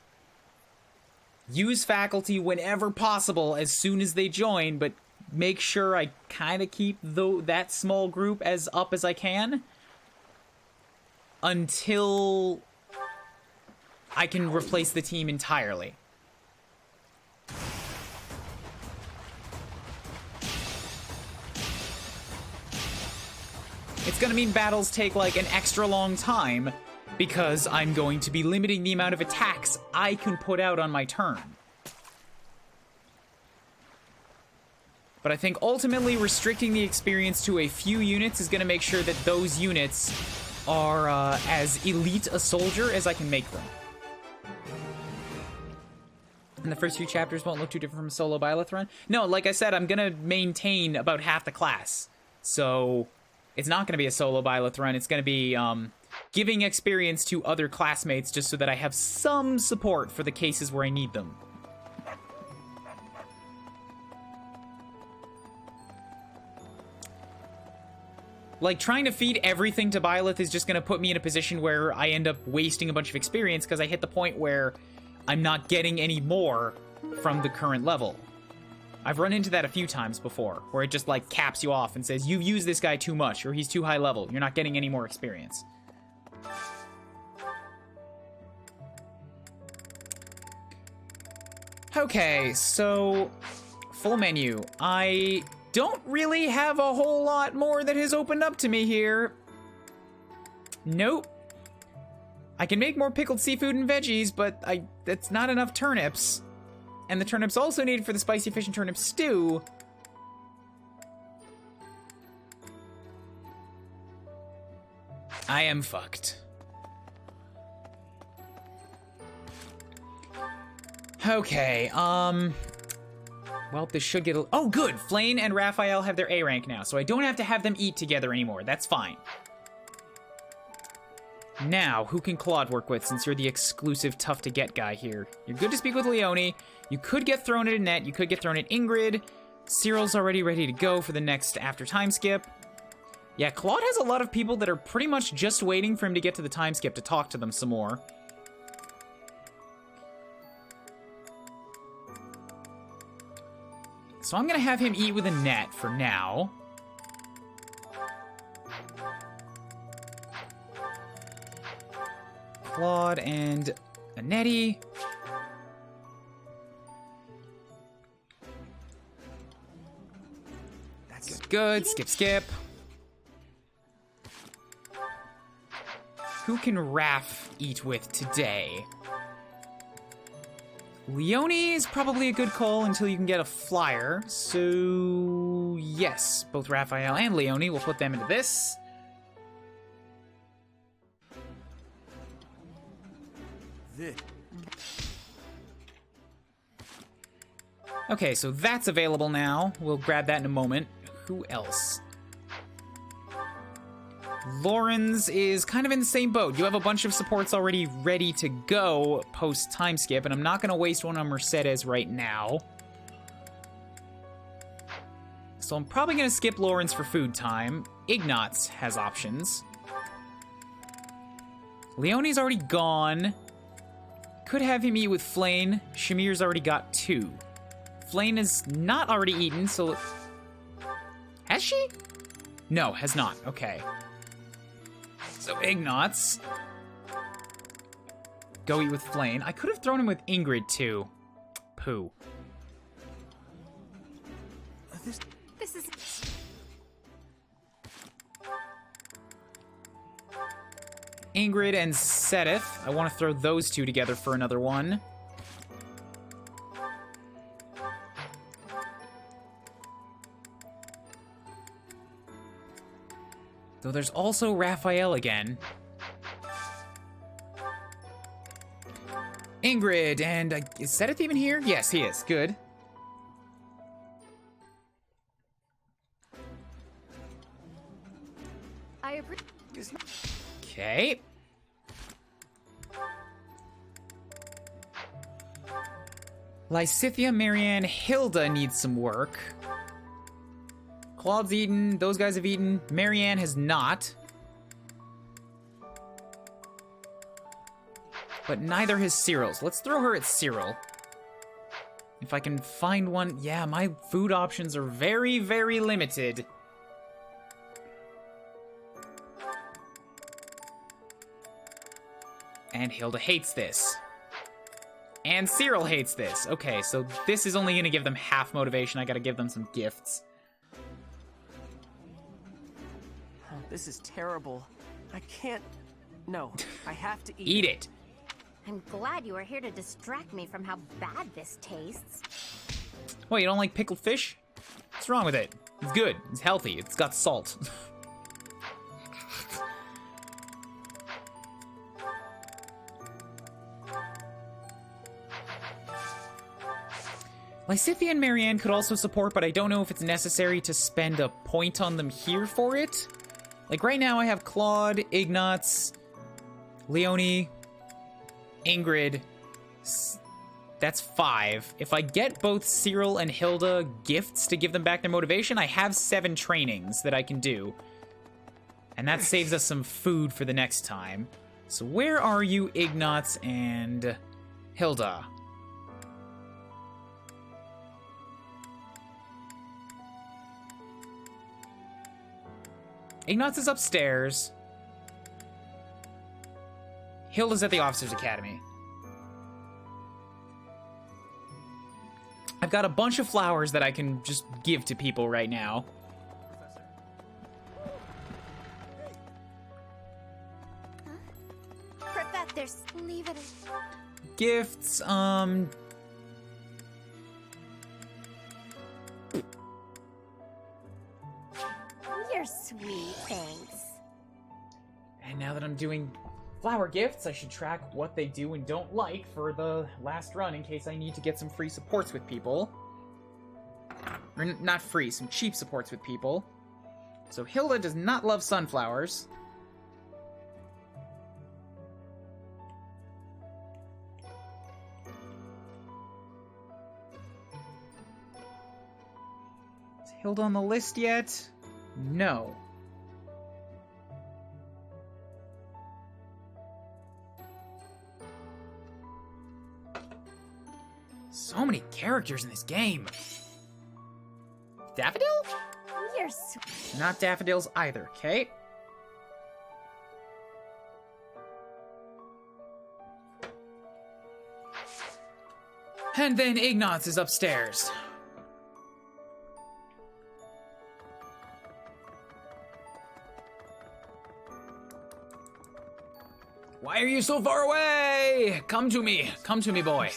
Use faculty whenever possible as soon as they join, but make sure I kind of keep that small group as up as I can until I can replace the team entirely. It's gonna mean battles take, like, an extra long time because I'm going to be limiting the amount of attacks I can put out on my turn. But I think ultimately restricting the experience to a few units is gonna make sure that those units are as elite a soldier as I can make them. And the first few chapters won't look too different from a solo Byleth run. No, like I said, I'm gonna maintain about half the class. So it's not gonna be a solo Byleth run. It's gonna be giving experience to other classmates just so that I have some support for the cases where I need them. Like, trying to feed everything to Byleth is just gonna put me in a position where I end up wasting a bunch of experience because I hit the point where I'm not getting any more from the current level. I've run into that a few times before, where it just, like, caps you off and says, you've used this guy too much, or he's too high level, you're not getting any more experience. Okay, so full menu. I don't really have a whole lot more that has opened up to me here. Nope. I can make more pickled seafood and veggies, but that's not enough turnips. And the turnips also needed for the spicy fish and turnip stew. I am fucked. Okay, well, this should get oh, good! Flayn and Raphael have their A rank now, so I don't have to have them eat together anymore. That's fine. Now, who can Claude work with, since you're the exclusive tough-to-get guy here? You're good to speak with Leonie. You could get thrown at Annette. You could get thrown at Ingrid. Cyril's already ready to go for the next after time skip. Yeah, Claude has a lot of people that are pretty much just waiting for him to get to the time skip to talk to them some more. So I'm gonna have him eat with Annette for now. Claude and Annette. That's good. Skip, skip. Who can Raph eat with today? Leonie is probably a good call until you can get a flyer. So, yes, both Raphael and Leonie, we'll put them into this. Okay, so that's available now. We'll grab that in a moment. Who else? Lauren's is kind of in the same boat. You have a bunch of supports already ready to go post time skip, and I'm not going to waste one on Mercedes right now. So I'm probably going to skip Lauren's for food time. Ignatz has options. Leonie's already gone. Could have him eat with Flayn. Shamir's already got 2. Flayn is not already eaten, so... Has she? No, has not. Okay. So Ignatz. Go eat with Flayn. I could have thrown him with Ingrid, too. Pooh. This is... Ingrid and Sothis. I want to throw those two together for another one. Though there's also Raphael again. Ingrid and... is Sothis even here? Yes, he is. Good. I appreciate... Okay. Lysithia, Marianne, Hilda needs some work. Claude's eaten. Those guys have eaten. Marianne has not. But neither has Cyril's. Let's throw her at Cyril. If I can find one. Yeah, my food options are very, very limited. And Hilda hates this. And Cyril hates this. Okay, so this is only going to give them half motivation. I got to give them some gifts. Oh, this is terrible. I can't... No, I have to eat. Eat it. I'm glad you are here to distract me from how bad this tastes. What, you don't like pickled fish? What's wrong with it? It's good. It's healthy. It's got salt. Lysithia and Marianne could also support, but I don't know if it's necessary to spend a point on them here for it. Like, right now I have Claude, Ignatz, Leonie, Ingrid. That's 5. If I get both Cyril and Hilda gifts to give them back their motivation, I have 7 trainings that I can do. And that saves us some food for the next time. So where are you, Ignatz and Hilda? Ignatz is upstairs. Hilda's at the Officers Academy. I've got a bunch of flowers that I can just give to people right now. Professors, leave it. Gifts, You're sweet, thanks. And now that I'm doing flower gifts, I should track what they do and don't like for the last run in case I need to get some free supports with people. Or not free, some cheap supports with people. So Hilda does not love sunflowers. Is Hilda on the list yet? No. So many characters in this game. Daffodil? You're sweet. Not daffodils either, okay? And then Ignatz is upstairs. Why are you so far away? Come to me, boy.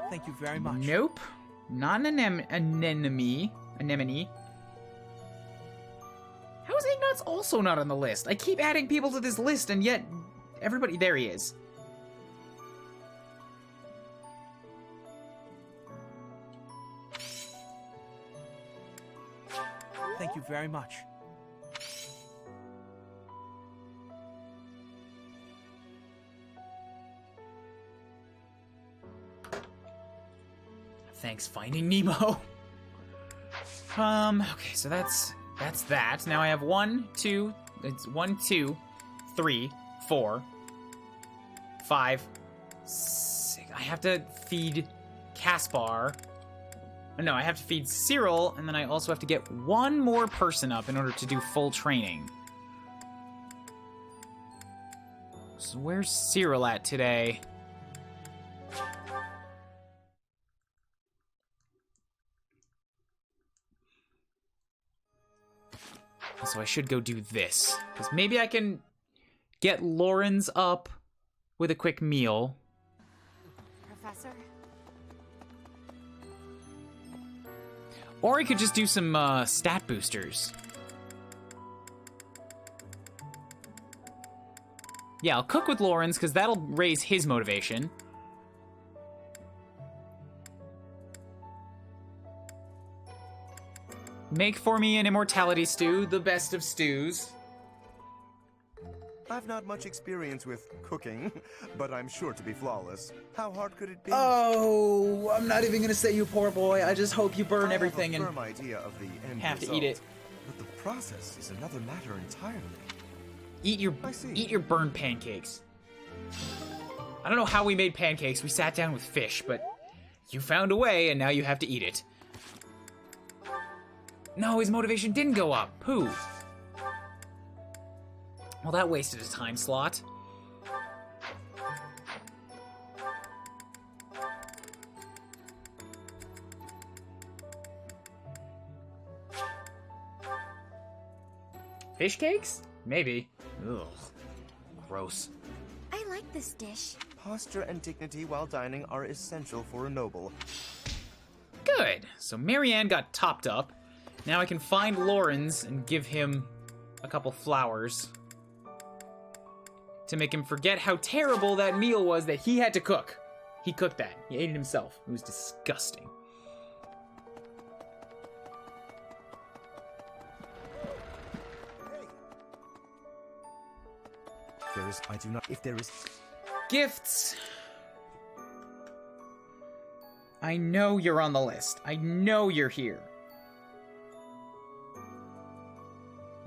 Thank you very much. Nope. Not an anemone. How is Ignatz also not on the list? I keep adding people to this list, and yet everybody... There he is. Thank you very much. Thanks, Finding Nemo. Okay, so that's that. Now I have 1, 2, 3, 4, 5, 6. I have to feed Caspar. No, I have to feed Cyril, and then I also have to get one more person up in order to do full training. So where's Cyril at today? So I should go do this, because maybe I can get Lawrence up with a quick meal. Professor? Or I could just do some stat boosters. Yeah, I'll cook with Lawrence, because that'll raise his motivation. Make for me an immortality stew, the best of stews. I've not much experience with cooking, but I'm sure to be flawless. How hard could it be? Oh, I'm not even gonna say you poor boy. I just hope you burn everything I have a and firm idea of the end have to result, eat it. But the process is another matter entirely. Eat your burned pancakes. I don't know how we made pancakes. We sat down with fish, but you found a way, and now you have to eat it. No, his motivation didn't go up. Pooh. Well, that wasted a time slot. Fish cakes? Maybe. Ugh. Gross. I like this dish. Posture and dignity while dining are essential for a noble. Good. So Marianne got topped up. Now I can find Lawrence and give him a couple flowers to make him forget how terrible that meal was that he had to cook. He cooked that. He ate it himself. It was disgusting. Gifts. I know you're on the list. I know you're here.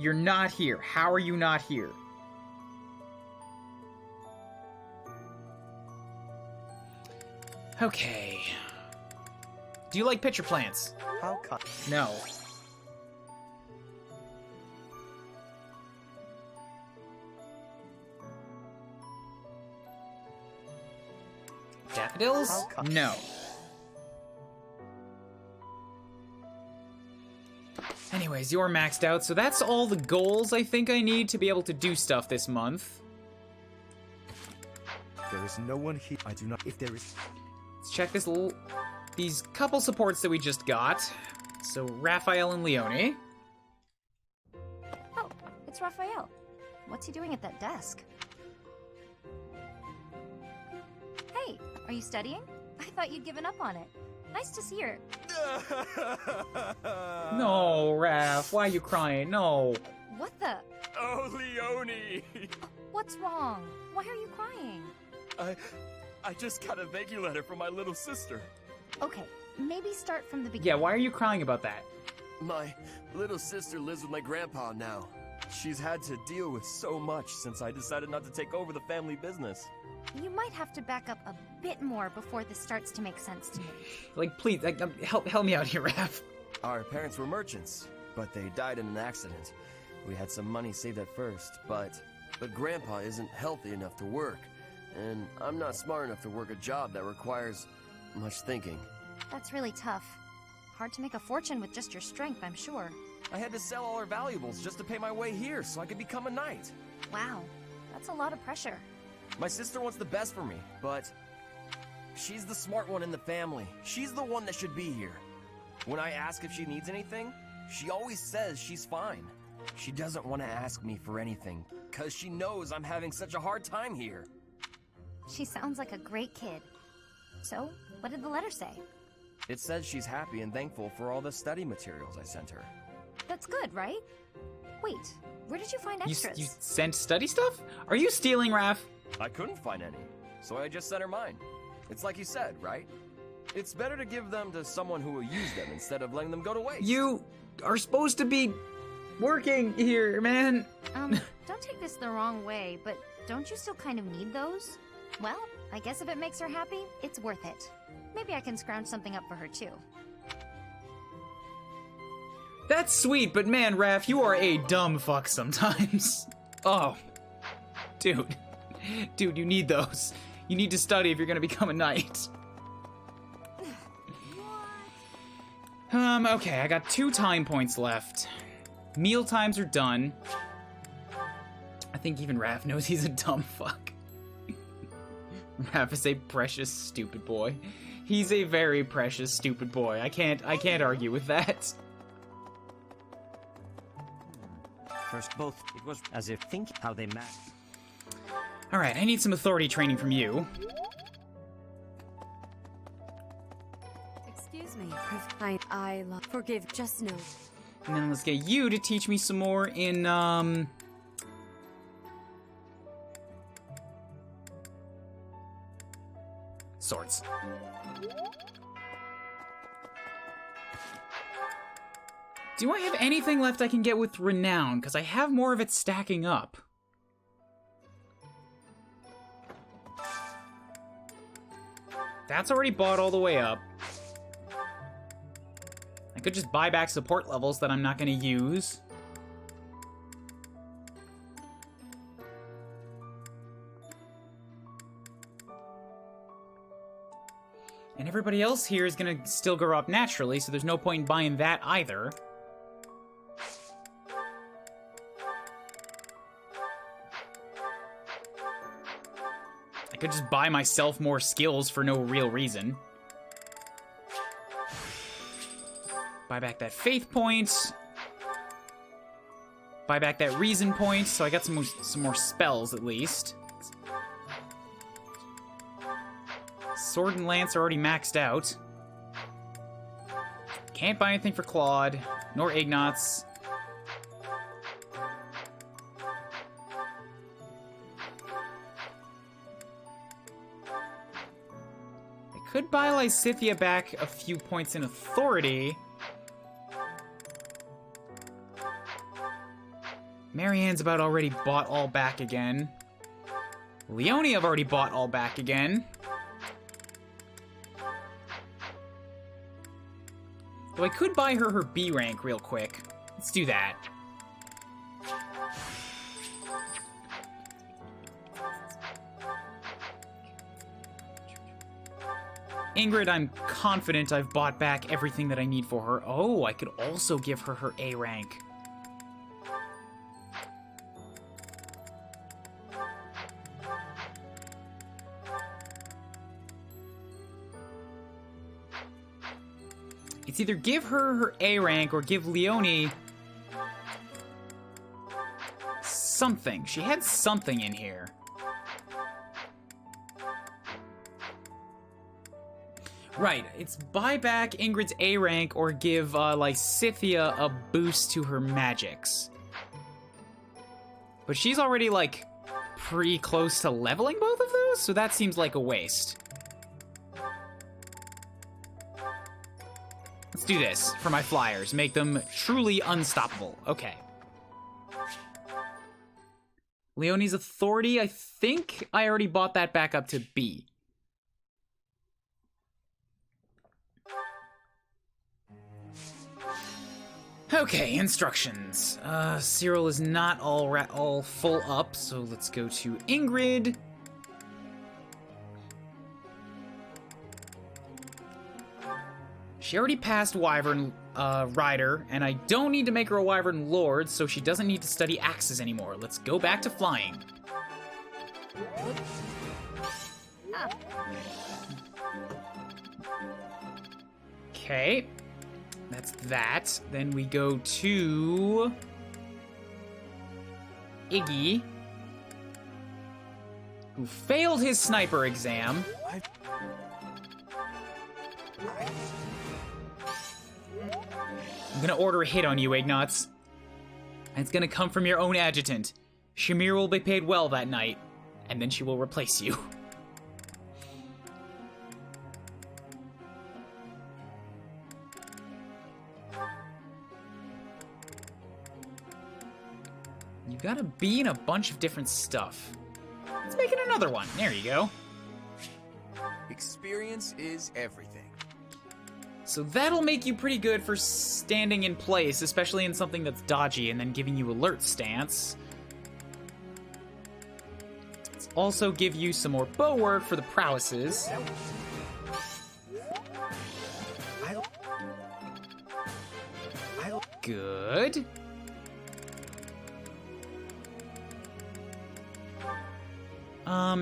You're not here. How are you not here? Okay. Do you like pitcher plants? How No. Daffodils? No. Anyways, you're maxed out, so that's all the goals I think I need to be able to do stuff this month. There is no one here. I do not. If there is. Let's check these couple supports that we just got. So, Raphael and Leone. Oh, it's Raphael. What's he doing at that desk? Hey, are you studying? I thought you'd given up on it. Nice to see her. No, Raph, why are you crying? No. What the? Oh, Leone! What's wrong? Why are you crying? I just got a thank you letter from my little sister. Okay, maybe start from the beginning. Yeah, why are you crying about that? My little sister lives with my grandpa now. She's had to deal with so much since I decided not to take over the family business. You might have to back up a bit more before this starts to make sense to me. Like, please, help me out here, Raph. Our parents were merchants, but they died in an accident. We had some money saved at first, but Grandpa isn't healthy enough to work, and I'm not smart enough to work a job that requires much thinking. That's really tough. Hard to make a fortune with just your strength, I'm sure. I had to sell all our valuables just to pay my way here so I could become a knight. Wow, that's a lot of pressure. My sister wants the best for me, but she's the smart one in the family. She's the one that should be here. When I ask if she needs anything, she always says she's fine. She doesn't want to ask me for anything, because she knows I'm having such a hard time here. She sounds like a great kid. So, what did the letter say? It says she's happy and thankful for all the study materials I sent her. That's good, right? Wait, where did you find extras? You sent study stuff? Are you stealing, Raph? I couldn't find any, so I just sent her mine. It's like you said, right? It's better to give them to someone who will use them instead of letting them go to waste. You are supposed to be working here, man. Don't take this the wrong way, but don't you still kind of need those? Well, I guess if it makes her happy, it's worth it. Maybe I can scrounge something up for her too. That's sweet, but man, Raph, you are a dumb fuck sometimes. Oh. Dude. Dude, you need those. You need to study if you're gonna become a knight. Okay, I got 2 time points left. Meal times are done. I think even Raph knows he's a dumb fuck. Raph is a precious, stupid boy. He's a very precious, stupid boy. I can't argue with that. First both, it was as if think how they met. Alright, I need some authority training from you. Excuse me. Forgive, just know. And then let's get you to teach me some more in, swords. Do I have anything left I can get with renown? Because I have more of it stacking up. That's already bought all the way up. I could just buy back support levels that I'm not going to use. And everybody else here is going to still grow up naturally, so there's no point in buying that either. I could just buy myself more skills for no real reason. Buy back that faith point. Buy back that reason point, so I got some more spells at least. Sword and lance are already maxed out. Can't buy anything for Claude, nor Ignatz. I could buy Lysithea back a few points in authority. Marianne's about already bought all back again. Leone I've already bought all back again. Though I could buy her B rank real quick. Let's do that. Ingrid, I'm confident I've bought back everything that I need for her. Oh, I could also give her her A rank. It's either give her her A rank or give Leonie something. She had something in here. Right, it's buy back Ingrid's A rank or give, like, Scythia a boost to her magics. But she's already, like, pretty close to leveling both of those, so that seems like a waste. Let's do this for my flyers. Make them truly unstoppable. Okay. Leonie's authority, I think I already bought that back up to B. Okay, instructions. Cyril is not all full up, so let's go to Ingrid. She already passed Wyvern Rider, and I don't need to make her a Wyvern Lord, so she doesn't need to study axes anymore. Let's go back to flying. Okay. That's that. Then we go to Iggy, who failed his sniper exam. I'm gonna order a hit on you, Ignatz. And it's gonna come from your own adjutant. Shamir will be paid well that night, and then she will replace you. You gotta be in a bunch of different stuff. Let's make it another one. There you go. Experience is everything. So that'll make you pretty good for standing in place, especially in something that's dodgy and then giving you alert stance. Let's also give you some more bow work for the prowesses. Good.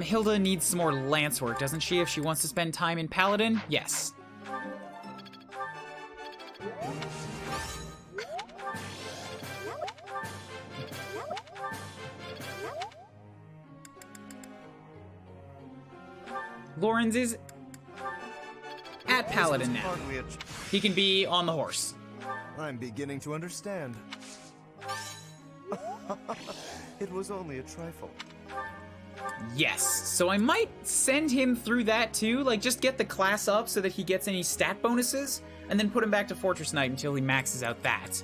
Hilda needs some more lance work, doesn't she, if she wants to spend time in Paladin? Yes. Lorenz is at Paladin now. He can be on the horse. I'm beginning to understand. It was only a trifle. Yes, so I might send him through that too, like just get the class up so that he gets any stat bonuses, and then put him back to Fortress Knight until he maxes out that.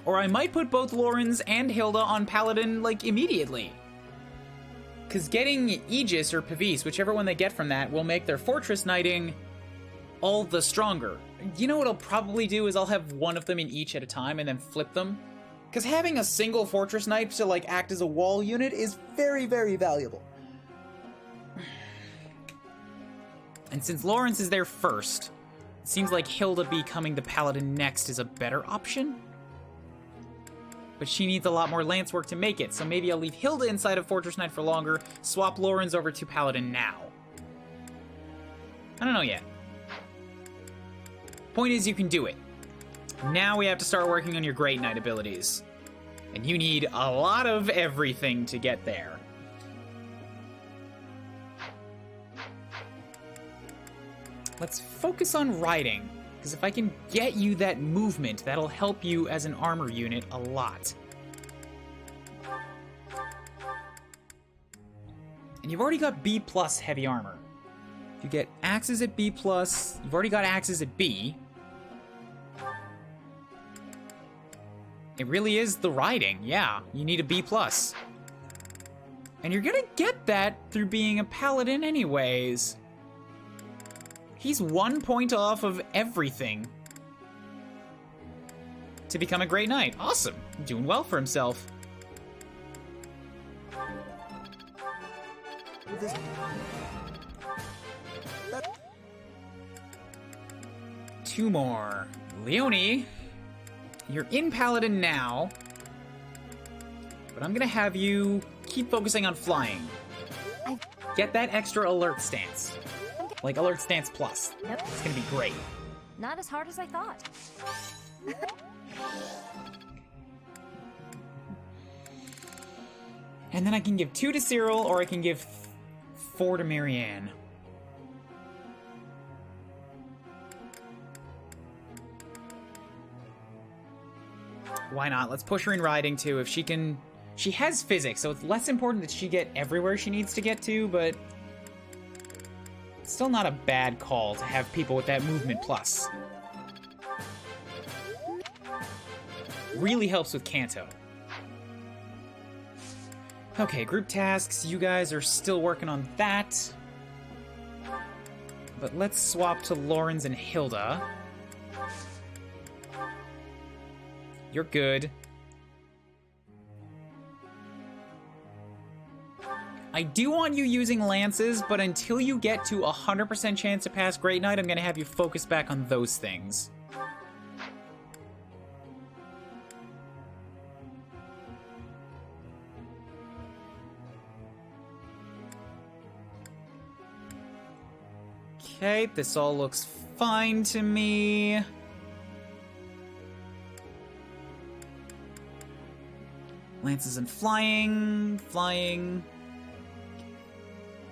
Or I might put both Lorenz and Hilda on Paladin, like, immediately. Because getting Aegis or Pavis, whichever one they get from that, will make their Fortress Knighting all the stronger. You know what I'll probably do is I'll have one of them in each at a time and then flip them. Because having a single Fortress Knight to, like, act as a wall unit is very, very valuable. And since Lorenz is there first, it seems like Hilda becoming the Paladin next is a better option. But she needs a lot more lance work to make it, so maybe I'll leave Hilda inside of Fortress Knight for longer, swap Lorenz over to Paladin now. I don't know yet. Point is, you can do it. Now we have to start working on your Great Knight abilities. And you need a lot of everything to get there. Let's focus on riding, because if I can get you that movement, that'll help you as an armor unit a lot. And you've already got B+ heavy armor. If you get axes at B+, you've already got axes at B. It really is the riding, yeah. You need a B+. And you're gonna get that through being a paladin anyways. He's 1 point off of everything to become a great knight. Awesome, doing well for himself. 2 more. Leonie, you're in Paladin now, but I'm gonna have you keep focusing on flying. Get that extra alert stance. Like alert stance plus. Nope. It's gonna be great. Not as hard as I thought. And then I can give 2 to Cyril, or I can give 4 to Marianne. Why not? Let's push her in riding too. If she can... She has physics, so it's less important that she get everywhere she needs to get to, but... It's still not a bad call to have people with that movement plus. Really helps with Kanto. Okay, group tasks. You guys are still working on that. But let's swap to Lawrence and Hilda. You're good. I do want you using lances, but until you get to 100% chance to pass Great Knight, I'm gonna have you focus back on those things. Okay, this all looks fine to me. Lances and flying, flying.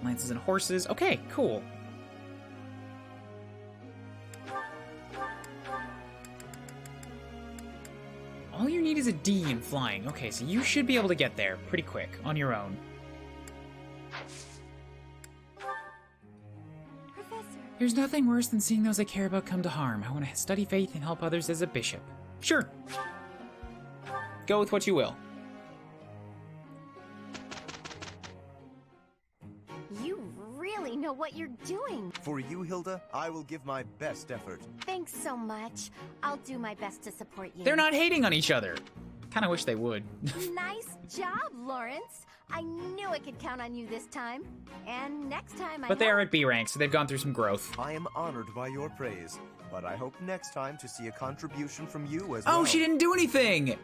Lances and horses. Okay, cool. All you need is a D in flying. Okay, so you should be able to get there pretty quick on your own. Professor. There's nothing worse than seeing those I care about come to harm. I want to study faith and help others as a bishop. Sure. Go with what you will. You really know what you're doing. For you, Hilda, I will give my best effort. Thanks so much. I'll do my best to support you. They're not hating on each other. Kind of wish they would. Nice job, Lawrence. I knew I could count on you this time. And next time But they are at B rank, so they've gone through some growth. I am honored by your praise, but I hope next time to see a contribution from you as well. Oh, she didn't do anything!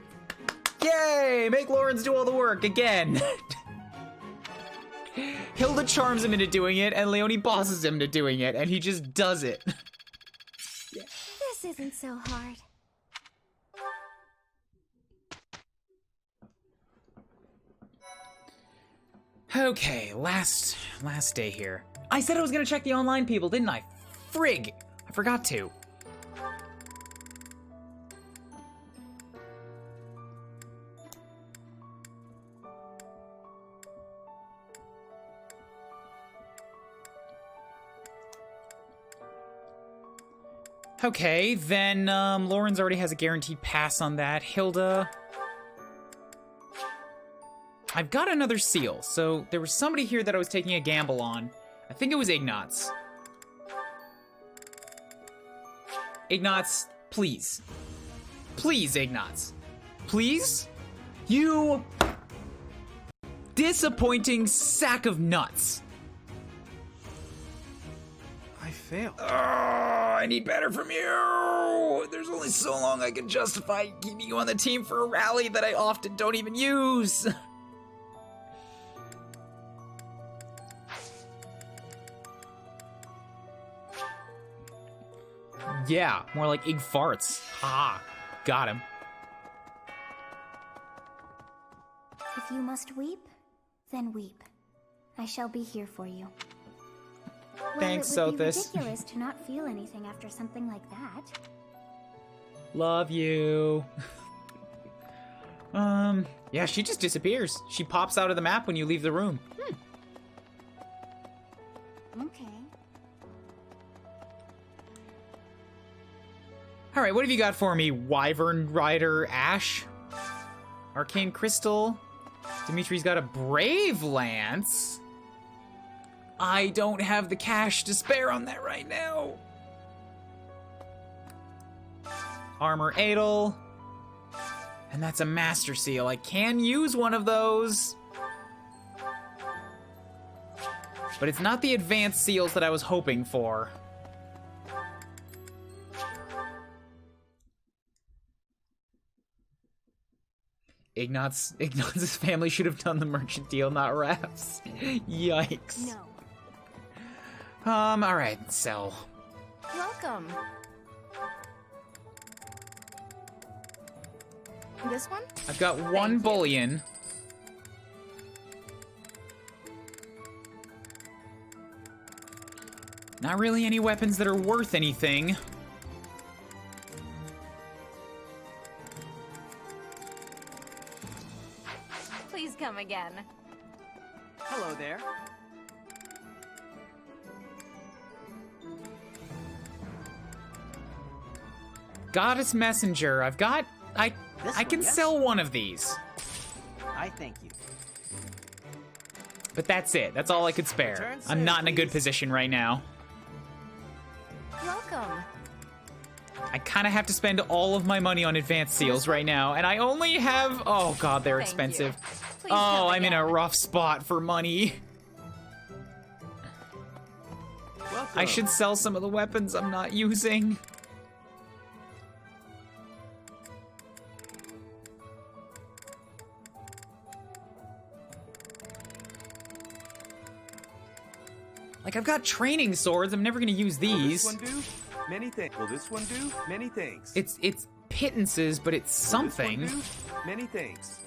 Yay! Make Lawrence do all the work again! Hilda charms him into doing it, and Leonie bosses him into doing it, and he just does it. This isn't so hard. Okay, last day here. I said I was gonna check the online people, didn't I? Frig! I forgot to. Okay, then Lawrence already has a guaranteed pass on that. Hilda... I've got another seal, so there was somebody here that I was taking a gamble on. I think it was Ignatz. Ignatz, please. Please, Ignatz. Please? You... disappointing sack of nuts. I failed. I need better from you. There's only so long I can justify keeping you on the team for a rally that I often don't even use. Yeah, more like Ig farts. Ha! Got him. If you must weep, then weep. I shall be here for you. Thanks, well, it would be Sothis. ridiculous to not feel anything after something like that. Love you. Yeah, she just disappears. She pops out of the map when you leave the room. Okay. All right, what have you got for me, Wyvern Rider Ash? Arcane Crystal. Dimitri's got a Brave Lance. I don't have the cash to spare on that right now. Armor Adel. And that's a Master Seal. I can use one of those. But it's not the advanced seals that I was hoping for. Ignaz's family should have done the merchant deal, not Raph's. Yikes. No. Alright, sell. Welcome. This one? I've got one bullion. Not really any weapons that are worth anything. Please come again. Hello there. Goddess Messenger. I can sell one of these. I thank you. But that's it. That's all I could spare. I'm not in a good position right now. Welcome. I kind of have to spend all of my money on advanced seals right now, and I only have... Oh god, they're expensive. Oh, I'm in a rough spot for money. I should sell some of the weapons I'm not using. Like, I've got training swords. I'm never gonna use these. Will this one do? Many thanks. Will this one do? Many thanks. It's pittances, but it's something. Will this one do? Many thanks.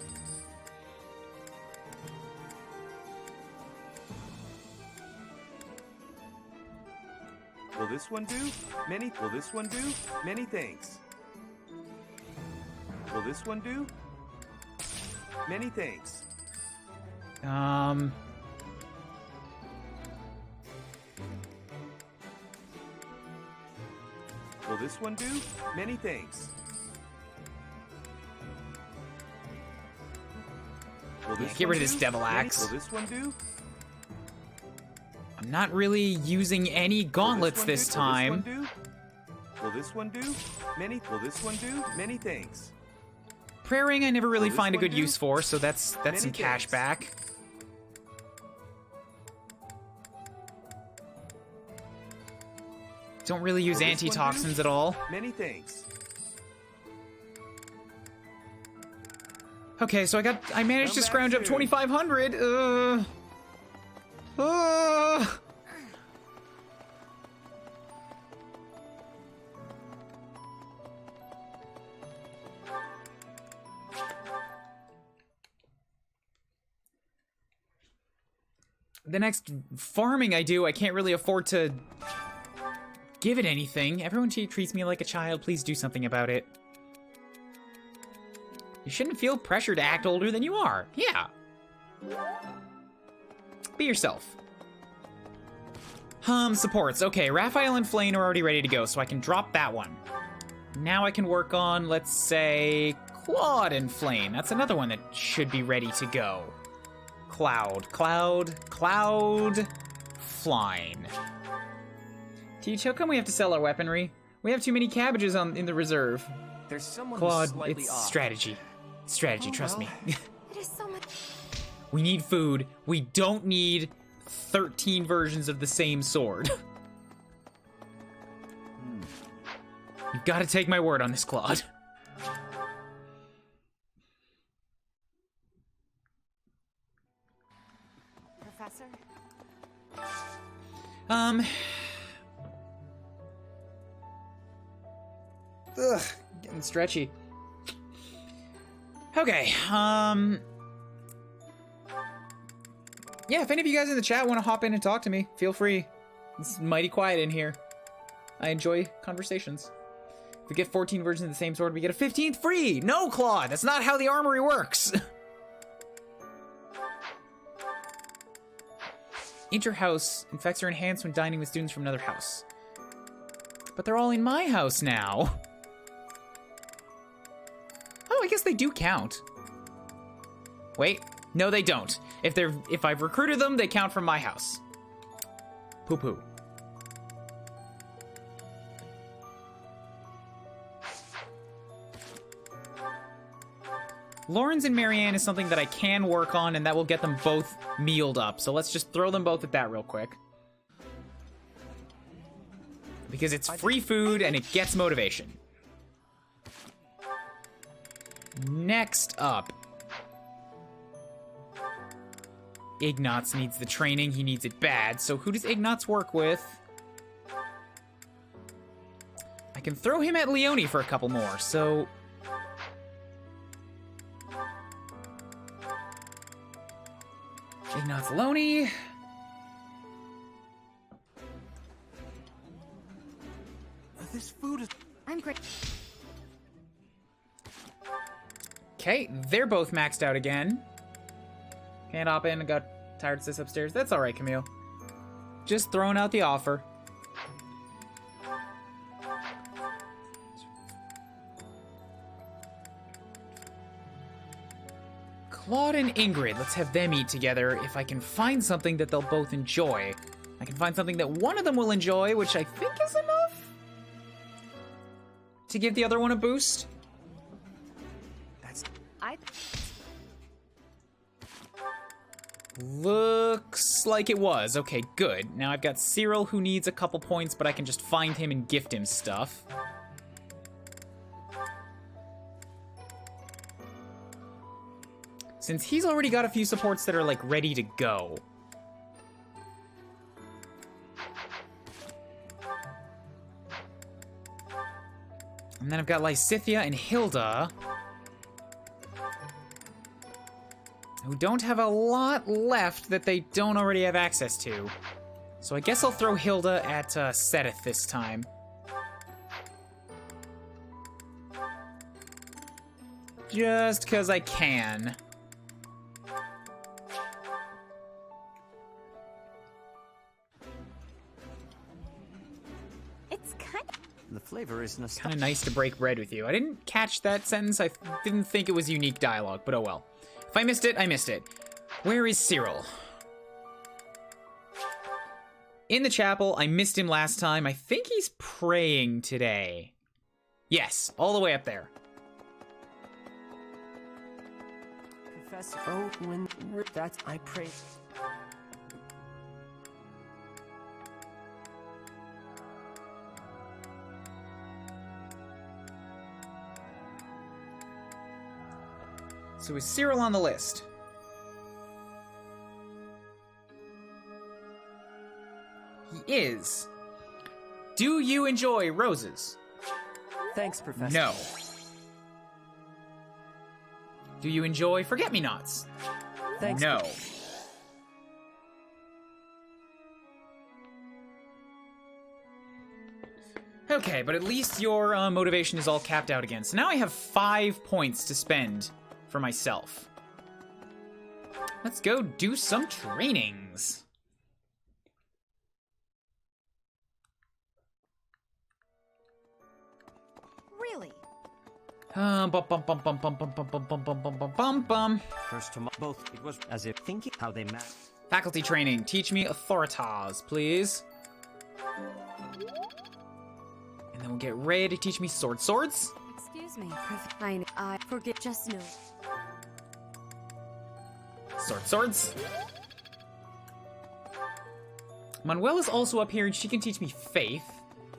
Will this one do? Many. Will this one do? Many thanks. Will this one do? Many thanks. Will this one do? Many thanks. Will this Get one rid of this do? devil Many- axe. Will this one do? I'm not really using any gauntlets this time. Will this one do? Many. Will this one do? Many thanks. Prayer ring I never really Will this find a one good do? use for, so that's Many some cash thanks. back. Don't really use Will this one do? antitoxins at all. Many thanks. Okay, so I managed to Come scrounge back up soon. 2,500. The next farming I do, I can't really afford to give it anything. Everyone treats me like a child. Please do something about it. You shouldn't feel pressure to act older than you are. Yeah. Be yourself. Supports. Okay, Raphael and Flane are already ready to go, so I can drop that one. Now I can work on, let's say, Claude and Flane. That's another one that should be ready to go. Cloud. Flying. Teach, how come we have to sell our weaponry? We have too many cabbages in the reserve. There's someone Claude, who's slightly it's off. strategy. Strategy, trust me. It is so much. We need food. We don't need 13 versions of the same sword. You've got to take my word on this, Claude. Professor? Ugh, getting stretchy. Okay, yeah, if any of you guys in the chat want to hop in and talk to me, feel free. It's mighty quiet in here. I enjoy conversations. If we get 14 versions of the same sword, we get a 15th free! No, Claude! That's not how the armory works! Interhouse infects are enhanced when dining with students from another house. But they're all in my house now. Oh, I guess they do count. Wait, no they don't. If I've recruited them, they count from my house. Poo-poo. Lawrence and Marianne is something that I can work on, and that will get them both mealed up. So let's just throw them both at that real quick. Because it's free food, and it gets motivation. Next up, Ignatz needs the training. He needs it bad. So who does Ignatz work with? I can throw him at Leone for a couple more, so... Ignatz Leone. This food is... I'm great. Okay, they're both maxed out again. Can't hop in, got tired to sit upstairs. That's alright, Camille. Just throwing out the offer. Claude and Ingrid, let's have them eat together. If I can find something that they'll both enjoy. I can find something that one of them will enjoy, which I think is enough to give the other one a boost. Looks like it was. Okay, good. Now I've got Cyril who needs a couple points, but I can just find him and gift him stuff. Since he's already got a few supports that are, like, ready to go. And then I've got Lysithia and Hilda, who don't have a lot left that they don't already have access to. So I guess I'll throw Hilda at Sothis this time. Just because I can. It's kind of... The flavor is Kind of nice to break bread with you. I didn't catch that sentence. I didn't think it was unique dialogue, but oh well. If I missed it, I missed it. Where is Cyril? In the chapel. I missed him last time. I think he's praying today. Yes, all the way up there. Professor, oh, when that's I pray. So is Cyril on the list? He is. Do you enjoy roses? Thanks, Professor. No. Do you enjoy forget-me-nots? Thanks. No. Okay, but at least your motivation is all capped out again. So now I have 5 points to spend for myself. Let's go do some trainings. Really? Bum bum bum bum bum bum bum bum bum bum bum bum bum bum. First to both. It was as if thinking how they met. Faculty training. Teach me authoritas, please. And then we'll get Ray to teach me swords. Excuse me, I forget just no. Swords. Manuel is also up here and she can teach me faith.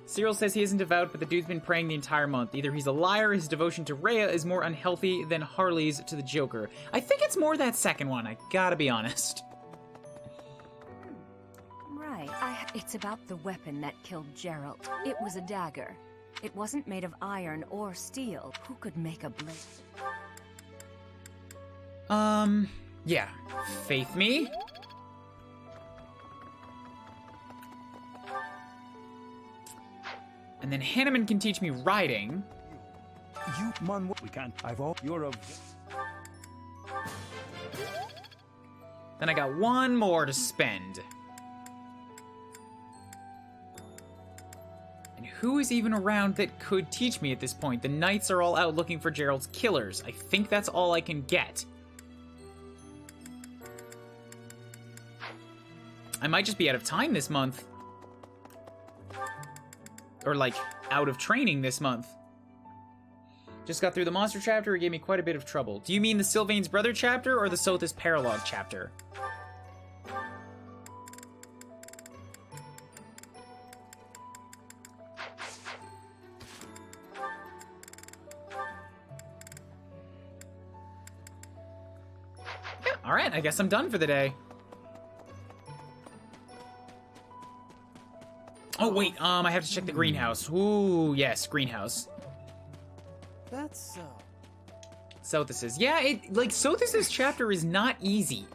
Cyril says he isn't devout, but the dude's been praying the entire month. Either he's a liar or his devotion to Rhea is more unhealthy than Harley's to the Joker. I think it's more that second one, I gotta be honest. Right. It's about the weapon that killed Gerald. It was a dagger. It wasn't made of iron or steel. Who could make a blade? Yeah. Faith me. And then Hanneman can teach me riding. You, man, we can't. You're a... Then I got one more to spend. And who is even around that could teach me at this point? The knights are all out looking for Gerald's killers. I think that's all I can get. I might just be out of time this month. Or, like, out of training this month. Just got through the monster chapter, it gave me quite a bit of trouble. Do you mean the Sylvain's brother chapter or the Sothis Paralogue chapter? Yeah, alright, I guess I'm done for the day. Oh, wait, I have to check the greenhouse. Ooh, yes, greenhouse. That's so. Sothis. Yeah, Sothis' chapter is not easy.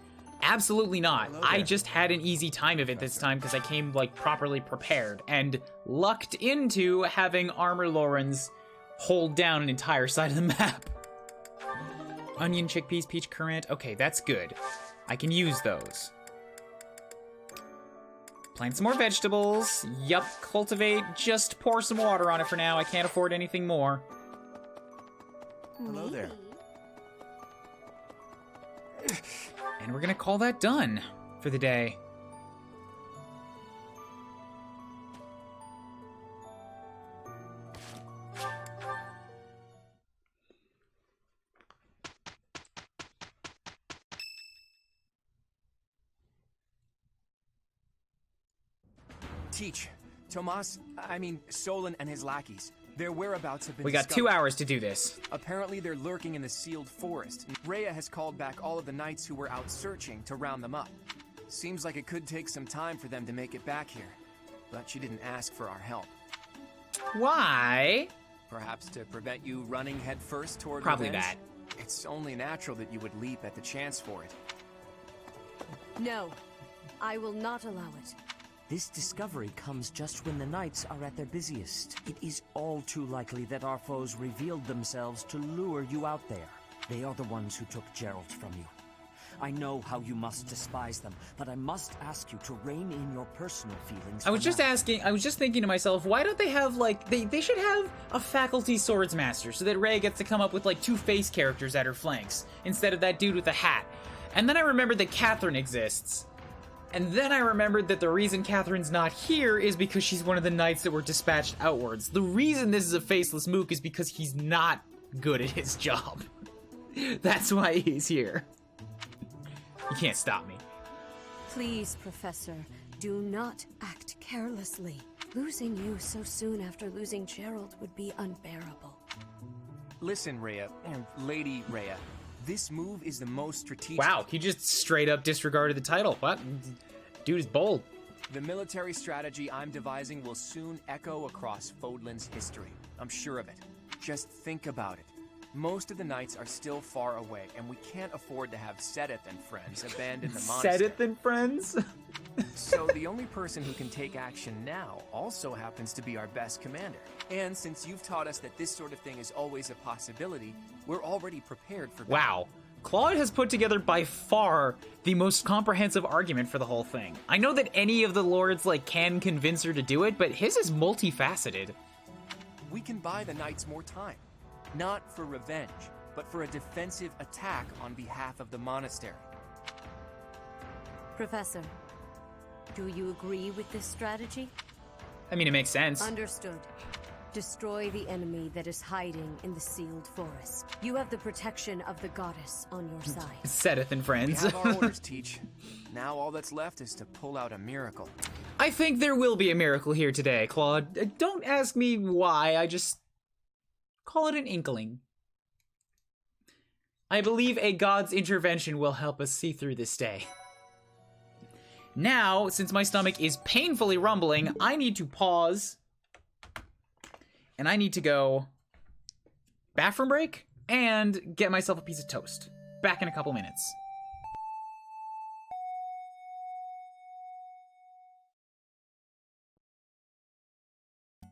Absolutely not. I just had an easy time of it this time because I came, like, properly prepared and lucked into having Armor Lawrence hold down an entire side of the map. Onion, chickpeas, peach currant. Okay, that's good. I can use those. Plant some more vegetables. Yup, cultivate. Just pour some water on it for now. I can't afford anything more. Hello there. And we're gonna call that done for the day. Teach. Solon and his lackeys. Their whereabouts have been We got discovered. 2 hours to do this. Apparently they're lurking in the sealed forest. Rhea has called back all of the knights who were out searching to round them up. Seems like it could take some time for them to make it back here. But she didn't ask for our help. Why? Perhaps to prevent you running headfirst toward Probably revenge? that. It's only natural that you would leap at the chance for it. No, I will not allow it. This discovery comes just when the knights are at their busiest. It is all too likely that our foes revealed themselves to lure you out there. They are the ones who took Geralt from you. I know how you must despise them, but I must ask you to rein in your personal feelings. I was just thinking to myself, why don't they have, like, they should have a faculty swordsmaster so that Rhea gets to come up with, like, 2 face characters at her flanks instead of that dude with the hat. And then I remembered that Catherine exists. And then I remembered that the reason Catherine's not here is because she's one of the knights that were dispatched outwards. The reason this is a faceless mook is because he's not good at his job. That's why he's here. You can't stop me. Please, Professor, do not act carelessly. Losing you so soon after losing Gerald would be unbearable. Listen, Rhea, and Lady Rhea. This move is the most strategic. Wow, he just straight up disregarded the title. What? Dude is bold. The military strategy I'm devising will soon echo across Fodlan's history. I'm sure of it. Just think about it. Most of the knights are still far away, and we can't afford to have Sothis and friends abandon the monastery. Sothis and friends? So the only person who can take action now also happens to be our best commander. And since you've taught us that this sort of thing is always a possibility, we're already prepared for battle. Wow. Claude has put together by far the most comprehensive argument for the whole thing. I know that any of the lords, like, can convince her to do it, but his is multifaceted. We can buy the knights more time. Not for revenge, but for a defensive attack on behalf of the monastery. Professor, do you agree with this strategy? I mean, it makes sense. Understood. Destroy the enemy that is hiding in the sealed forest. You have the protection of the goddess on your side. Sothis and friends. We have our orders, Teach. Now all that's left is to pull out a miracle. I think there will be a miracle here today, Claude. Don't ask me why, I just call it an inkling. I believe a god's intervention will help us see through this day. Now, since my stomach is painfully rumbling, I need to pause. And I need to go bathroom break and get myself a piece of toast. Back in a couple minutes.